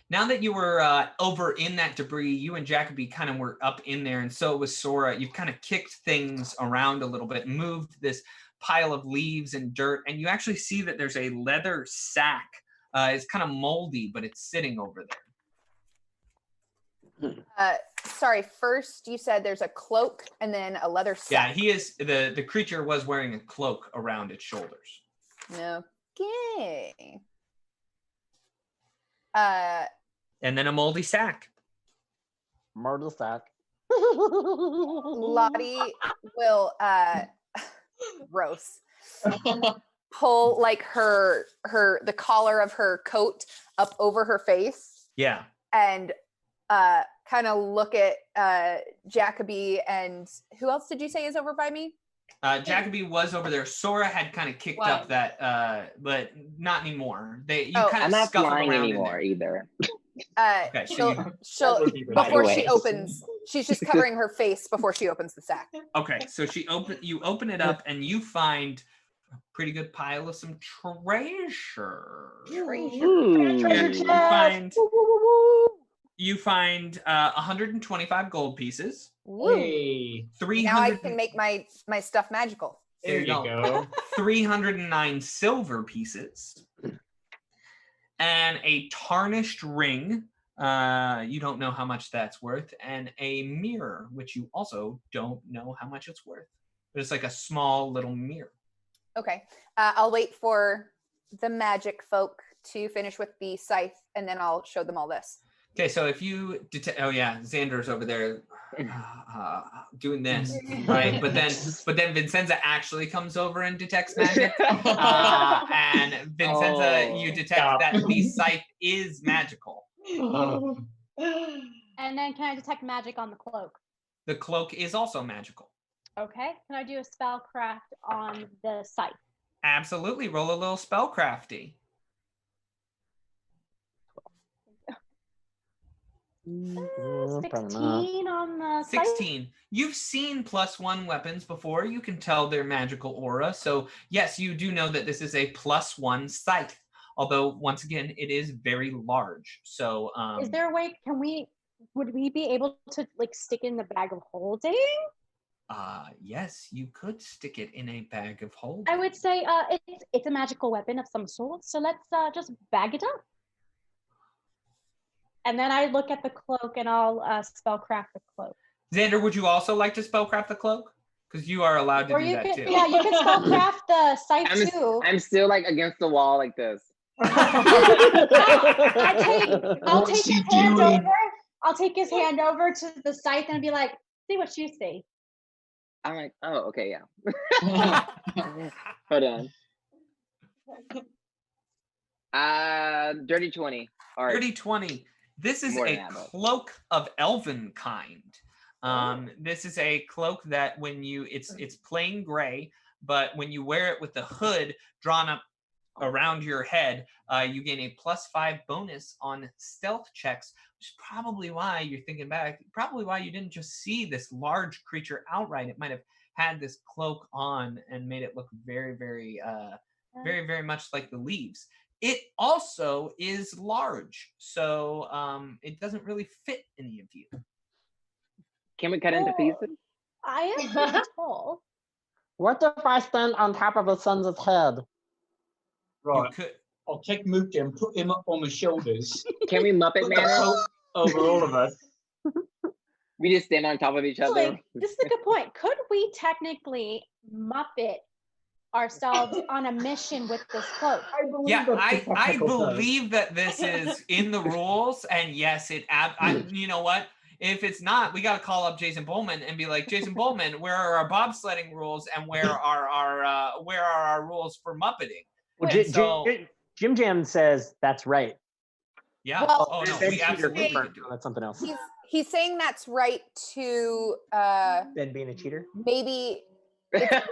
Now that you were over in that debris, you and Jacoby kind of were up in there, and so was Sora. You've kind of kicked things around a little bit, moved this pile of leaves and dirt, and you actually see that there's a leather sack. It's kind of moldy, but it's sitting over there. Sorry, first you said there's a cloak and then a leather sack. Yeah, the creature was wearing a cloak around its shoulders. Okay. And then a moldy sack. Myrtle sack. Lottie will gross. Pull like the collar of her coat up over her face. Yeah. And kind of look at Jacoby and who else did you say is over by me? Jacoby was over there. Sora had kind of kicked up that, but not anymore. I'm not flying anymore either. Okay, she'll before she opens. She's just covering her face before she opens the sack. Okay, so you open it up and you find a pretty good pile of some treasure. You find 125 gold pieces. Hey. 300. Now I can make my stuff magical. There you go. 309 silver pieces. And a tarnished ring. You don't know how much that's worth. And a mirror, which you also don't know how much it's worth. But it's like a small little mirror. Okay. I'll wait for the magic folk to finish with the scythe, and then I'll show them all this. Okay, so if you detect, oh yeah, Xander's over there doing this, right? But then Vincenza actually comes over and detects magic, and Vincenza, you detect that the scythe is magical. And then can I detect magic on the cloak? The cloak is also magical. Okay. Can I do a spellcraft on the scythe? Absolutely. Roll a little spellcrafty. 16 on the scythe? 16. You've seen +1 weapons before. You can tell their magical aura. So yes, you do know that this is a +1 scythe. Although once again, it is very large. So is there a way? Would we be able to like stick in the bag of holding? Yes, you could stick it in a bag of holding. I would say it's a magical weapon of some sort. So let's just bag it up. And then I look at the cloak and I'll spellcraft the cloak. Xander, would you also like to spellcraft the cloak? Because you are allowed to do that too. Yeah, you can spellcraft the scythe too. I'm still like against the wall like this. I'll take his hand over to the scythe and be like, see what you see. I'm like, oh, okay, yeah. Hold on. Dirty 20. Dirty 20. This is a cloak of elven kind. This is a cloak that when it's plain gray, but when you wear it with the hood drawn up around your head, you gain a +5 bonus on stealth checks, which is probably why you're thinking back, probably why you didn't just see this large creature outright. It might have had this cloak on and made it look very, very, very, very much like the leaves. It also is large, so it doesn't really fit any of you. Can we cut into pieces? I am pretty tall. What if I stand on top of the sun's head? Right. I'll take Mookie and put him up on my shoulders. Can we Muppet Man it? Over all of us. We just stand on top of each other. Like, this is a good point. Could we technically Muppet ourselves on a mission with this cloak? I believe that this is in the rules, and yes, you know what? If it's not, we got to call up Jason Bowman and be like, Jason Bowman, where are our bobsledding rules, and where are our rules for Muppeting? Well, Jim Jam says that's right. Yeah. Well, no, we absolutely could do it. That's something else. He's saying that's right to Ben being a cheater. Maybe it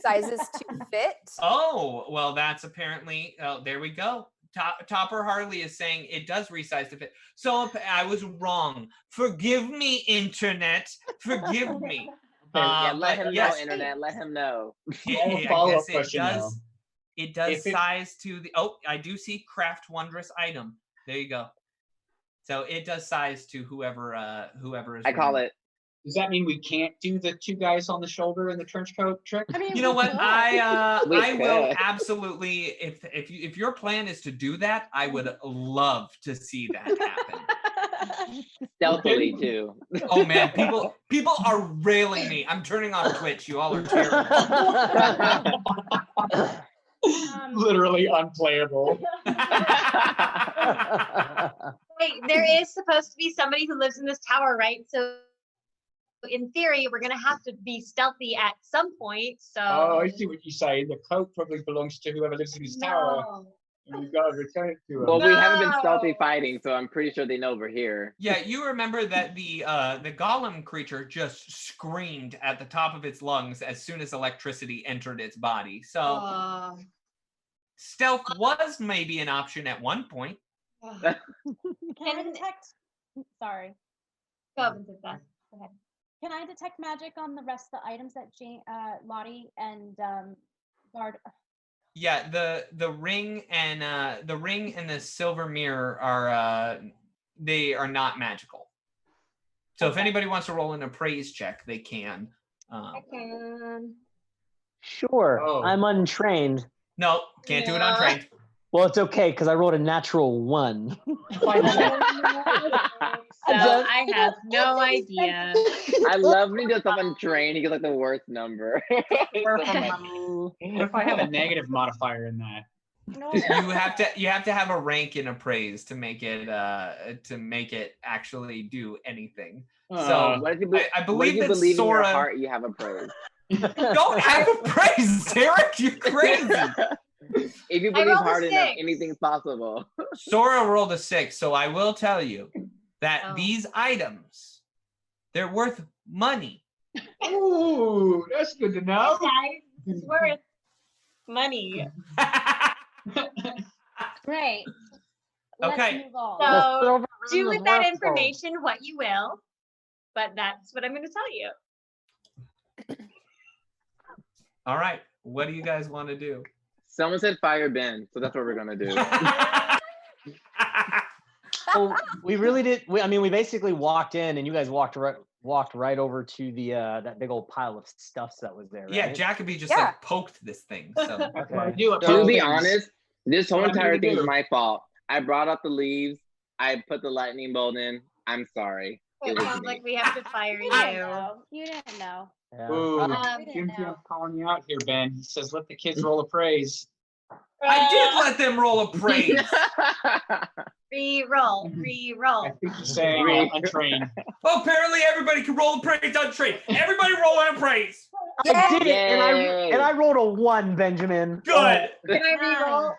resizes to fit. Oh, well, that's apparently. Oh, there we go. Topper Harley is saying it does resize to fit. So I was wrong. Forgive me, internet. Forgive me. Let him know, internet. Let him know. It does size to the. Oh, I do see craft wondrous item. There you go. So it does size to whoever is. I call it. Does that mean we can't do the 2 guys on the shoulder and the trench coat trick? I mean, you know what? I could. will absolutely. If your plan is to do that, I would love to see that happen. Stealthily too. Oh man, people are railing me. I'm turning on Twitch. You all are terrible. Literally unplayable. Wait, there is supposed to be somebody who lives in this tower, right? So in theory, we're gonna have to be stealthy at some point. So I see what you're saying. The coat probably belongs to whoever lives in this tower. And we've got to return it to them. Well, we haven't been stealthy fighting, so I'm pretty sure they know we're here. Yeah, you remember that the golem creature just screamed at the top of its lungs as soon as electricity entered its body. So stealth was maybe an option at one point. Can I detect? Sorry. Go ahead. Can I detect magic on the rest of the items that Lottie and Guard? Yeah, the ring and the silver mirror are they are not magical. So if anybody wants to roll an appraise check, they can. I can. Sure, I'm untrained. No, can't do it untrained. Well, it's okay because I rolled a natural 1. So I have no idea. I love when he does stuff on train. He gets like the worst number. What if I have a negative modifier in that? No. You have to have a rank in appraise to make it actually do anything. So I believe that Sora. In your heart you have appraise. Don't have appraise, Derek. You're crazy. If you believe hard enough, anything's possible. Sora rolled a 6, so I will tell you that these items, they're worth money. Ooh, that's good to know. Guys, it's worth money. Great. Okay. Move on. So do with that information what you will, but that's what I'm going to tell you. All right. What do you guys want to do? Someone said fire Ben, so that's what we're gonna do. So we really did. We basically walked in, and you guys walked right over to the that big old pile of stuff that was there. Right? Yeah, Jacoby just like poked this thing. So To be honest, this whole entire thing is my fault. I brought up the leaves. I put the lightning bolt in. I'm sorry. It sounds like we have to fire you. You didn't know. Yeah. Ooh, Jim's calling you out here, Ben. He says, let the kids roll appraise. I did let them roll appraise. Re-roll. I think he's saying untrained. Oh, apparently everybody can roll appraise untrained. Everybody roll an appraise. I did it, and I rolled a 1, Benjamin. Good. Can I re-roll?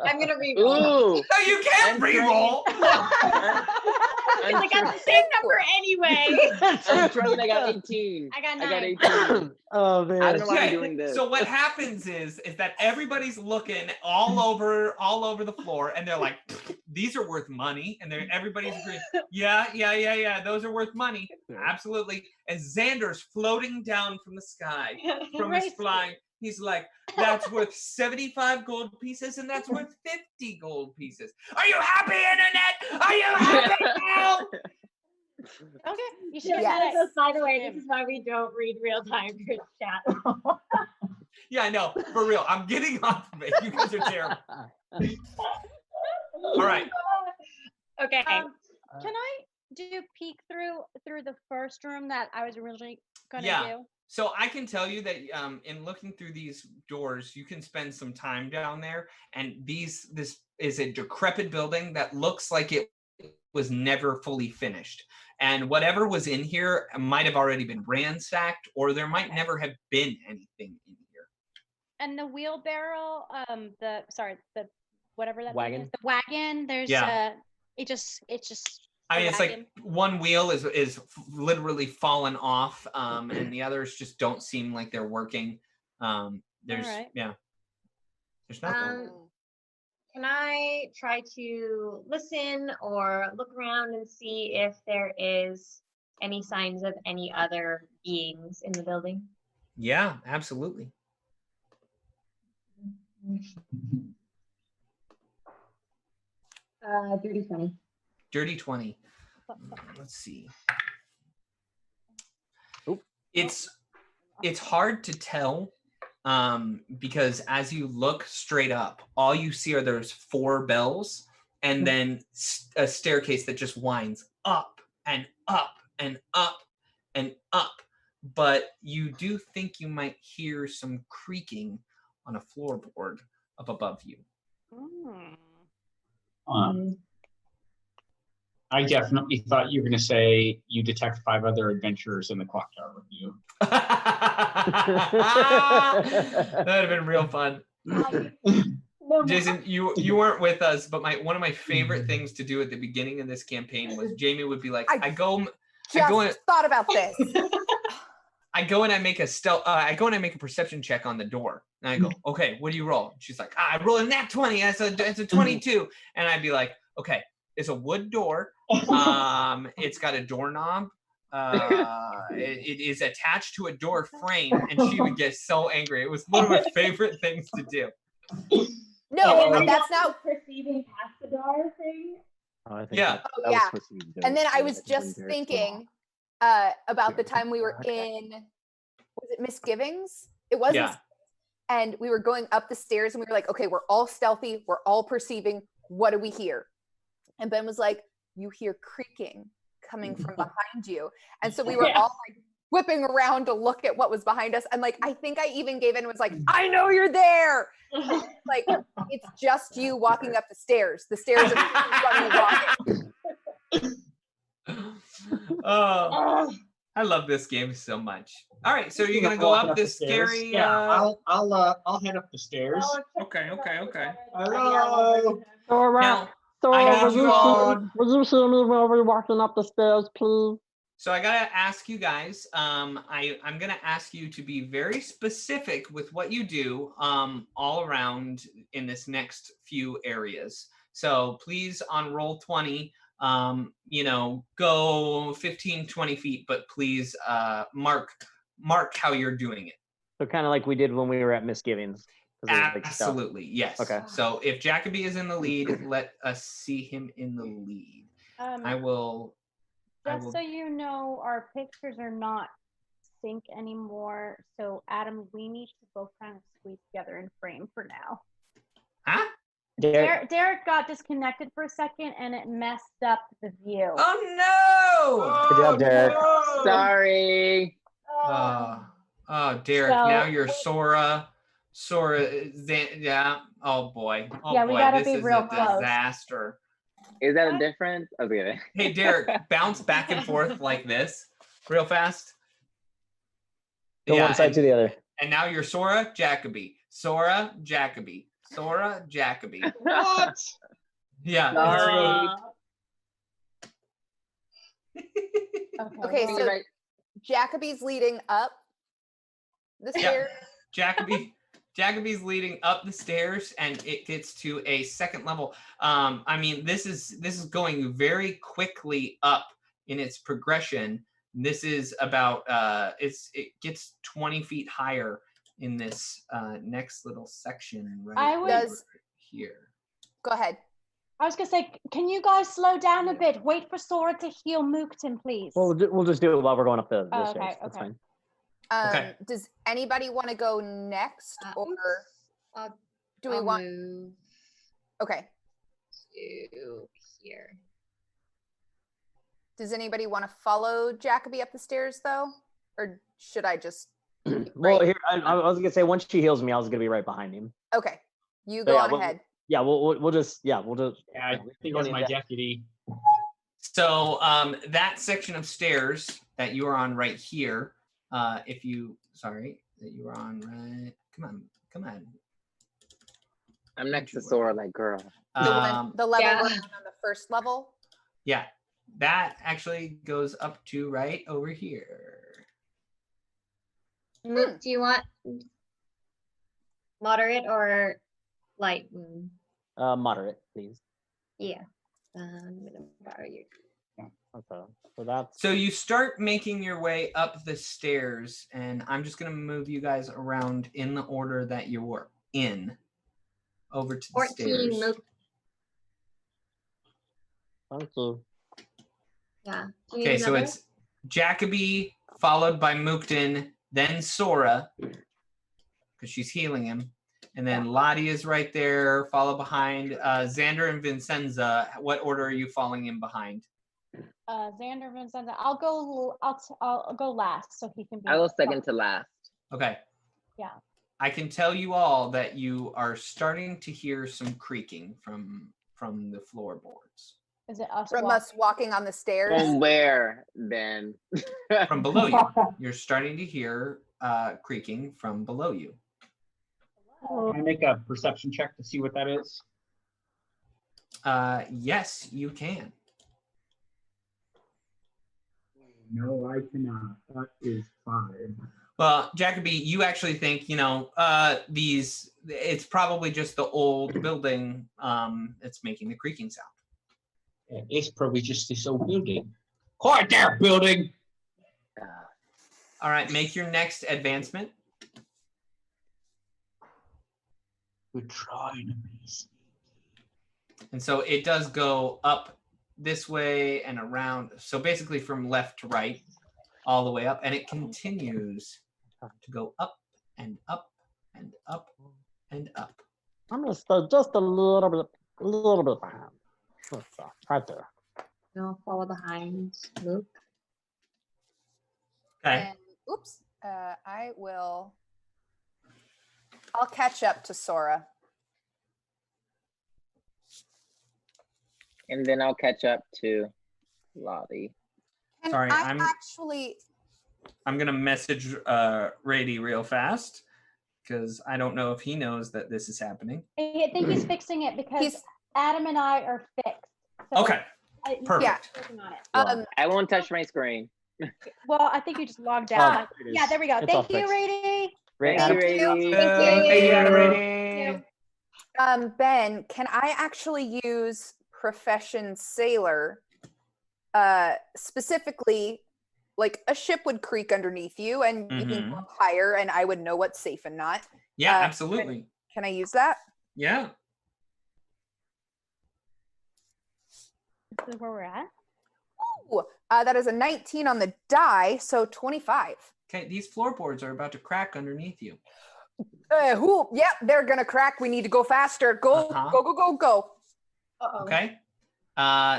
I'm gonna re-roll. Ooh. No, you can't re-roll. Because I got the same number anyway. I'm throwing. I got 18. I got 9. I got 18. Oh man. I don't know why I'm Okay, doing this. so what happens is that everybody's looking all over the floor, and they're like, "These are worth money," and everybody's agreeing, "Yeah, those are worth money, absolutely." And Xander's floating down from the sky, from his flying. He's like, "That's worth 75 gold pieces, and that's worth 50 gold pieces. Are you happy, internet? Are you happy now?" Okay, you should Yeah, have said it. by the way, this is why we don't read real time group chat. Yeah, I know, for real. I'm getting off of it. You guys are terrible. All right. Okay. Can I do peek through the first room that I was originally gonna do? So I can tell you that in looking through these doors, you can spend some time down there. And this is a decrepit building that looks like it was never fully finished. And whatever was in here might have already been ransacked, or there might never have been anything in here. And the wheelbarrow, the whatever that Wagon. thing is, the wagon. There's it just. I mean, the it's wagon. like one wheel is literally fallen off, and the others just don't seem like they're working. There's right. there's nothing. Can I try to listen or look around and see if there is any signs of any other beings in the building? Yeah, absolutely. Dirty 20. Dirty 20. Let's see. It's hard to tell because as you look straight up, all you see are there's 4 bells and then a staircase that just winds up and up and up and up. But you do think you might hear some creaking on a floorboard up above you. I definitely thought you were going to say you detect 5 other adventurers in the clock tower with you. That would have been real fun. Jason, you weren't with us, but one of my favorite things to do at the beginning of this campaign was Jamie would be like, I go in, thought about this. I go and I make a perception check on the door. And I go, okay, what do you roll? She's like, I roll a nat 20. It's a 22. And I'd be like, okay, it's a wood door. It's got a doorknob. It is attached to a door frame, and she would get so angry. It was one of my favorite things to do. No, that's not perceiving past the door thing. Yeah. And then I was just thinking about the time we were in, was it Misgivings? It was. Yeah. And we were going up the stairs, and we were like, okay, we're all stealthy, we're all perceiving. What do we hear? And Ben was like, you hear creaking coming from behind you. And so we were all like whipping around to look at what was behind us. And like, I think I even gave in and was like, I know you're there. Like, it's just you walking up the stairs. The stairs are walking. Oh, I love this game so much. All right, so you're gonna go up this scary. I'll head up the stairs. Okay. Hello. Now, Sora, would you see me while we're walking up the stairs, please? So I gotta ask you guys. I'm gonna ask you to be very specific with what you do all around in this next few areas. So please, on roll 20, go 15, 20 feet, but please mark how you're doing it. So kind of like we did when we were at Misgivings. Absolutely, yes. Okay. So if Jacoby is in the lead, let us see him in the lead. Just so you know, our pictures are not sync anymore. So Adam, we need to both kind of squeeze together in frame for now. Huh? Derek got disconnected for a second, and it messed up the view. Oh no! Good job, Derek. No. Sorry. Oh, Derek. Now you're Sora. Yeah. Oh boy. Oh yeah, boy. We gotta this be is real a close. disaster. Is that a difference? Okay. Hey, Derek, bounce back and forth like this, real fast. Go one side to the other. And now you're Sora, Jacoby. Sora, Jacoby. Sora, Jacoby. What? Yeah. Sorry. Okay, You're so right. Jacoby's leading up the stairs. Jacoby's leading up the stairs, and it gets to a second level. I mean, this is going very quickly up in its progression. This is about it gets 20 feet higher in this next little section here. Go ahead. I was gonna say, can you guys slow down a bit? Wait for Sora to heal Mookton, please. Well, we'll just do it while we're going up the Oh, stairs. okay, That's okay. fine. Okay. Does anybody want to go next, or do we want? Move Okay. to here? Does anybody want to follow Jacoby up the stairs, though, or should I just? Well, here I was gonna say once she heals me, I was gonna be right behind him. Okay, you So, go yeah, on ahead. Yeah, we'll just. Yeah, I think that's my deputy. So that section of stairs that you are on right here, that you were on right. Come on. I'm next to Sora, like girl. The level we're on the first level. Yeah, that actually goes up to right over here. Do you want moderate or light? Moderate, please. Yeah. I'm gonna borrow your. Okay. So you start making your way up the stairs, and I'm just gonna move you guys around in the order that you were in, over to the 14. stairs. Thank you. Yeah. Okay, so it's Jacoby followed by Mookton, then Sora, because she's healing him. And then Lottie is right there, followed behind Xander and Vincenza. What order are you falling in behind? Xander, Vincenza. I'll go last, so he can be. I will second to last. Okay. Yeah. I can tell you all that you are starting to hear some creaking from the floorboards. Is it us? From us walking on the stairs? From where, Ben? From below you. You're starting to hear creaking from below you. Can I make a perception check to see what that is? Yes, you can. No, I cannot. That is 5. Well, Jacoby, you actually think, it's probably just the old building that's making the creaking sound. Yeah, it's probably just this old building. Quiet there, building! All right, make your next advancement. We're trying to be sneaky. And so it does go up this way and around. So basically from left to right, all the way up. And it continues to go up and up and up and up. I'm gonna start just a little bit behind. Right there. I'll follow behind Luke. Okay. And, I'll catch up to Sora. And then I'll catch up to Lottie. And Sorry, I'm going to message Rady real fast because I don't know if he knows that this is happening. I think he's fixing it because Adam and I are fixed. So Okay. Perfect. Yeah. Working on it. I won't touch my screen. Well, I think you just logged out. It is. Yeah, there we go. It's all Thank you, fixed. Rady. Thank you, Rady. Thank you, Rady. Ben, can I actually use Profession Sailor? Specifically, like a ship would creak underneath you and you can go higher and I would know what's safe and not. Yeah, absolutely. Can I use that? Yeah. This is where we're at. Ooh, that is a 19 on the die, so 25. Okay, these floorboards are about to crack underneath you. Yep, they're gonna crack. We need to go faster. Go. Uh-oh. Okay.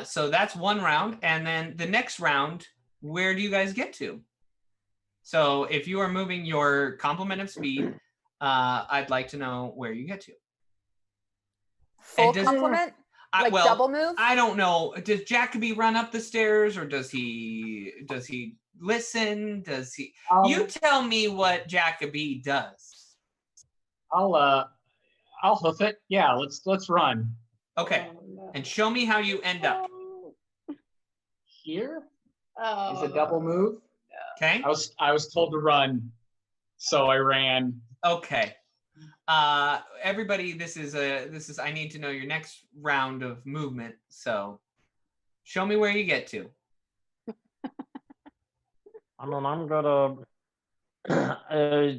So that's one round. And then the next round, where do you guys get to? So if you are moving your complement of speed, I'd like to know where you get to. Full complement? Like double move? I don't know. Does Jacoby run up the stairs or does he listen? Does he you tell me what Jacoby does. I'll I'll hoof it. Yeah, let's run. Okay. And show me how you end up. Here Oh. is a double move. Okay. I was told to run, so I ran. Okay. Everybody, this is I need to know your next round of movement. So show me where you get to. I mean, I'm gonna a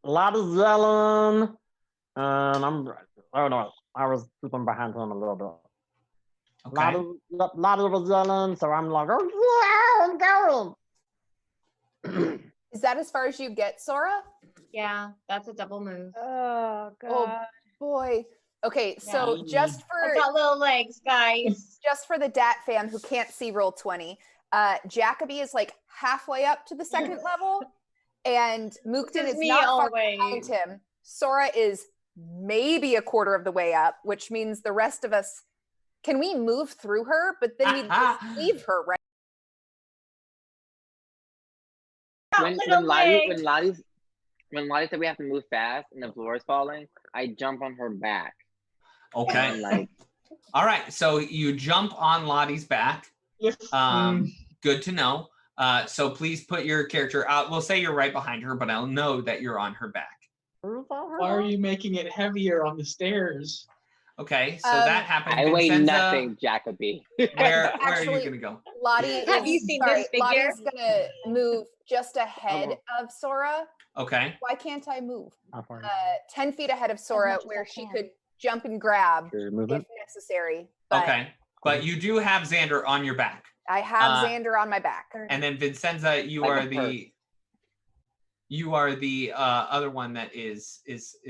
lot of Zelen, and oh no, I was keeping behind him a little bit. Okay. Lot of Zelen, so I'm like, oh yeah, I'm going. Is that as far as you get, Sora? Yeah, that's a double move. Oh god. Oh boy. Okay, so just I for got little legs, guys. just for the DAT fam who can't see Roll20, Jacoby is like halfway up to the second level, and Mookton is me not far always. behind him. Sora is maybe a quarter of the way up, which means the rest of us can we move through her, but then we just leave her, right? When Lottie said we have to move fast and the floor is falling, I jump on her back. Okay. And all right. So you jump on Lottie's back. Good to know. So please put your character out. We'll say you're right behind her, but I'll know that you're on her back. Why are you making it heavier on the stairs? Okay, so that happened. I weigh Vincenza, nothing, Jacoby. Where are you gonna go? Lottie, Have you seen this figure? Lottie's gonna move just ahead of Sora. Okay. Why can't I move? How far? 10 feet ahead of Sora, much as where I she can. could jump and grab Your if movement? necessary. But Okay, but you do have Xander on your back, I have Xander on my back. and then Vincenza, you Like are a the other one that is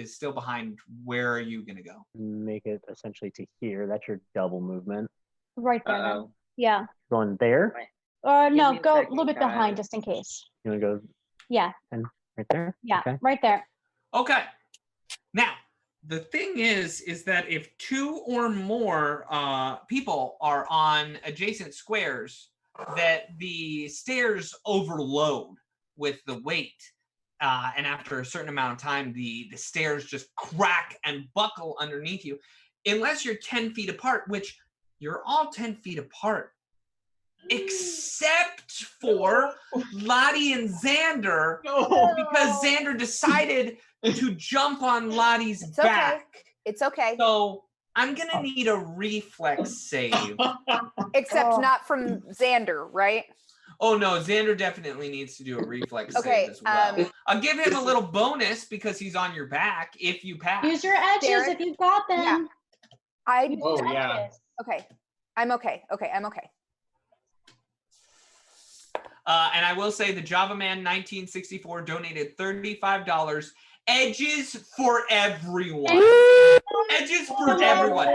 still behind. Where are you gonna go? Make it essentially to here. That's your double movement. Right there. Then. Uh-oh. Yeah. Going there. Or Give no, me a go a second, little bit behind guys. just in case. You wanna go Yeah. and right there? Yeah. Okay. Right there. Okay. Now, the thing is that if two or more people are on adjacent squares, that the stairs overload with the weight. And after a certain amount of time, the stairs just crack and buckle underneath you. Unless you're 10 feet apart, which you're all 10 feet apart. Except for Lottie and Xander, because Xander decided to jump on Lottie's It's okay. back. It's okay. So I'm gonna need a reflex save. Except not from Xander, right? Oh no, Xander definitely needs to do a reflex Okay, save as well. I'll give him a little bonus because he's on your back if you pass. Use your edges Derek? if you've got them. Yeah. I Oh yeah. okay. I'm okay. Okay, I'm okay. And I will say the Java Man 1964 donated $35. Edges for everyone. Edges for everyone,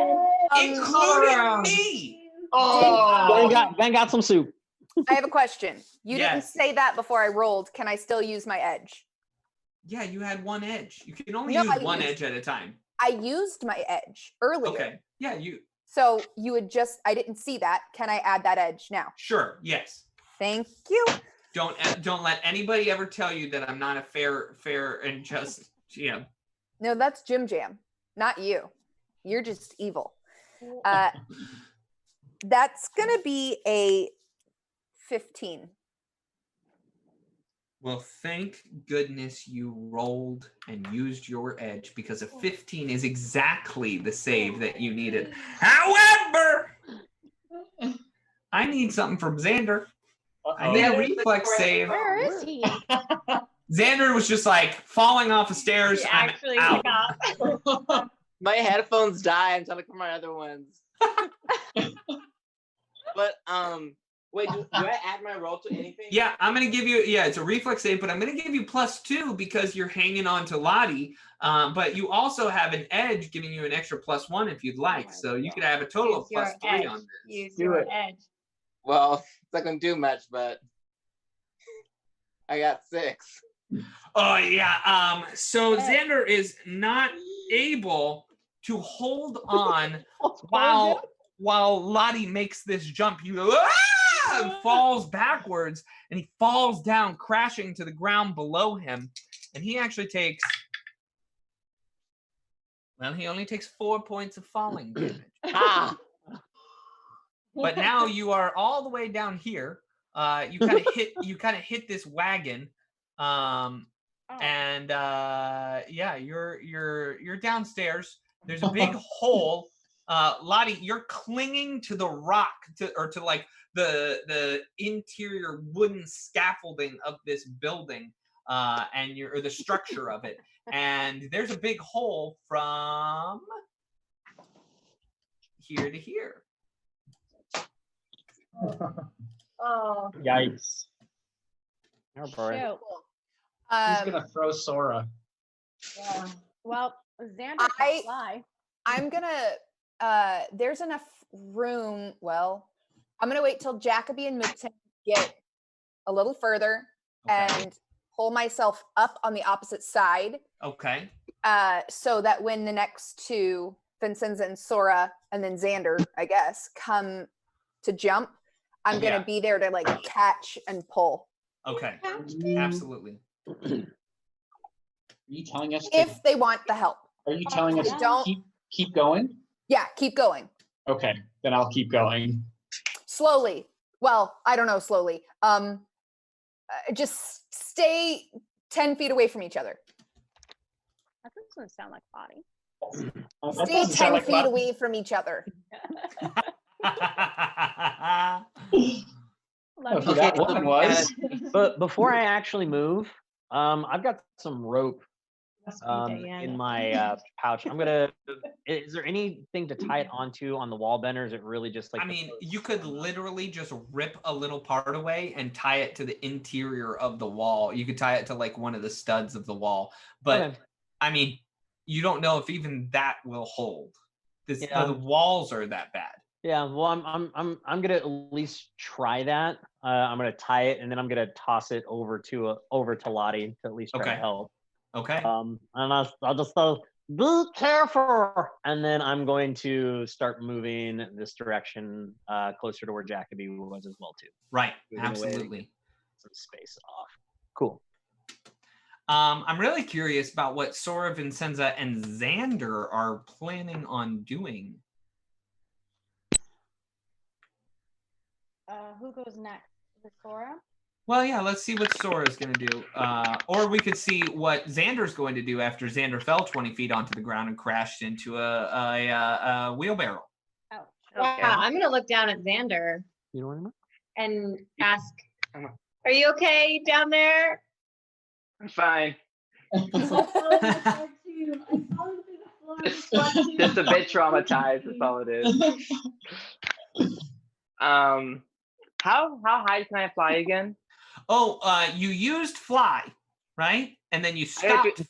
including me. Oh. Ben got some soup. I have a question. You didn't Yes. say that before I rolled. Can I still use my edge? Yeah, you had one edge. You can only No, use I one used- edge at a time. I used my edge earlier. Okay. Yeah, you So you would just, I didn't see that. Can I add that edge now? sure. Yes. Thank you. Don't let anybody ever tell you that I'm not a fair and just, you know. No, that's Jim Jam, not you. You're just evil. That's going to be a 15. Well, thank goodness you rolled and used your edge, because a 15 is exactly the save that you needed. However, I need something from Xander. I need a reflex save. Where is he? Xander was just like falling off the stairs. He I'm actually out. got My headphones die. I'm trying to look for my other ones. But wait, do I add my roll to anything? Yeah, I'm gonna give you. Yeah, it's a reflex save, but I'm gonna give you +2 because you're hanging on to Lottie. But you also have an edge, giving you an extra +1 if you'd like. So you could have a total of Use your +3 edge. on this. Use Do your it. edge. Well, it's not gonna do much, but I got 6. Oh yeah. So Xander is not able to hold on while Lottie makes this jump. You go, "Ah!" and falls backwards, and he falls down, crashing to the ground below him. And he actually takes, Well, he only takes 4 points of falling damage. Ah! But now you are all the way down here. You kind of hit this wagon, and yeah, you're downstairs. There's a big hole. Lottie, you're clinging to the rock to like the interior wooden scaffolding of this building, and the structure of it. And there's a big hole from here to here. Oh. Yikes. Oh, boy. Shoot. He's gonna throw Sora. Yeah. Well, Xander can fly. I'm gonna there's enough room. Well, I'm gonna wait till Jacoby and Mukten get a little further and pull myself up on the opposite side. Okay. So that when the next two, Vincenza and Sora, and then Xander, I guess, come to jump, I'm gonna be there to like catch and pull. Okay. Absolutely. Are you telling us If they want the help. Are you telling us Don't- to keep going? Yeah, keep going. Okay, then I'll keep going. Slowly. Well, I don't know, slowly. Just stay 10 feet away from each other. That doesn't sound like Lottie. That Stay doesn't 10 sound like feet Lottie. away from each other. Who that woman was. But before I actually move, I've got some rope in my pouch. I'm gonna. Is there anything to tie it onto on the wall, Ben, or is it really just like? I mean, you could literally just rip a little part away and tie it to the interior of the wall. You could tie it to like one of the studs of the wall, but Okay. I mean, you don't know if even that will hold. The walls are that bad. Yeah, well, I'm gonna at least try that. I'm gonna tie it, and then I'm gonna toss it over to Lottie to at least try to help. Okay. And I'll just say, be careful, and then I'm going to start moving this direction closer to where Jacoby was as well too. Right. Moving away to Absolutely. get some space off. Cool. I'm really curious about what Sora, Vincenza, and Xander are planning on doing. Who goes next? Is it Sora? Well, yeah, let's see what Sora's going to do. Or we could see what Xander's going to do after Xander fell 20 feet onto the ground and crashed into a wheelbarrow. Oh. Wow, I'm gonna look down at Xander You know what I mean? and ask, "Are you okay down there?" I'm fine. Just a bit traumatized. That's all it is. How high can I fly again? Oh, you used fly, right? And then you stopped.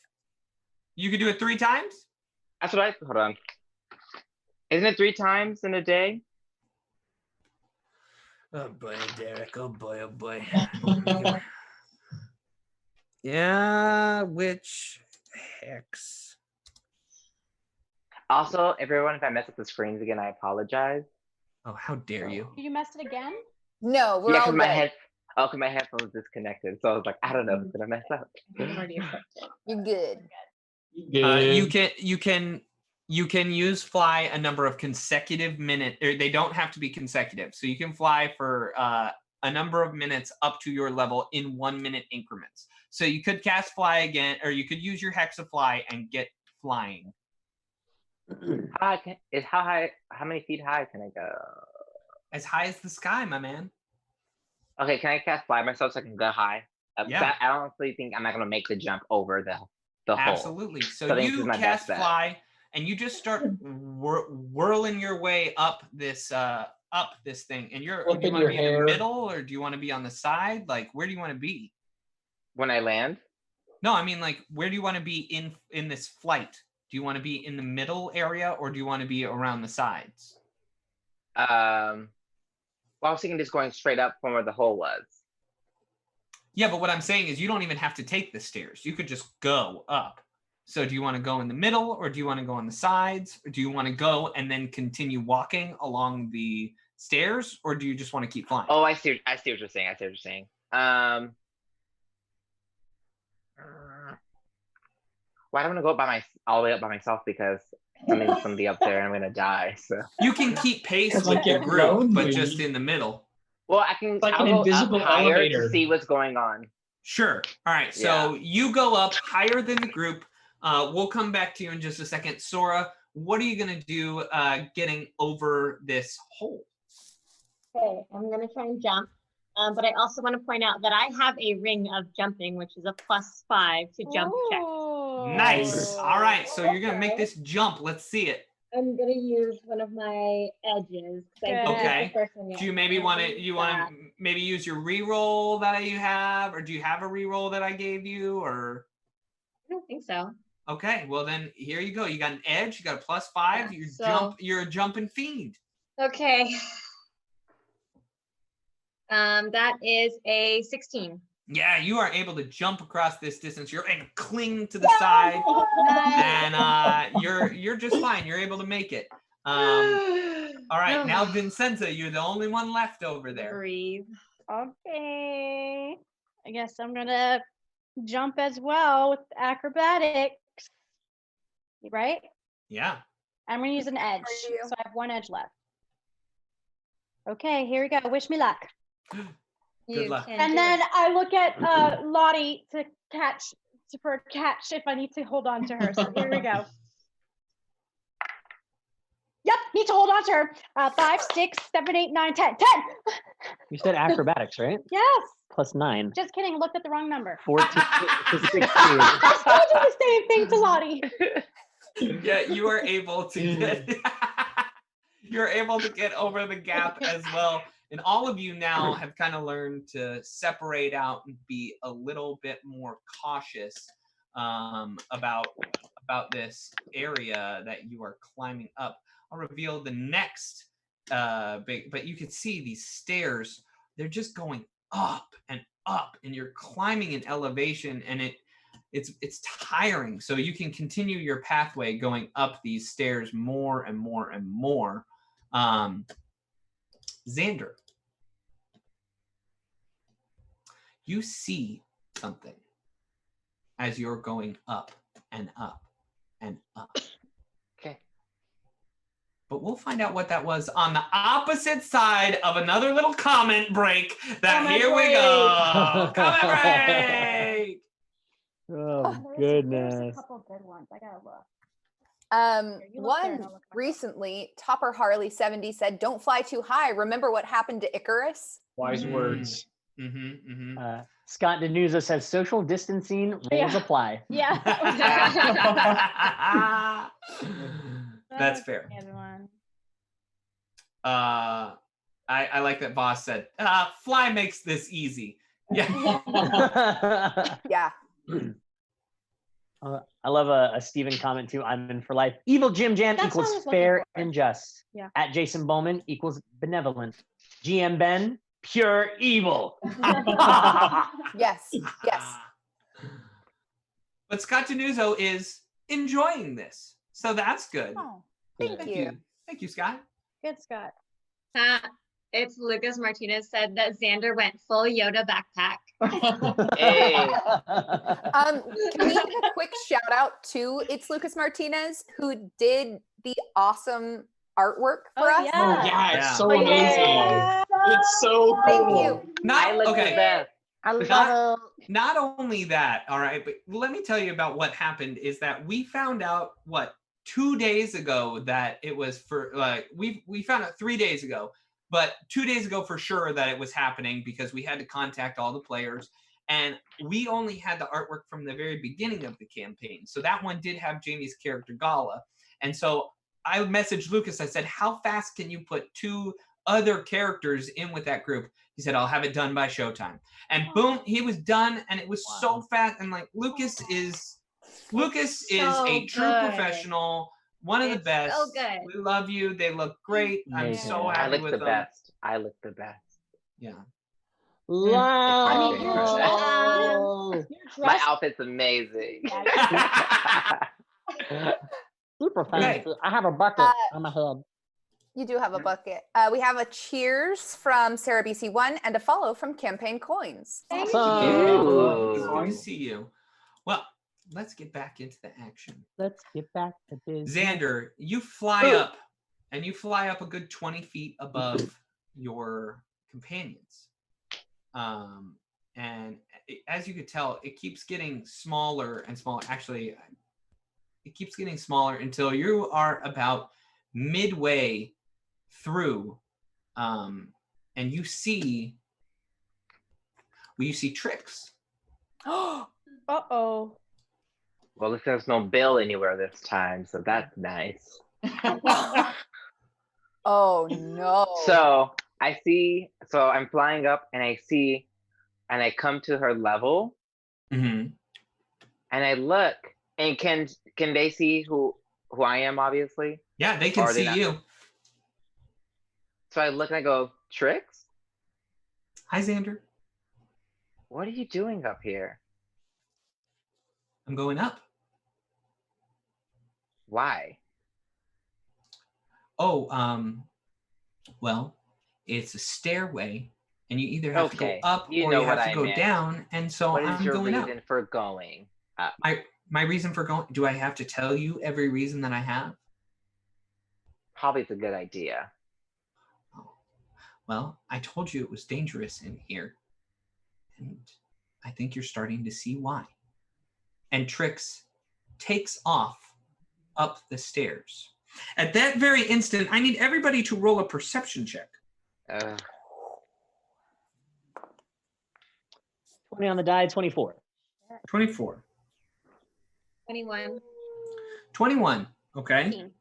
You could do it 3 times? That's what hold on. Isn't it 3 times in a day? Oh boy, Derek. Oh boy, oh boy. Yeah, which hex? Also, everyone, if I mess up the screens again, I apologize. Oh, how dare you? Did you mess it again? No, we're all because good. my headphones disconnected, so I was like, I don't know if it's gonna mess up. You're good. You can use fly a number of consecutive minutes, or they don't have to be consecutive. So you can fly for a number of minutes up to your level in 1 minute increments. So you could cast fly again, or you could use your hex of fly and get flying. How many feet high can I go? As high as the sky, my man. Okay, can I cast fly myself so I can go high? Yeah. I honestly think I'm not gonna make the jump over the hole. Absolutely. So I think this you is my cast best bet. fly, and you just start whirling your way up this thing. And do you want to be in the middle, or do you want to be on the side? Like, where do you want to be? When I land? No, I mean, like, where do you want to be in this flight? Do you want to be in the middle area, or do you want to be around the sides? Well, I was thinking just going straight up from where the hole was. Yeah, but what I'm saying is you don't even have to take the stairs. You could just go up. So do you want to go in the middle, or do you want to go on the sides? Or do you want to go and then continue walking along the stairs, or do you just want to keep flying? Oh, I see what you're saying. Well, I don't want to go all the way up by myself because something's gonna be up there and I'm gonna die. So You can keep pace It's with like your get group, but lonely. just in the middle. well, I can. like I'll an go invisible up higher elevator. to see what's going on. Sure. All right. So you go up higher than the group. We'll come back to you in just a second. Sora, what are you going to do getting over this hole? Okay, I'm gonna try and jump. But I also want to point out that I have a ring of jumping, which is a +5 to jump check. Nice. All right. So you're going to make this jump. Let's see it. I'm gonna use one of my edges. Okay. Do you maybe want to maybe use your reroll that you have, or do you have a reroll that I gave you, or? I don't think so. Okay. Well, then here you go. You got an edge. You got a +5. You're a jumping fiend. Okay. That is a 16. Yeah, you are able to jump across this distance. You're able to cling to the side, and you're just fine. You're able to make it. All right, now Vincenza, you're the only one left over there. Breathe. Okay. I guess I'm gonna jump as well with acrobatics. Right? Yeah. I'm gonna use an edge. So I have one edge left. Okay, here we go. Wish me luck. Good luck. And then I look at Lottie for a catch if I need to hold on to her. So here we go. Yep, need to hold on to her. 5, 6, 7, 8, 9, 10. 10! You said acrobatics, right? Yes. +9. Just kidding, looked at the wrong number. 14 to 16. I still do the same thing to Lottie. Yeah, you are able to get you're able to get over the gap as well. And all of you now have kind of learned to separate out and be a little bit more cautious about this area that you are climbing up. I'll reveal the next but you can see these stairs, they're just going up, and you're climbing an elevation, and it's tiring. So you can continue your pathway going up these stairs more and more and more. Xander, you see something as you're going up and up and up. Okay. But we'll find out what that was on the opposite side of another little comment break. Here we go. Comment break. Oh, goodness. There's a couple good ones. I gotta look. You look there One and I'll look recently, Topper Harley 70 said, "Don't fly too high. Remember what happened to Icarus?" Wise words. Scott Denuza says social distancing rules apply. Yeah. That's fair. I like that Boss said, fly makes this easy. Yeah. Yeah. I love a Steven comment too. I'm in for life. Evil Jim Jam That's what I equals was looking fair for. and just. Yeah. At Jason Bowman equals benevolent. GM Ben, pure evil. Yes. Yes. But Scott Januzzo is enjoying this. So that's good. Oh, thank you. Thank you, Scott. good, Scott. It's Lucas Martinez said that Xander went full Yoda backpack. Hey. Can we give a quick shout out to It's Lucas Martinez, who did the awesome artwork for us? Yeah. Oh yeah, it's so Oh, amazing. yeah. It's so cool. Thank you. I look the best. I love it. Not only that, all right, but let me tell you about what happened is that we found out 2 days ago that it was for we found out 3 days ago, but 2 days ago for sure that it was happening because we had to contact all the players, and we only had the artwork from the very beginning of the campaign. So that one did have Jamie's character Gala. And so I messaged Lucas, I said, how fast can you put 2 other characters in with that group? He said, I'll have it done by showtime. And boom, he was done, and it was so fast. And Lucas is a true professional, one of the best. So good. We love you. They look great. I'm so I happy look with the them. best. I look the best. Yeah. Wow. My outfit's amazing. Super fancy. I have a bucket on my head. You do have a bucket. We have a cheers from Sarah BC1 and a follow from Campaign Coins. Thank Good you. to see you. Well, let's get back into the action. Let's get back to business. Xander, you fly up, and you fly up a good 20 feet above your companions. And as you could tell, it keeps getting smaller and smaller. Actually, it keeps getting smaller until you are about midway through, and you see Trix. Uh-oh. Well, if there's no bill anywhere this time, so that's nice. Oh no. So I'm flying up and I see, and I come to her level, Mm-hmm. and I look, and can they see who I am? Obviously. Yeah, they can see you. So I look and I go, Trix? Hi, Xander. What are you doing up here? I'm going up. Why? Oh, well, it's a stairway, and you either have to go up or you have to go down, and so what is I'm your going up. reason for going up? My reason for going, do I have to tell you every reason that I have? Probably it's a good idea. Oh, well, I told you it was dangerous in here, and I think you're starting to see why. And Trix takes off up the stairs. At that very instant, I need everybody to roll a perception check. 20 on the die, 24. 24. 21. 21. Okay. 15.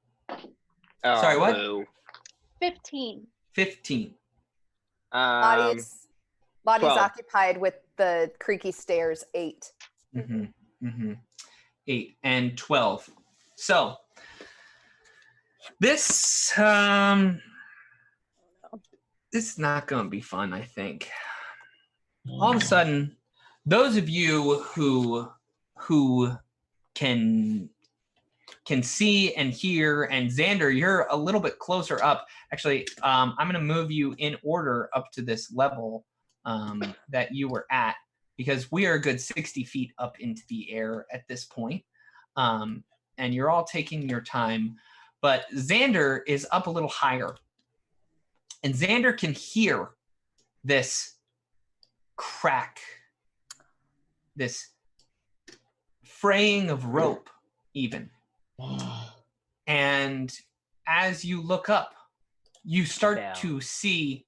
Sorry, what? Boo. 15. 15. Body's 12. occupied with the creaky stairs. 8. Mm-hmm. Mm-hmm. 8 and 12. So this this is not going to be fun, I think. All of a sudden, those of you who can see and hear, and Xander, you're a little bit closer up. Actually, I'm going to move you in order up to this level that you were at, because we are a good 60 feet up into the air at this point. And you're all taking your time. But Xander is up a little higher. And Xander can hear this crack, this fraying of rope even. And as you look up, you start to see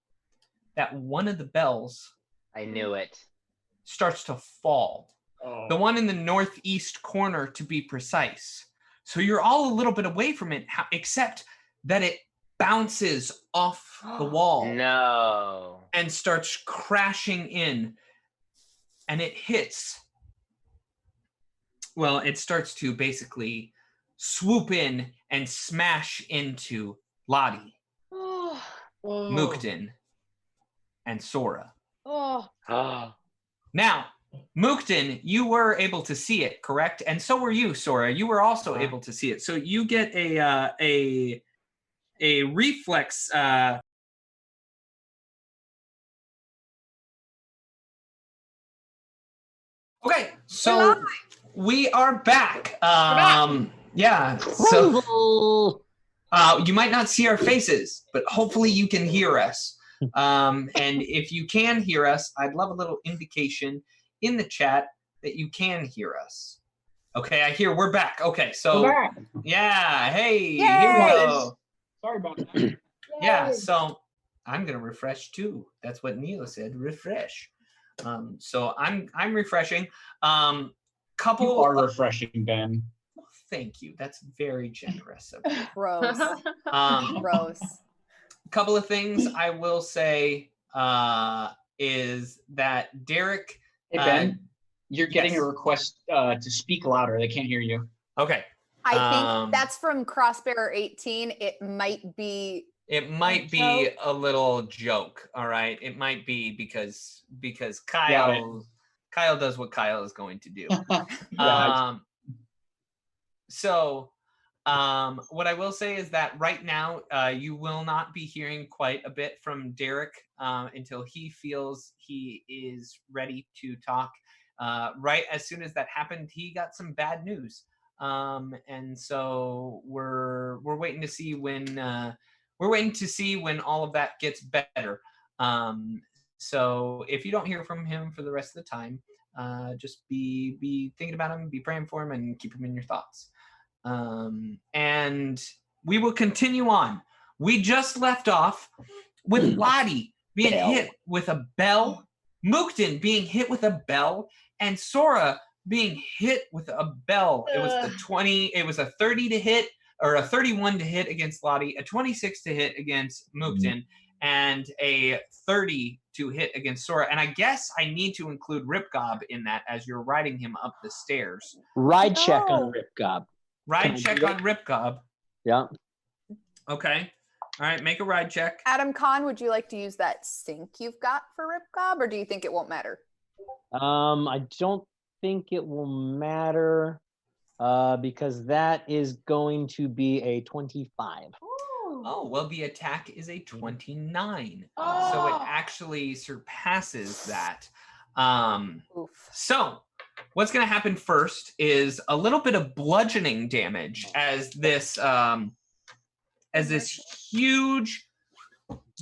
that one of the bells, I knew it, starts to fall. Oh. The one in the northeast corner, to be precise. So you're all a little bit away from it, except that it bounces off the wall. No. And starts crashing in. And it hits. Well, it starts to basically swoop in and smash into Lottie, Mukden, and Sora. Now, Mukden, you were able to see it, correct? And so were you, Sora. You were also able to see it. So you get a reflex. Okay, so we are back. Yeah. So you might not see our faces, but hopefully you can hear us. And if you can hear us, I'd love a little indication in the chat that you can hear us. Okay, I hear we're back. Okay, so We're back. Yeah, hey, Yay! here we go. Sorry about that. Yeah, so I'm gonna refresh too. That's what Neo said. Refresh. So I'm refreshing. Couple. You are refreshing, Ben. Thank you. That's very generous of you. Gross. Gross. Couple of things I will say is that Derek. Hey Ben, you're getting a request to speak louder. They can't hear you. Okay. I think that's from Crossbearer 18. It might be. It might be a little joke. All right. It might be because Kyle does what Kyle is going to do. So what I will say is that right now you will not be hearing quite a bit from Derek until he feels he is ready to talk. right as soon as that happened, he got some bad news. And so we're waiting to see when all of that gets better. So if you don't hear from him for the rest of the time, just be thinking about him, be praying for him, and keep him in your thoughts. And we will continue on. We just left off with Lottie being hit with a bell, Mookton being hit with a bell, and Sora being hit with a bell. It was a 30 to hit, or a 31 to hit against Lottie, a 26 to hit against Mookton, and a 30 to hit against Sora. And I guess I need to include Ripgob in that as you're riding him up the stairs. Ride check on Ripgob. Ride check on Ripgob. Yeah. Okay. All right, make a ride check. Adam Khan, would you like to use that sync you've got for Ripgob, or do you think it won't matter? I don't think it will matter because that is going to be a 25. Oh, well, the attack is a 29. So it actually surpasses that. So what's going to happen first is a little bit of bludgeoning damage as this huge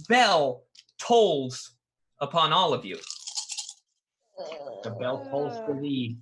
bell tolls upon all of you. The bell tolls for thee.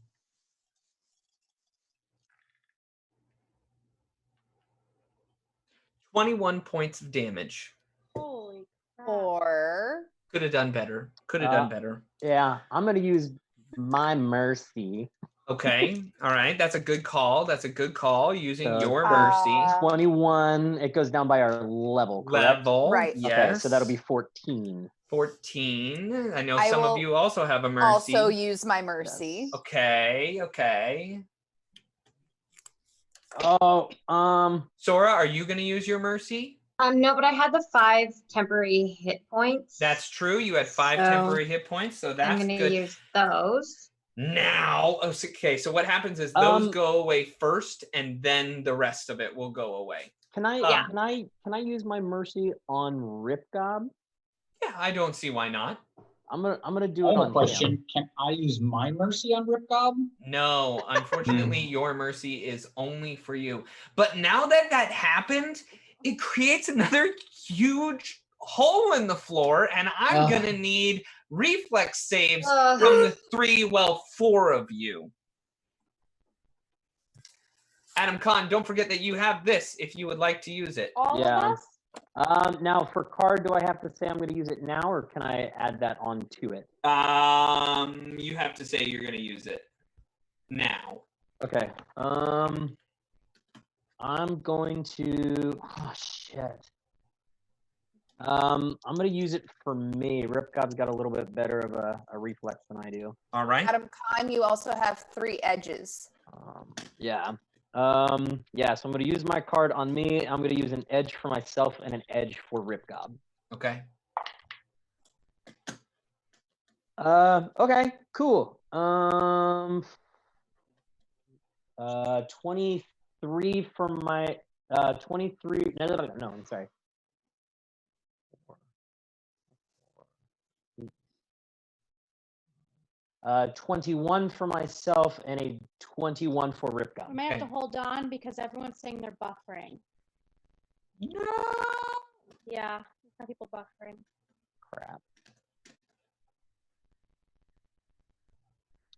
$21 points of damage. Holy crap. Or could have done better. Could have done better. Yeah, I'm gonna use my mercy. Okay. All right. That's a good call. That's a good call. Using So, your mercy. 21. It goes down by our level. Correct? Right. Yes. Okay, so that'll be 14. 14. I know I some of will you also have a mercy. also use my mercy. Okay. Okay. Oh, Sora, are you going to use your mercy? No, but I had the 5 temporary hit points. That's true. You had 5 temporary hit points, so that's I'm good. gonna use those. Now, okay, so what happens is those go away first, and then the rest of it will go away. Can I use my mercy on Ripgob? Yeah, I don't see why not. I'm gonna do I it have on a question. him. Can I use my mercy on Ripgob? No, unfortunately, your mercy is only for you. But now that that happened, it creates another huge hole in the floor, and I'm gonna need reflex saves from the 4 of you. Adam Khan, don't forget that you have this if you would like to use it. All of us? Now for card, do I have to say I'm going to use it now, or can I add that on to it? You have to say you're going to use it now. Okay. I'm going to. Oh shit. I'm going to use it for me. Ripgob's got a little bit better of a reflex than I do. All right. Adam Khan, you also have 3 edges. Yeah. Yeah, so I'm going to use my card on me. I'm going to use an edge for myself and an edge for Ripgob. Okay. Okay, cool. 23 for my 23. No, I'm sorry. 21 for myself and a 21 for Ripgob. We may have to hold on because everyone's saying they're buffering. No. Yeah, some people buffering. Crap.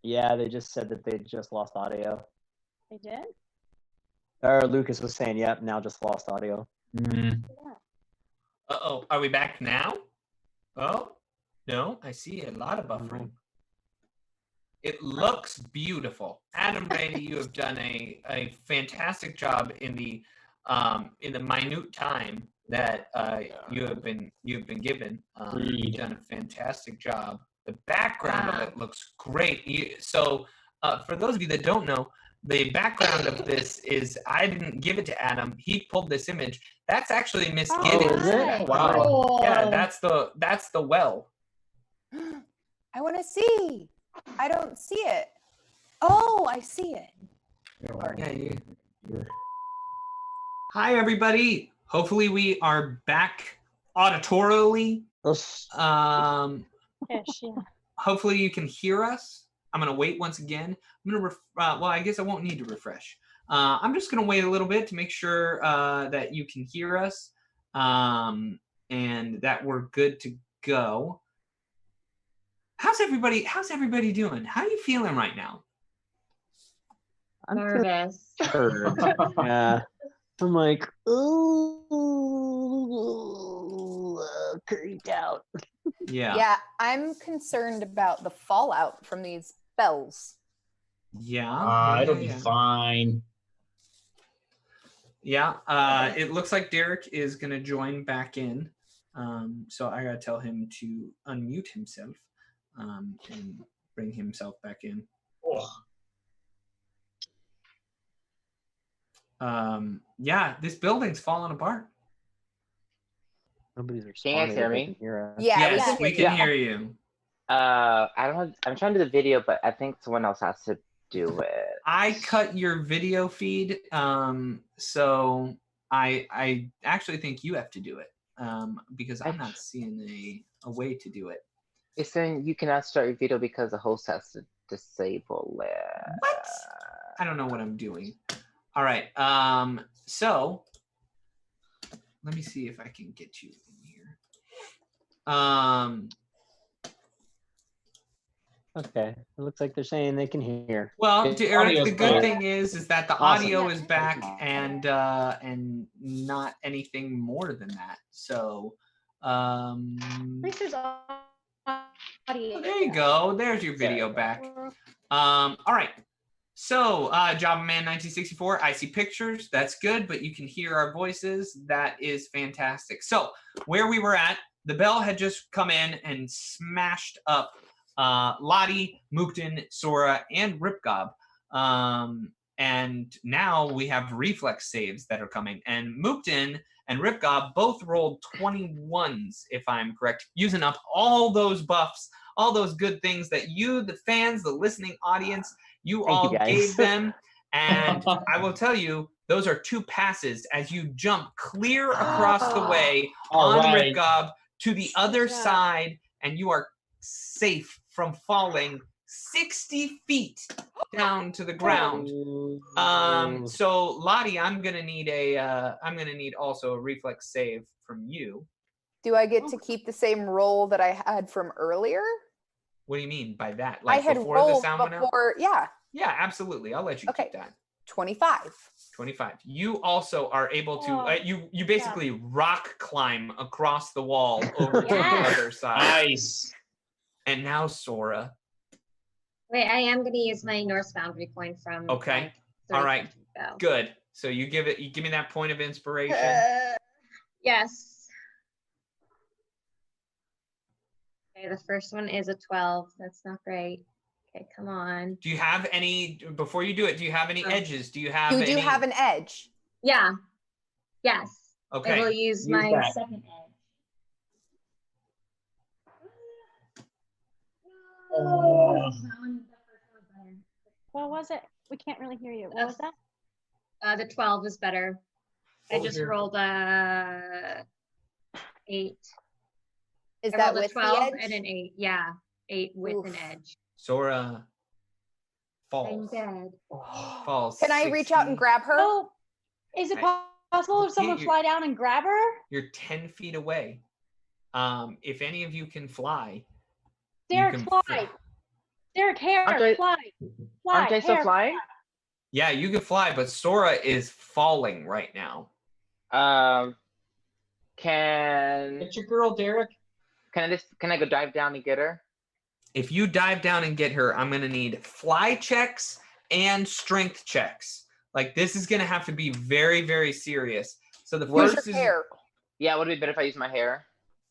Yeah, they just said that they just lost audio. They did? Or Lucas was saying, yep, now just lost audio. Uh-oh, are we back now? Oh, no, I see a lot of buffering. It looks beautiful. Adam Brady, you have done a fantastic job in the minute time that you have been given. You've done a fantastic job. The background of it looks great. So for those of you that don't know, the background of this is, I didn't give it to Adam. He pulled this image. That's actually Miss Giddens. Is it? Wow. Yeah, that's the well. I want to see. I don't see it. Oh, I see it. Hi, everybody. Hopefully we are back auditorily. Hopefully you can hear us. I'm going to wait once again. I'm going to, well, I guess I won't need to refresh. I'm just going to wait a little bit to make sure that you can hear us and that we're good to go. How's everybody doing? How are you feeling right now? I'm Nervous. Yeah. I'm like, ooh, creeped out. Yeah. Yeah, I'm concerned about the fallout from these spells. Yeah. It'll be fine. Yeah. It looks like Derek is going to join back in. So I got to tell him to unmute himself and bring himself back in. Yeah, this building's falling apart. Nobody's Can you guys responding. hear If they me? can hear us. Yeah, Yes, we can hear you. I don't know. I'm trying to do the video, but I think someone else has to do it. I cut your video feed, so I actually think you have to do it because I'm not seeing a way to do it. It's saying you cannot start your video because the host has to disable it. What? I don't know what I'm doing. All right. So let me see if I can get you in here. Okay. It looks like they're saying they can hear. Well, The Eric, audio's the good better. thing is that the Awesome. audio is back and not anything more than that. So At least there's audio. there you go. There's your video back. All right. So, Java Man 1964, I see pictures. That's good, but you can hear our voices. That is fantastic. So, where we were at, the bell had just come in and smashed up Lottie, Mookton, Sora, and Ripgob. And now we have reflex saves that are coming. And Mookton and Ripgob both rolled 21s, if I'm correct, using up all those buffs, all those good things that you, the fans, the listening audience, you Thank you, all guys. gave them. And I will tell you, those are 2 passes as you jump clear across the way All on right. Ripgob to the other job. side, and you are safe from falling 60 feet down to the ground. So Lottie, I'm gonna need also a reflex save from you. Do I get to keep the same roll that I had from earlier? What do you mean by that? I Like had before the rolled sound went out? before, yeah, Yeah, absolutely. I'll let you Okay. keep that. 25. 25. You also are able to you basically rock climb across the wall over to the Yes. other side. Nice. And now Sora. Wait, I am going to use my Norse Foundry coin from. Okay. like, All 30 right. sessions ago. Good. So you give me that point of inspiration. Yes. Okay, the first one is a 12. That's not great. Okay, come on. Do you have any before you do it? Do you have any edges? Do you have You do any? have an edge. Yeah. Yes. I will Okay. use Use my that. second edge. Oh. What was it? We can't really hear you. What was that? The 12 is better. I Over just here. rolled a 8. Is I that rolled a with 12 the edge? and an 8. Yeah, 8 with an Oof. edge. Sora I'm falls. dead. Falls. Can I reach out and 60. grab her? Oh, is it possible if someone you're- fly down and grab her? You're 10 feet away. If any of you can fly, Derek, can fly. fly. Derek, hair, Aren't I- fly. Fly. Aren't I still hair. flying? yeah, you can fly, but Sora is falling right now. Can It's your girl, Derek. I go dive down and get her? If you dive down and get her, I'm gonna need fly checks and strength checks. Like this is gonna have to be very, very serious. So the Use first your is hair. Yeah, would it be better if I use my hair?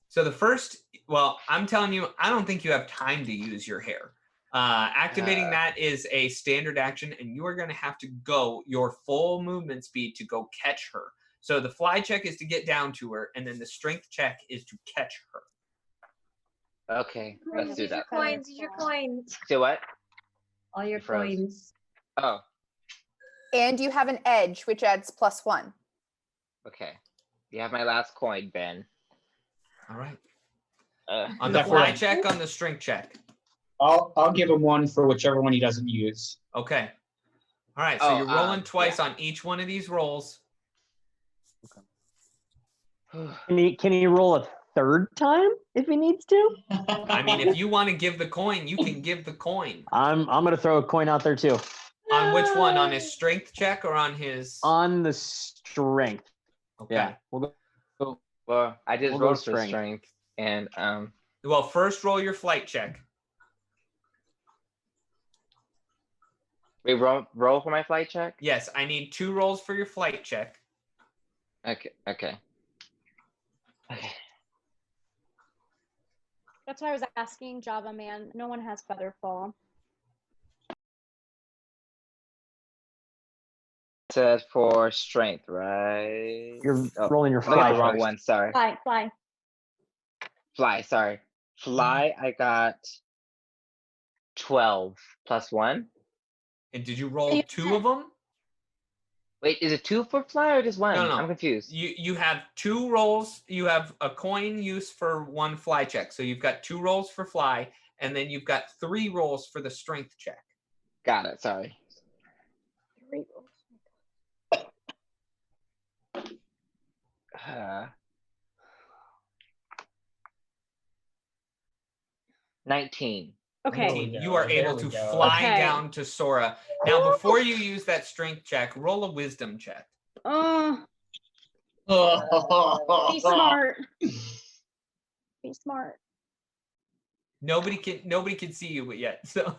so the first. Well, I'm telling you, I don't think you have time to use your hair. Activating that is a standard action, and you are going to have to go your full movement speed to go catch her. So the fly check is to get down to her, and then the strength check is to catch her. Okay, let's do Use your that. coins. Use your coins. Do what? All your Froze. coins. Oh, And you have an edge, which adds +1. okay. You have my last coin, Ben. All right. Uh, On the That fly works. check, on the strength check. I'll give him one for whichever one he doesn't use. Okay. All right. So Oh, you're rolling twice yeah. on each one of these rolls. Can he roll a third time if he needs to? I mean, if you want to give the coin, you can give the coin. I'm gonna throw a coin out there too. On which one? On his strength check or on his? On the strength. Okay. Yeah. We'll go. Well, I just We'll go rolled for strength. strength, and Well, first roll your flight check. we roll for my flight check. Yes, I need 2 rolls for your flight check. Okay. That's why I was asking Java Man. No one has feather fall. Said for strength, right? You're rolling your I got fly the wrong first. one. Sorry. Fly. Fly. Sorry. Fly. I got 12 plus 1. And did you roll 2 of them? Wait, is it 2 for fly or just 1? No. I'm confused. You have 2 rolls. You have a coin use for 1 fly check. So you've got 2 rolls for fly, and then you've got 3 rolls for the strength check. Got it. Sorry. 3 rolls. 19. Okay. 19. You are able to go. fly Okay. down to Sora. Now, before you use that strength check, roll a wisdom check. Oh, be smart. Be smart. Nobody can see you yet. So,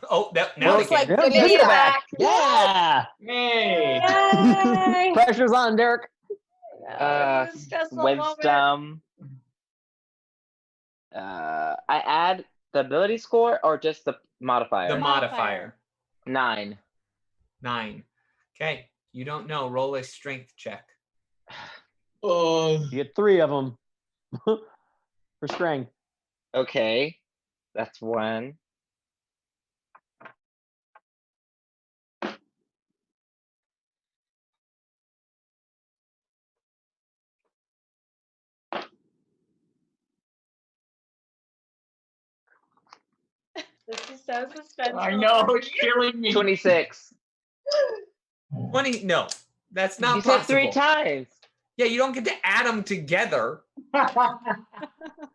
now Looks they like can. good Yeah, idea. back. Yeah. Hey. Yay! Pressure's on, Derek. Wisdom. I add the ability score or just the modifier? The modifier. 9. 9. Okay. You don't know. Roll a strength check. You get 3 of them for strength. Okay. That's 1. This is so suspenseful. I know, it's killing me. 26. 20. No, that's not You said possible. 3 times. Yeah, you don't get to add them together. Oh,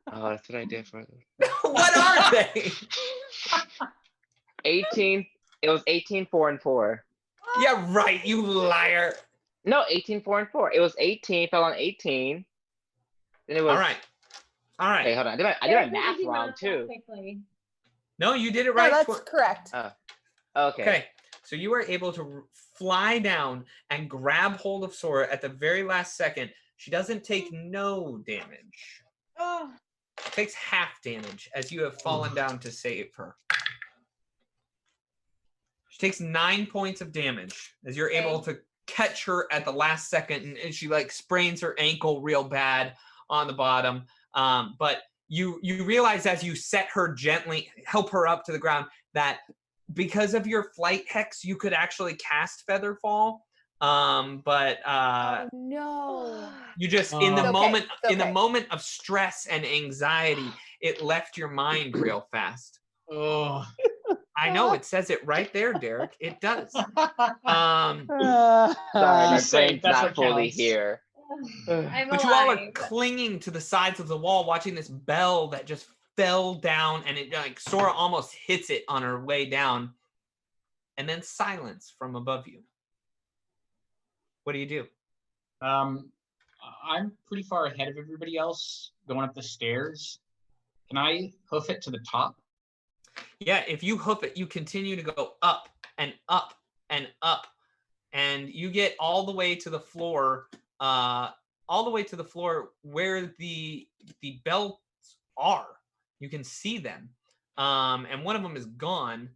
that's what I did for them. What are they? 18. It was 18, 4, and 4. Yeah, right. You liar. No, 18, 4, and 4. It was 18. Fell on 18. Then it was. All right. Okay, hold on. I did my math wrong too. No, you did it No, right. that's correct. Okay. Okay. So you were able to fly down and grab hold of Sora at the very last second. She doesn't take no damage. Oh. Takes half damage as you have fallen down to save her. She takes 9 points of damage as you're able to catch her at the last second, and she like sprains her ankle real bad on the bottom. But you realize as you set her gently, help her up to the ground, that because of your flight hex, you could actually cast Featherfall. But no. you just in the moment It's in the okay. moment of stress and anxiety, it left your mind real fast. Oh. I know, it says it right there, Derek. It does. Sorry, my Just say brain's that's not what fully counts. here. I'm But you all are alive. clinging to the sides of the wall, watching this bell that just fell down, and it like Sora almost hits it on her way down, and then silence from above you. What do you do? I'm pretty far ahead of everybody else going up the stairs. Can I hoof it to the top? Yeah, if you hoof it, you continue to go up and up and up, and you get all the way to the floor, where the belts are. You can see them, and one of them is gone,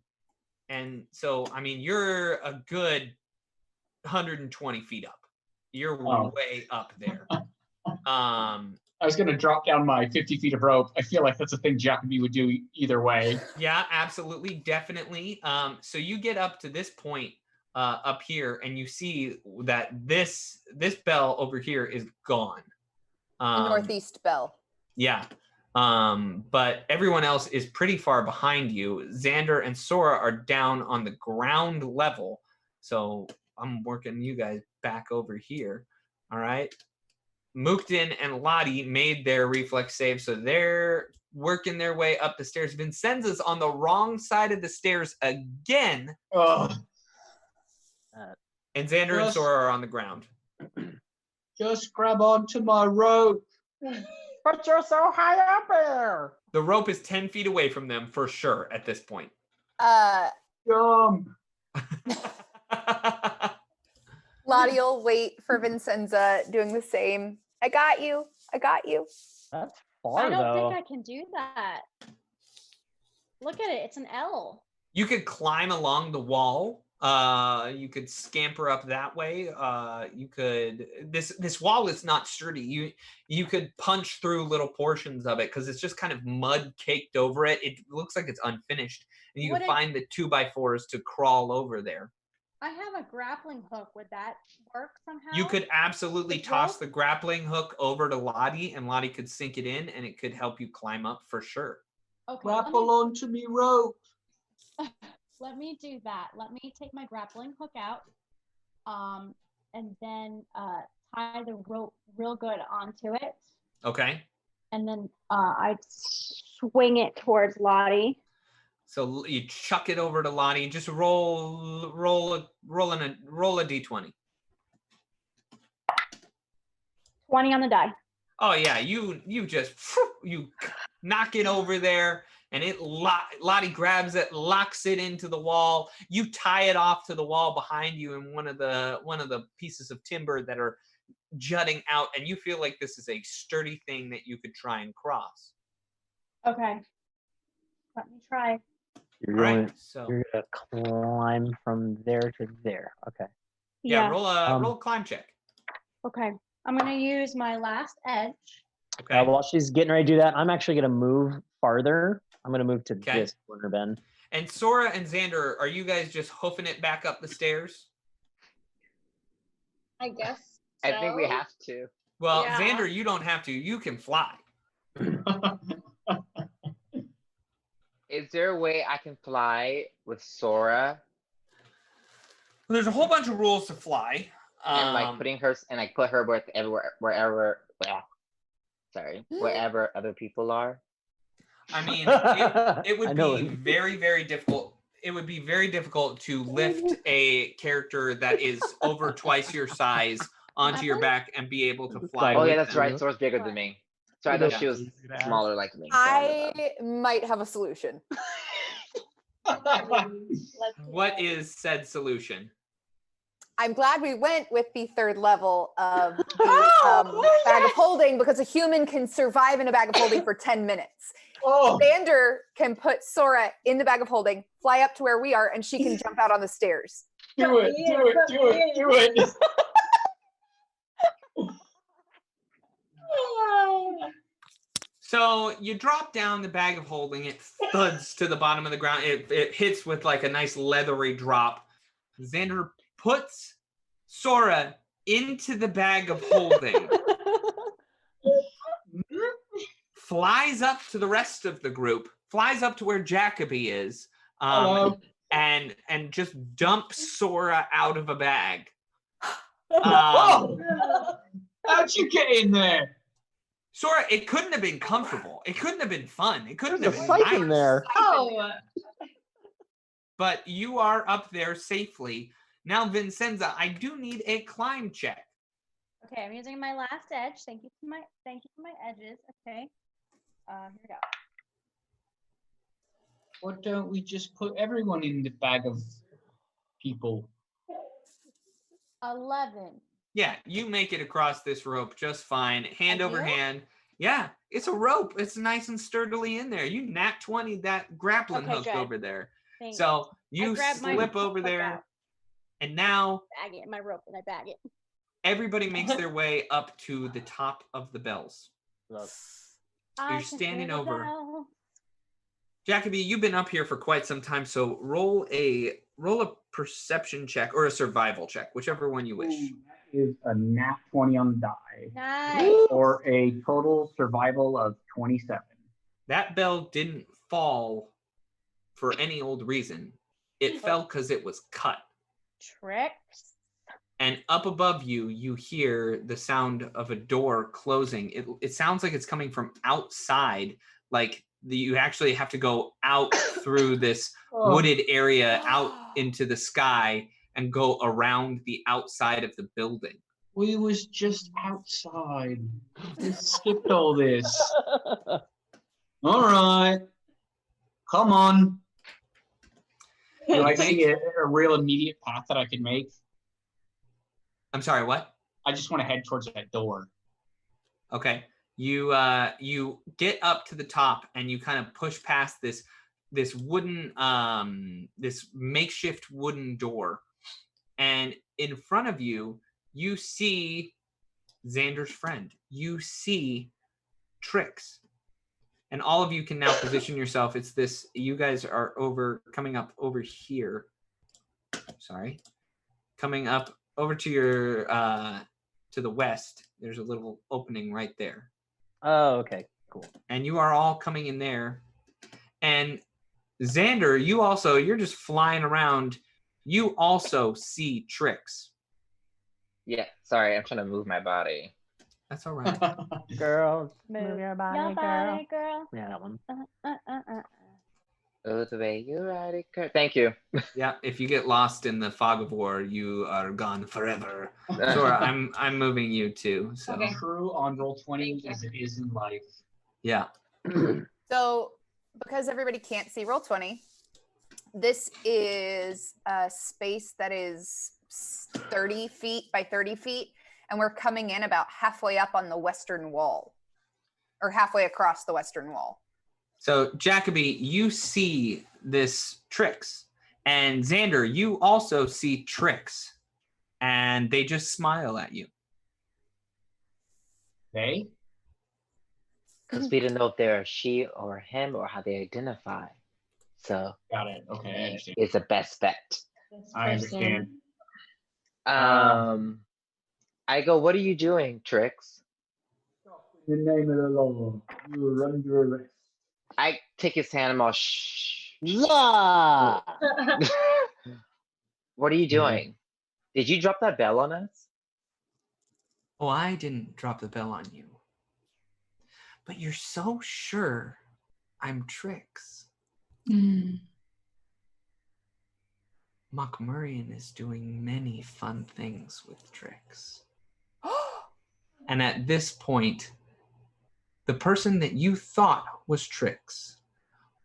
and so I mean you're a good 120 feet up. You're way up there. I was going to drop down my 50 feet of rope. I feel like that's a thing Jacoby would do either way. Yeah, absolutely, definitely. So you get up to this point up here, and you see that this bell over here is gone. The northeast bell. Yeah. But everyone else is pretty far behind you. Xander and Sora are down on the ground level. So I'm working you guys back over here. All right. Mukden and Lottie made their reflex save, so they're working their way up the stairs. Vincenza's on the wrong side of the stairs again. Oh. And Xander and Sora are on the ground. Just grab onto my rope. But you're so high up there. The rope is 10 feet away from them for sure at this point. Jump. Lottie will wait for Vincenza doing the same. I got you. I got you. That's far, I don't though. think I can do that. Look at it. It's an L. You could climb along the wall. You could scamper up that way. You could. This wall is not sturdy. You could punch through little portions of it because it's just kind of mud caked over it. It looks like it's unfinished, and you can find the 2x4s to crawl over there. I have a grappling hook. Would that work somehow? You could absolutely toss the grappling hook over to Lottie, and Lottie could sink it in, and it could help you climb up for sure. Okay. Grapple onto me rope. Let me do that. Let me take my grappling hook out, and then tie the rope real good onto it. Okay. And then I'd swing it towards Lottie. So you chuck it over to Lottie. Just roll a d20. 20 on the die. Oh yeah, you just knock it over there, and Lottie grabs it, locks it into the wall. You tie it off to the wall behind you in one of the pieces of timber that are jutting out, and you feel like this is a sturdy thing that you could try and cross. Okay. Let me try. You're going to climb from there to there. Okay. Yeah, roll a climb check. Okay. I'm going to use my last edge. Okay. While she's getting ready to do that, I'm actually going to move farther. I'm going to move to this corner, Ben. And Sora and Xander, are you guys just hoofing it back up the stairs? I guess so. I think we have to. Well, yeah. Xander, you don't have to. You can fly. Is there a way I can fly with Sora? Well, there's a whole bunch of rules to fly. And like putting her, and I put her wherever other people are. I mean, it would be very, very difficult. It would be very difficult to lift a character that is over twice your size onto your back and be able to fly. Oh yeah, that's right. Sora's bigger than me. So I thought she was smaller like me. I might have a solution. What is said solution? I'm glad we went with the third level of the bag of holding, because a human can survive in a bag of holding for 10 minutes. Xander can put Sora in the bag of holding, fly up to where we are, and she can jump out on the stairs. Do it. So you drop down the bag of holding, it thuds to the bottom of the ground. It hits with like a nice leathery drop. Xander puts Sora into the bag of holding, flies up to the rest of the group, flies up to where Jacoby is, and just dumps Sora out of a bag. How'd you get in there? Sora, it couldn't have been comfortable. It couldn't have been fun. It couldn't have been nice in there. Oh. But you are up there safely. Now, Vincenza, I do need a climb check. Okay, I'm using my last edge. Thank you for my edges. Okay. Here we go. Why don't we just put everyone in the bag of people? 11. Yeah, you make it across this rope just fine, hand over hand. Yeah, it's a rope. It's nice and sturdily in there. You nat 20 that grappling hook over there. Thanks. So you slip over there, and now bag it in my rope, and I bag it. Everybody makes their way up to the top of the bells. You're standing over. Jacoby, you've been up here for quite some time, so roll a perception check or a survival check, whichever one you wish. Is a nat 20 on the die. Nice. Or a total survival of 27. That bell didn't fall for any old reason. It fell because it was cut. Tricks. And up above you, you hear the sound of a door closing. It sounds like it's coming from outside, like you actually have to go out through this wooded area out into the sky and go around the outside of the building. We was just outside. We skipped all this. All right. Come on. Do I see a real immediate path that I can make? I'm sorry, what? I just want to head towards that door. Okay. You get up to the top and you kind of push past this wooden this makeshift wooden door. And in front of you, you see Xander's friend. You see Trix. And all of you can now position yourself. It's this, you guys are coming up over here. Sorry. Coming up over to your, to the west. There's a little opening right there. Oh, okay, cool. And you are all coming in there. And Xander, you're just flying around. You also see Trix. Yeah, sorry, I'm trying to move my body. That's all right. Girls, move your body, girl. Yeah, that one. Oh, the way you ride it, girl. Thank you. Yeah, if you get lost in the fog of war, you are gone forever. Sora, I'm moving you too. So True on Roll20 as it is in life. Yeah. So because everybody can't see Roll20, this is a space that is 30 feet by 30 feet, and we're coming in about halfway up on the western wall, or halfway across the western wall. So Jacoby, you see this Trix, and Xander, you also see Trix, and they just smile at you. They? Because we don't know if they're she or him or how they identify. So got it. Okay, I understand. It's the best bet. I understand. I go, what are you doing, Trix? In the name of the Lord, you will run your arrest. I take his hand and I'm all, shh. Yeah. What are you doing? Did you drop that bell on us? Oh, I didn't drop the bell on you. But you're so sure I'm Trix. Mockmurian is doing many fun things with Trix. And at this point, the person that you thought was Trix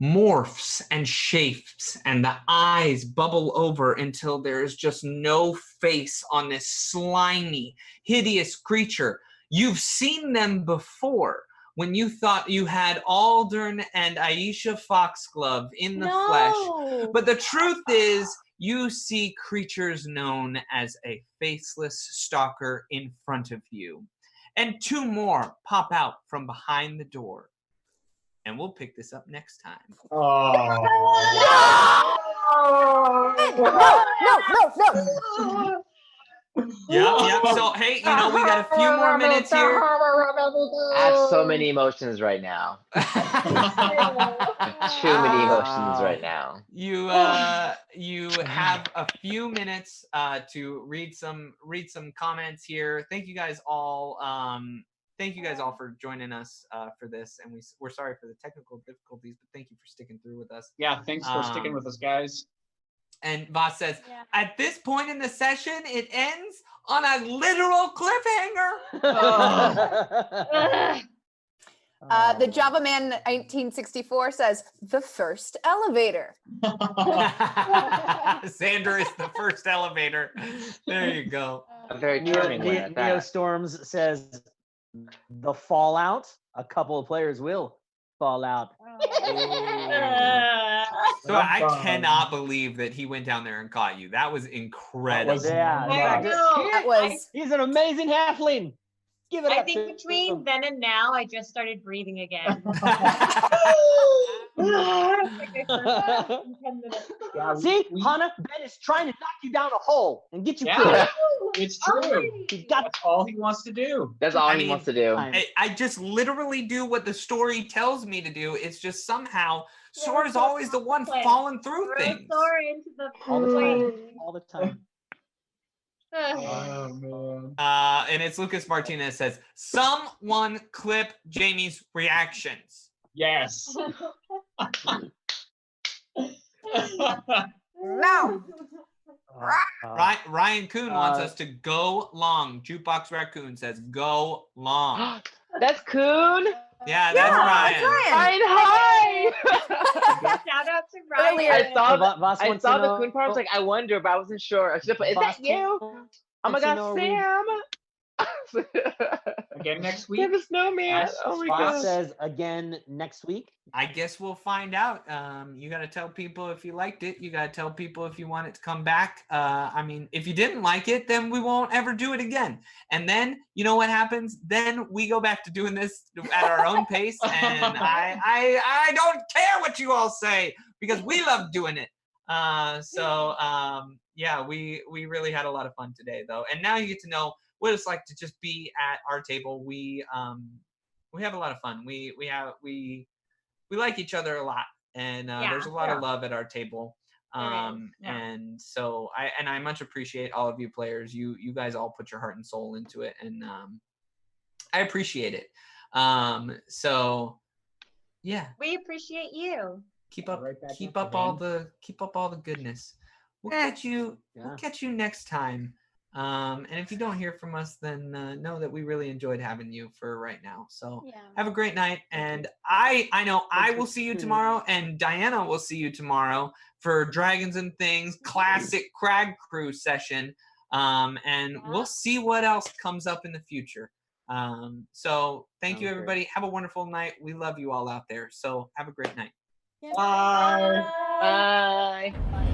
morphs and shapes, and the eyes bubble over until there is just no face on this slimy, hideous creature. You've seen them before when you thought you had Aldern and Aisha Foxglove in the flesh. But the truth is, you see creatures known as a faceless stalker in front of you. And two more pop out from behind the door. And we'll pick this up next time. Oh. No. Yeah. So, hey, we got a few more minutes here. I have so many emotions right now. Too many emotions right now. You have a few minutes to read some comments here. Thank you guys all. Thank you guys all for joining us for this, and we're sorry for the technical difficulties, but thank you for sticking through with us. Yeah, thanks for sticking with us, guys. And Voss says, at this point in the session, it ends on a literal cliffhanger. The Java Man 1964 says, the first elevator. Xander is the first elevator. There you go. A very charming one at that. Storms says, the fallout, a couple of players will fall out. So I cannot believe that he went down there and caught you. That was incredible. That was, That was. He's an amazing halfling. Give it I up think to between him. then and now, I just started breathing again. Like I forgot in 10 minutes. Yeah, See, Hannah, Ben is trying to knock you down a hole and get you killed. yeah, it's true. He got That's all he wants to do. That's all I he mean, wants to do. I just literally do what the story tells me to do. It's just somehow Sora's always the one falling through Throw things. Sora into the all the time. plane. All the time. Oh man. And it's Lucas Martinez says, someone clip Jamie's reactions. Yes. No. Ryan Kuhn wants us to go long. Jukebox Raccoon says, go long. That's Coon. Yeah, that's Ryan. Ryan, hi. Shout out to Ryan. I saw Voss I wants saw to the know- Coon part. I was like, I wonder, but I wasn't sure. I should have put, is Voss that you? Oh my wants to God, know are we- Sam. Again next We have week. a snowman. Yes, Oh my Voss God. says again next week. I guess we'll find out. You got to tell people if you liked it. You got to tell people if you want it to come back. I mean, if you didn't like it, then we won't ever do it again. And then, you know what happens? Then we go back to doing this at our own pace. And I don't care what you all say because we love doing it. Yeah, we really had a lot of fun today, though. And now you get to know what it's like to just be at our table. We have a lot of fun. We like each other a lot, and there's a lot of love at our table. And so I much appreciate all of you players. You guys all put your heart and soul into it, and I appreciate it. So yeah, We appreciate you. keep up all the goodness. We'll catch you next time. And if you don't hear from us, then know that we really enjoyed having you for right now. So have a great night. And I know I will see you tomorrow, and Diana will see you tomorrow for Dragons and Things classic Crag Crew session. And we'll see what else comes up in the future. So thank you, everybody. Have a wonderful night. We love you all out there. So have a great night. Bye. Bye.